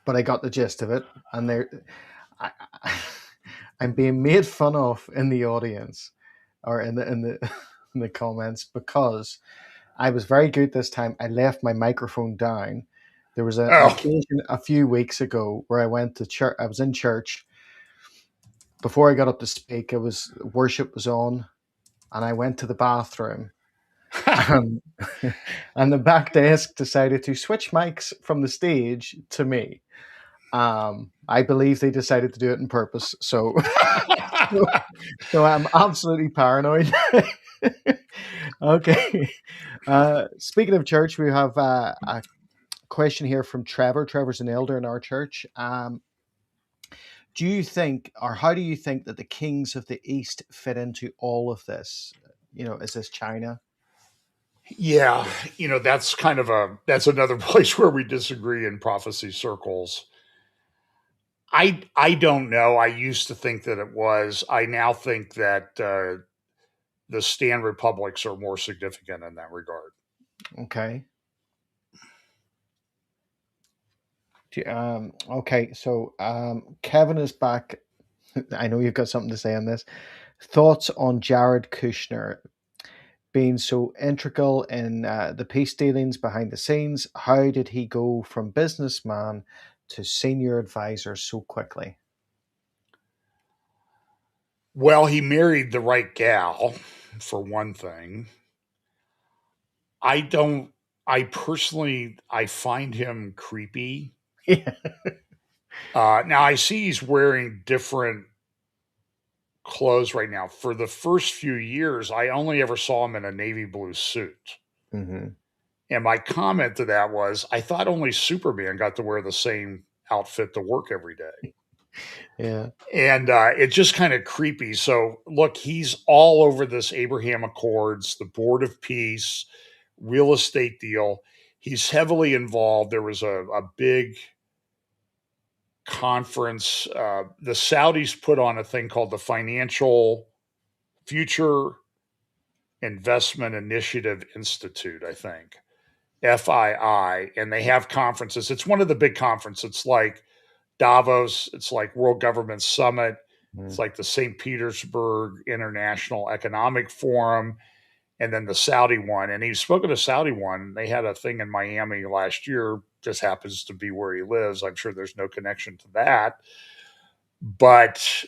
Speaker 1: but I got the gist of it. And I'm being made fun of in the audience or in the comments because I was very good this time. I left my microphone down. There was an occasion a few weeks ago where I went to church. I was in church. Before I got up to speak, worship was on, and I went to the bathroom. And the back desk decided to switch mics from the stage to me. I believe they decided to do it on purpose. So I'm absolutely paranoid. Okay. Speaking of church, we have a question here from Trevor. Trevor's an elder in our church. Do you think, or how do you think that the kings of the East fit into all of this? Is this China?
Speaker 2: Yeah, that's that's another place where we disagree in prophecy circles. I don't know. I used to think that it was. I now think that the stand republics are more significant in that regard.
Speaker 1: Okay. Okay, so Kevin is back. I know you've got something to say on this. Thoughts on Jared Kushner being so integral in the peace dealings behind the scenes? How did he go from businessman to senior advisor so quickly?
Speaker 2: Well, he married the right gal, for one thing. I find him creepy.
Speaker 1: Yeah.
Speaker 2: Now I see he's wearing different clothes right now. For the first few years, I only ever saw him in a navy blue suit.
Speaker 1: Mm-hmm.
Speaker 2: And my comment to that was, I thought only Superman got to wear the same outfit to work every day.
Speaker 1: Yeah.
Speaker 2: And it's just kind of creepy. So look, he's all over this Abraham Accords, the Board of Peace, real estate deal. He's heavily involved. There was a big conference. The Saudis put on a thing called the Financial Future Investment Initiative Institute, I think, FII, and they have conferences. It's one of the big conferences. It's like Davos. It's like World Government Summit. It's like the St. Petersburg International Economic Forum, and then the Saudi one. And he spoke at a Saudi one. They had a thing in Miami last year. Just happens to be where he lives. I'm sure there's no connection to that. But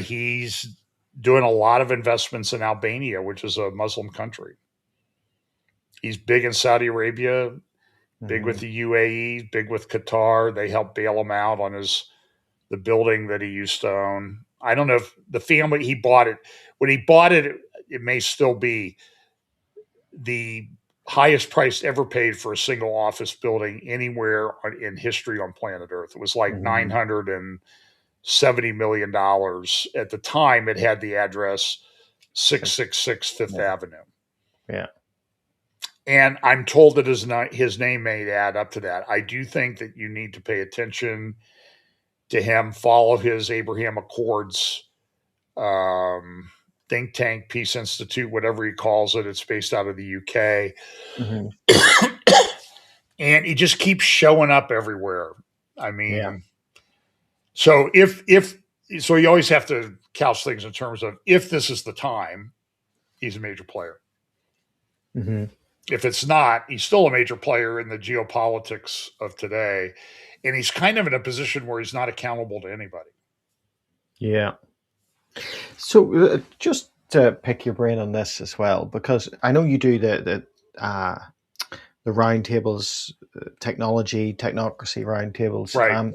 Speaker 2: he's doing a lot of investments in Albania, which is a Muslim country. He's big in Saudi Arabia, big with the UAE, big with Qatar. They helped bail him out on the building that he used to own. I don't know if the family, he bought it. When he bought it, it may still be the highest price ever paid for a single office building anywhere in history on planet Earth. It was like $970 million. At the time, it had the address 666 Fifth Avenue.
Speaker 1: Yeah.
Speaker 2: And I'm told that his name may add up to that. I do think that you need to pay attention to him, follow his Abraham Accords think tank, Peace Institute, whatever he calls it. It's based out of the UK.
Speaker 1: Mm-hmm.
Speaker 2: And he just keeps showing up everywhere. I mean,
Speaker 1: Yeah.
Speaker 2: so so you always have to couch things in terms of, if this is the time, he's a major player.
Speaker 1: Mm-hmm.
Speaker 2: If it's not, he's still a major player in the geopolitics of today. And he's kind of in a position where he's not accountable to anybody.
Speaker 1: Yeah. So just to pick your brain on this as well, because I know you do the roundtables, technocracy roundtables.
Speaker 2: Right.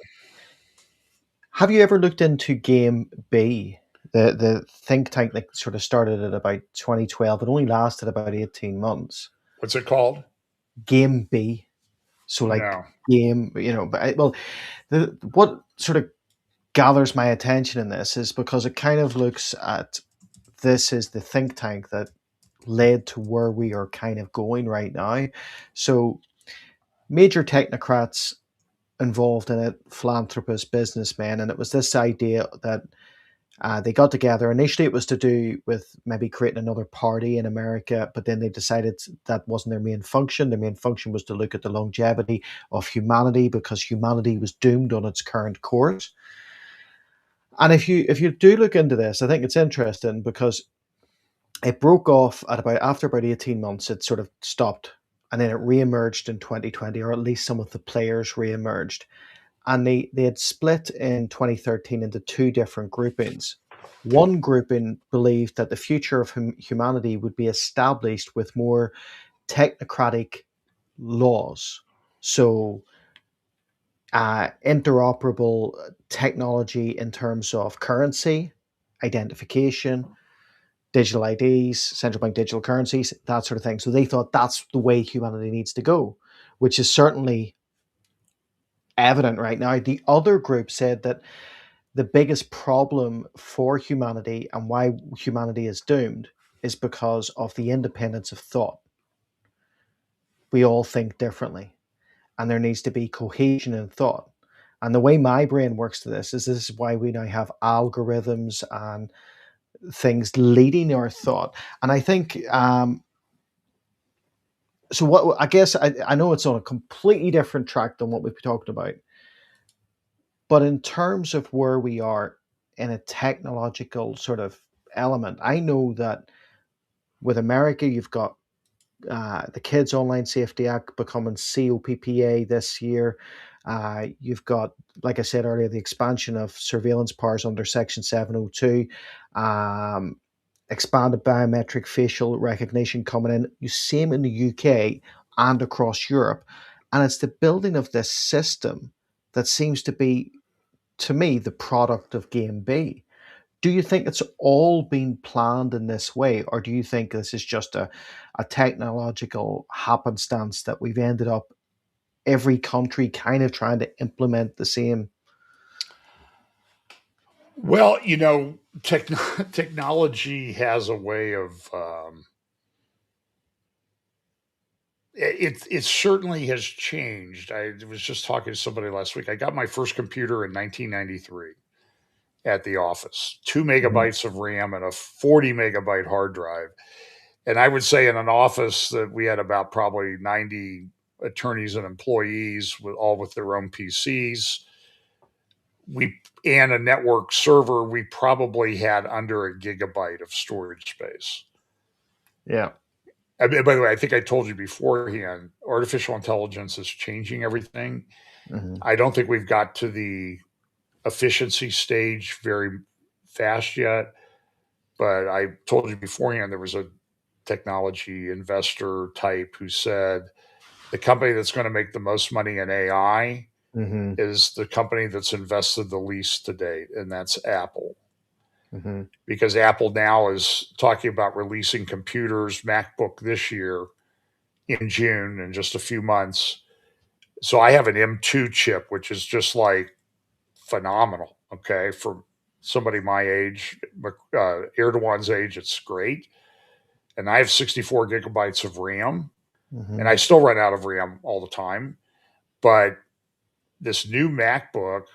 Speaker 1: Have you ever looked into Game B, the think tank that sort of started at about 2012? It only lasted about 18 months.
Speaker 2: What's it called?
Speaker 1: Game B. So like
Speaker 2: No.
Speaker 1: game, but what sort of gathers my attention in this is because it kind of looks at this as the think tank that led to where we are kind of going right now. So major technocrats involved in it, philanthropists, businessmen, and it was this idea that they got together. Initially, it was to do with maybe creating another party in America, but then they decided that wasn't their main function. Their main function was to look at the longevity of humanity, because humanity was doomed on its current course. And if you do look into this, I think it's interesting because it broke off at after about 18 months. It sort of stopped, and then it reemerged in 2020, or at least some of the players reemerged. And they had split in 2013 into two different groupings. One grouping believed that the future of humanity would be established with more technocratic laws. So interoperable technology in terms of currency, identification, digital IDs, central bank digital currencies, that sort of thing. So they thought that's the way humanity needs to go, which is certainly evident right now. The other group said that the biggest problem for humanity and why humanity is doomed is because of the independence of thought. We all think differently, and there needs to be cohesion in thought. And the way my brain works to this is why we now have algorithms and things leading our thought. And I think so. What I guess I know it's on a completely different track than what we've talked about, but in terms of where we are in a technological sort of element, I know that with America, you've got the Kids Online Safety Act becoming COPPA this year. You've got, like I said earlier, the expansion of surveillance powers under Section 702, expanded biometric facial recognition coming in. You see them in the UK and across Europe. And it's the building of this system that seems to be, to me, the product of Game B. Do you think it's all been planned in this way, or do you think this is just a technological happenstance that we've ended up every country kind of trying to implement the same?
Speaker 2: Well, technology has a way of it certainly has changed. I was just talking to somebody last week. I got my first computer in 1993 at the office, 2 megabytes of RAM and a 40 megabyte hard drive. And I would say in an office that we had about probably 90 attorneys and employees with their own PCs. And a network server, we probably had under a gigabyte of storage space.
Speaker 1: Yeah.
Speaker 2: By the way, I think I told you beforehand, artificial intelligence is changing everything.
Speaker 1: Mm-hmm.
Speaker 2: I don't think we've got to the efficiency stage very fast yet. But I told you beforehand, there was a technology investor type who said the company that's going to make the most money in AI
Speaker 1: Mm-hmm.
Speaker 2: is the company that's invested the least to date, and that's Apple.
Speaker 1: Mm-hmm.
Speaker 2: Because Apple now is talking about releasing computers, MacBook this year in June, in just a few months. So I have an M2 chip, which is just like phenomenal. Okay, for somebody my age, Erdogan's age, it's great. And I have 64 gigabytes of RAM,
Speaker 1: Mm-hmm.
Speaker 2: and I still run out of RAM all the time. But this new MacBook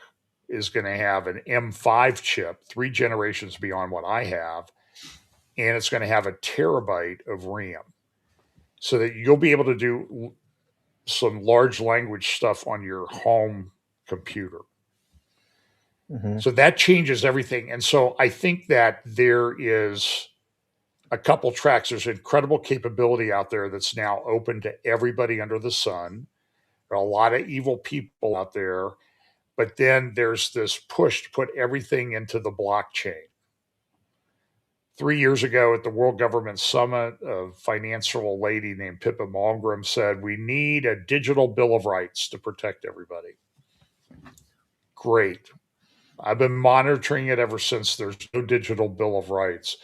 Speaker 2: is going to have an M5 chip, 3 generations beyond what I have, and it's going to have a terabyte of RAM, so that you'll be able to do some large language stuff on your home computer.
Speaker 1: Mhm.
Speaker 2: So that changes everything. And so I think that there is a couple tracks. There's incredible capability out there that's now open to everybody under the sun. There are a lot of evil people out there, but then there's this push to put everything into the blockchain. 3 years ago at the World Government Summit, a financial lady named Pippa Malmgren said, we need a digital bill of rights to protect everybody. Great. I've been monitoring it ever since. There's no digital bill of rights.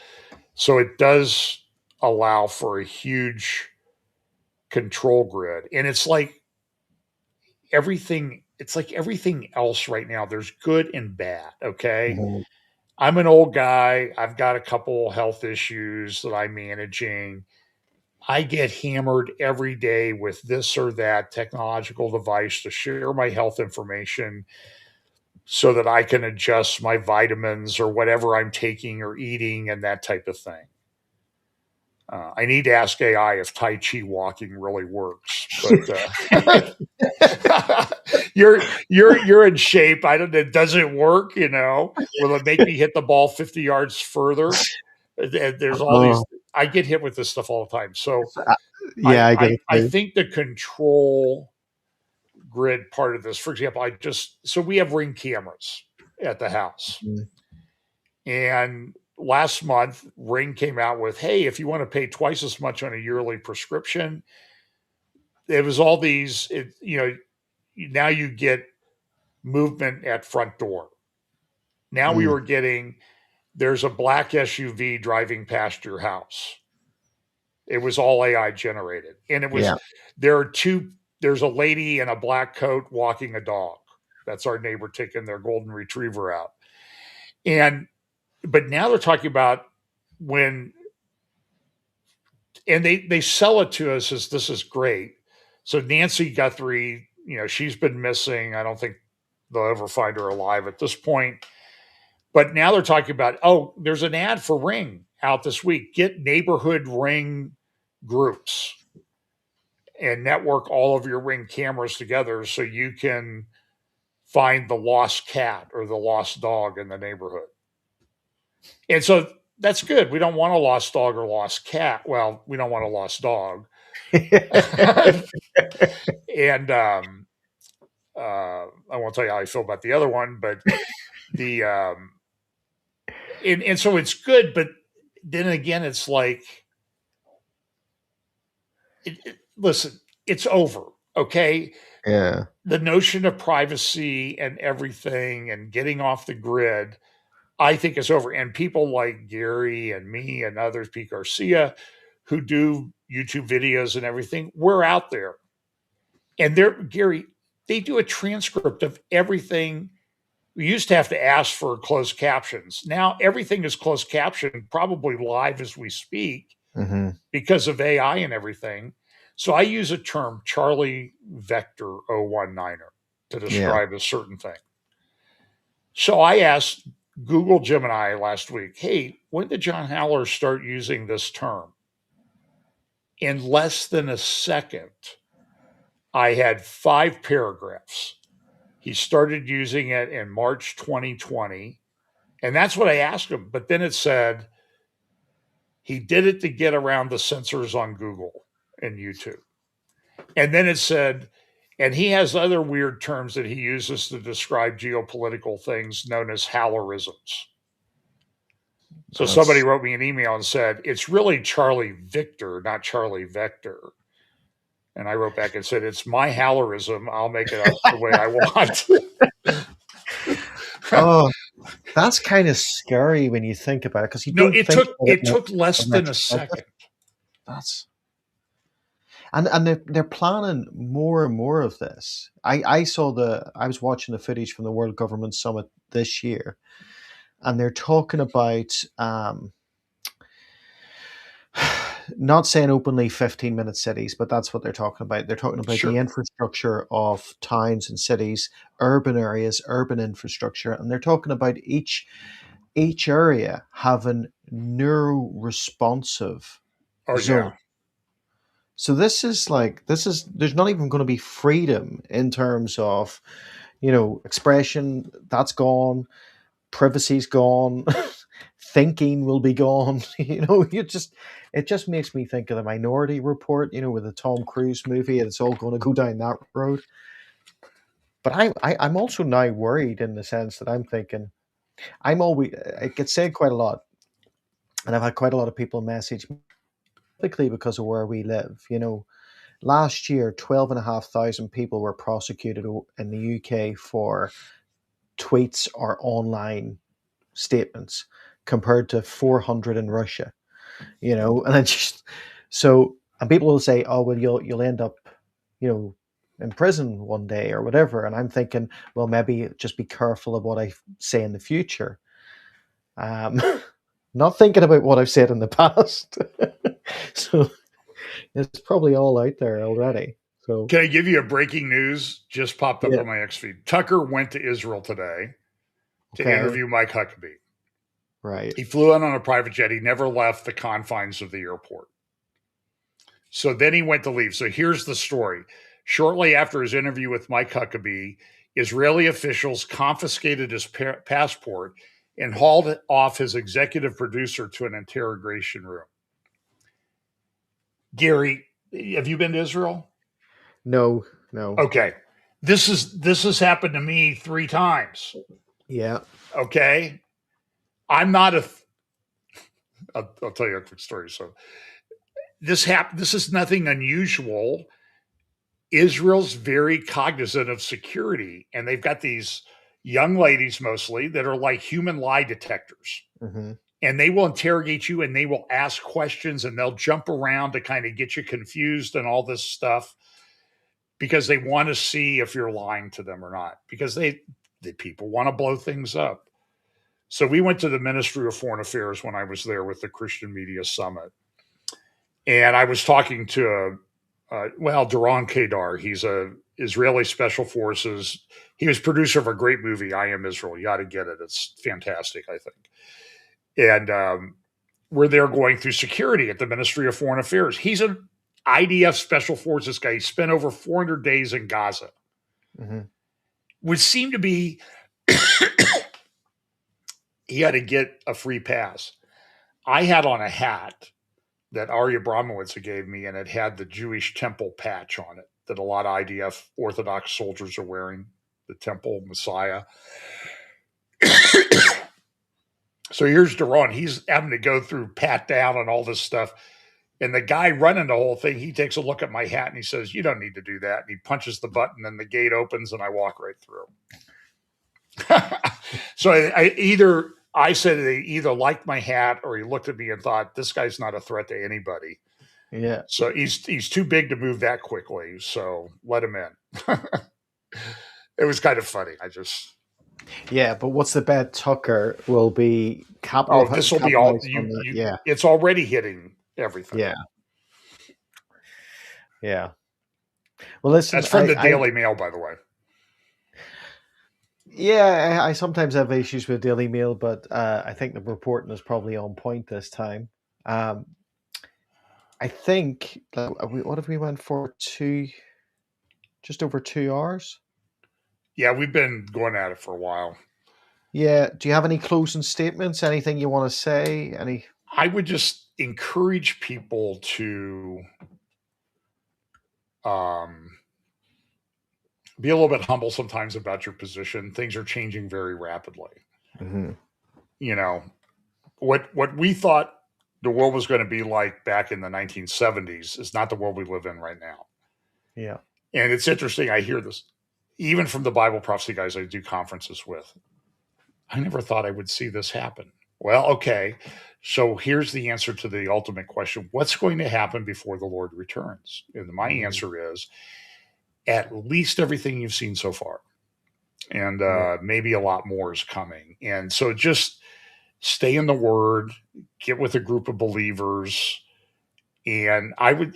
Speaker 2: So it does allow for a huge control grid. And it's like everything else right now. There's good and bad. Okay.
Speaker 1: Mhm.
Speaker 2: I'm an old guy. I've got a couple health issues that I'm managing. I get hammered every day with this or that technological device to share my health information so that I can adjust my vitamins or whatever I'm taking or eating and that type of thing. I need to ask AI if Tai Chi walking really works, but you're in shape. I don't know. Does it work? Will it make me hit the ball 50 yards further? There's all these. I get hit with this stuff all the time. So
Speaker 1: Yeah, I get it
Speaker 2: I
Speaker 1: too.
Speaker 2: think the control grid part of this, for example, so we have Ring cameras at the house.
Speaker 1: Mhm.
Speaker 2: And last month, Ring came out with, hey, if you want to pay twice as much on a yearly prescription, it was all these, now you get movement at front door. Now we
Speaker 1: Mm.
Speaker 2: were getting, there's a black SUV driving past your house. It was all AI generated. And it was,
Speaker 1: Yeah.
Speaker 2: there's a lady in a black coat walking a dog. That's our neighbor taking their golden retriever out. But now they're talking about and they sell it to us as this is great. So Nancy Guthrie, she's been missing. I don't think they'll ever find her alive at this point. But now they're talking about, oh, there's an ad for Ring out this week. Get neighborhood Ring groups and network all of your Ring cameras together so you can find the lost cat or the lost dog in the neighborhood. And so that's good. We don't want a lost dog or lost cat. Well, we don't want a lost dog. And I won't tell you how I feel about the other one, but and so it's good. But then again, it's like, listen, it's over. Okay.
Speaker 1: Yeah.
Speaker 2: The notion of privacy and everything and getting off the grid, I think is over. And people like Gary and me and others, Pete Garcia, who do YouTube videos and everything, we're out there. And Gary, they do a transcript of everything. We used to have to ask for closed captions. Now everything is closed captioned, probably live as we speak, because of AI and everything. So I use a term, Charlie Vector 019er, to describe a certain thing. So I asked Google Gemini last week, hey, when did John Haller start using this term? In less than a second, I had 5 paragraphs. He started using it in March 2020. And that's what I asked him. But then it said he did it to get around the censors on Google and YouTube. And then it said, and he has other weird terms that he uses to describe geopolitical things known as Hallerisms. So somebody wrote me an email and said, it's really Charlie Victor, not Charlie Vector. And I wrote back and said, it's my Hallerism. I'll make it up the way I want.
Speaker 1: Oh, that's kind of scary when you think about it, because you don't.
Speaker 2: It took less than a second.
Speaker 1: And they're planning more and more of this. I was watching the footage from the World Government Summit this year, and they're talking about not saying openly 15-minute cities, but that's what they're talking about. They're talking about the
Speaker 2: Sure.
Speaker 1: infrastructure of towns and cities, urban areas, urban infrastructure, and they're talking about each area having neuro-responsive
Speaker 2: Oh,
Speaker 1: zone.
Speaker 2: yeah.
Speaker 1: So there's not even going to be freedom in terms of, expression. That's gone. Privacy's gone. Thinking will be gone. It just makes me think of the Minority Report, with the Tom Cruise movie, and it's all going to go down that road. But I'm also now worried in the sense that I'm thinking it gets said quite a lot, and I've had quite a lot of people message me, typically because of where we live. Last year, 12,500 people were prosecuted in the UK for tweets or online statements, compared to 400 in Russia. And then and people will say, "Oh, well, you'll end up, in prison one day or whatever." And I'm thinking, well, maybe just be careful of what I say in the future. Um, not thinking about what I've said in the past. So it's probably all out there already. So
Speaker 2: Can I give you a breaking news? Just popped up
Speaker 1: yeah,
Speaker 2: on my X feed. Tucker went to Israel today to
Speaker 1: okay,
Speaker 2: interview Mike Huckabee.
Speaker 1: right.
Speaker 2: He flew in on a private jet. He never left the confines of the airport. So then he went to leave. So here's the story. Shortly after his interview with Mike Huckabee, Israeli officials confiscated his passport and hauled off his executive producer to an interrogation room. Gary, have you been to Israel?
Speaker 1: No.
Speaker 2: Okay. This has happened to me 3 times.
Speaker 1: Yeah.
Speaker 2: Okay. I'm not I'll tell you a quick story. So this is nothing unusual. Israel's very cognizant of security, and they've got these young ladies mostly that are like human lie detectors.
Speaker 1: Mm-hmm.
Speaker 2: And they will interrogate you and they will ask questions and they'll jump around to kind of get you confused and all this stuff because they want to see if you're lying to them or not, because the people want to blow things up. So we went to the Ministry of Foreign Affairs when I was there with the Christian Media Summit. And I was talking to, Doron Kedar. He's a Israeli Special Forces. He was producer of a great movie, I Am Israel. You got to get it. It's fantastic, I think. And we're there going through security at the Ministry of Foreign Affairs. He's an IDF Special Forces guy. He spent over 400 days in Gaza.
Speaker 1: Mm-hmm.
Speaker 2: Would seem to be he had to get a free pass. I had on a hat that Arya Bromowitz gave me, and it had the Jewish temple patch on it that a lot of IDF Orthodox soldiers are wearing, the temple Messiah. So here's Daron. He's having to go through pat down and all this stuff. And the guy running the whole thing, he takes a look at my hat and he says, "You don't need to do that." And he punches the button and the gate opens and I walk right through. So I said they either liked my hat or he looked at me and thought, this guy's not a threat to anybody.
Speaker 1: Yeah.
Speaker 2: So he's too big to move that quickly. So let him in. It was kind of funny.
Speaker 1: Yeah, but what's the bet? Tucker will be
Speaker 2: this will be all
Speaker 1: yeah.
Speaker 2: It's already hitting everything.
Speaker 1: Yeah. Well, listen,
Speaker 2: that's from the Daily Mail, by the way.
Speaker 1: Yeah, I sometimes have issues with Daily Mail, but I think the reporting is probably on point this time. I think what if we went for just over 2 hours?
Speaker 2: Yeah, we've been going at it for a while.
Speaker 1: Yeah. Do you have any closing statements? Anything you want to say?
Speaker 2: I would just encourage people to be a little bit humble sometimes about your position. Things are changing very rapidly.
Speaker 1: Mm-hmm.
Speaker 2: What we thought the world was going to be like back in the 1970s is not the world we live in right now.
Speaker 1: Yeah.
Speaker 2: And it's interesting. I hear this even from the Bible prophecy guys I do conferences with. I never thought I would see this happen. Well, okay. So here's the answer to the ultimate question. What's going to happen before the Lord returns? And my answer is at least everything you've seen so far. And maybe a lot more is coming. And so just stay in the Word, get with a group of believers, And I would,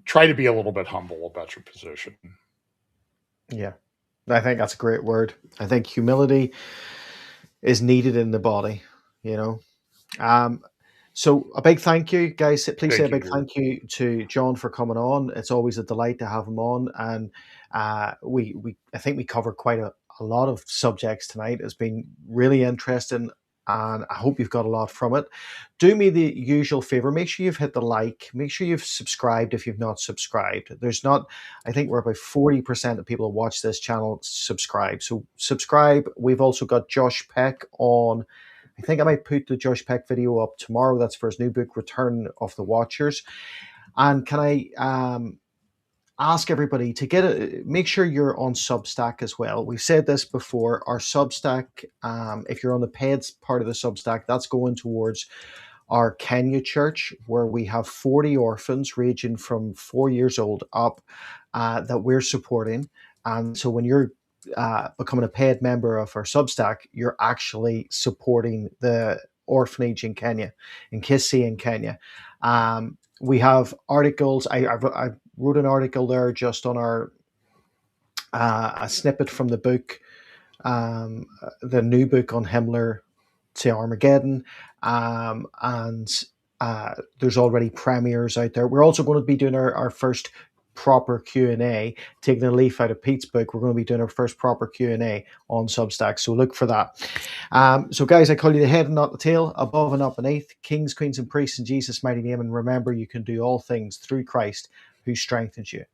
Speaker 2: try to be a little bit humble about your position.
Speaker 1: Yeah, I think that's a great word. I think humility is needed in the body, you know. So a big thank you, guys. Please say a
Speaker 2: Thank you,
Speaker 1: big
Speaker 2: Drew.
Speaker 1: thank you to John for coming on. It's always a delight to have him on, and we I think we covered quite a lot of subjects tonight. It's been really interesting, and I hope you've got a lot from it. Do me the usual favor: make sure you've hit the like, make sure you've subscribed if you've not subscribed. There's not, I think we're about 40% of people who watch this channel subscribe. So subscribe. We've also got Josh Peck on. I think I might put the Josh Peck video up tomorrow. That's for his new book, Return of the Watchers. And can I ask everybody to make sure you're on Substack as well. We've said this before. Our Substack, if you're on the paid part of the Substack, that's going towards our Kenya church, where we have 40 orphans ranging from 4 years old up that we're supporting. And so when you're becoming a paid member of our Substack, you're actually supporting the orphanage in Kenya, in Kisii in Kenya. We have articles. I wrote an article there just on our a snippet from the book, the new book on Himmler to Armageddon, and there's already premieres out there. We're also going to be doing our first proper Q&A, taking a leaf out of Pete's book. We're going to be doing our first proper Q&A on Substack, so look for that. So guys, I call you the head and not the tail, above and not beneath, kings, queens, and priests in Jesus' mighty name, and remember, you can do all things through Christ who strengthens you.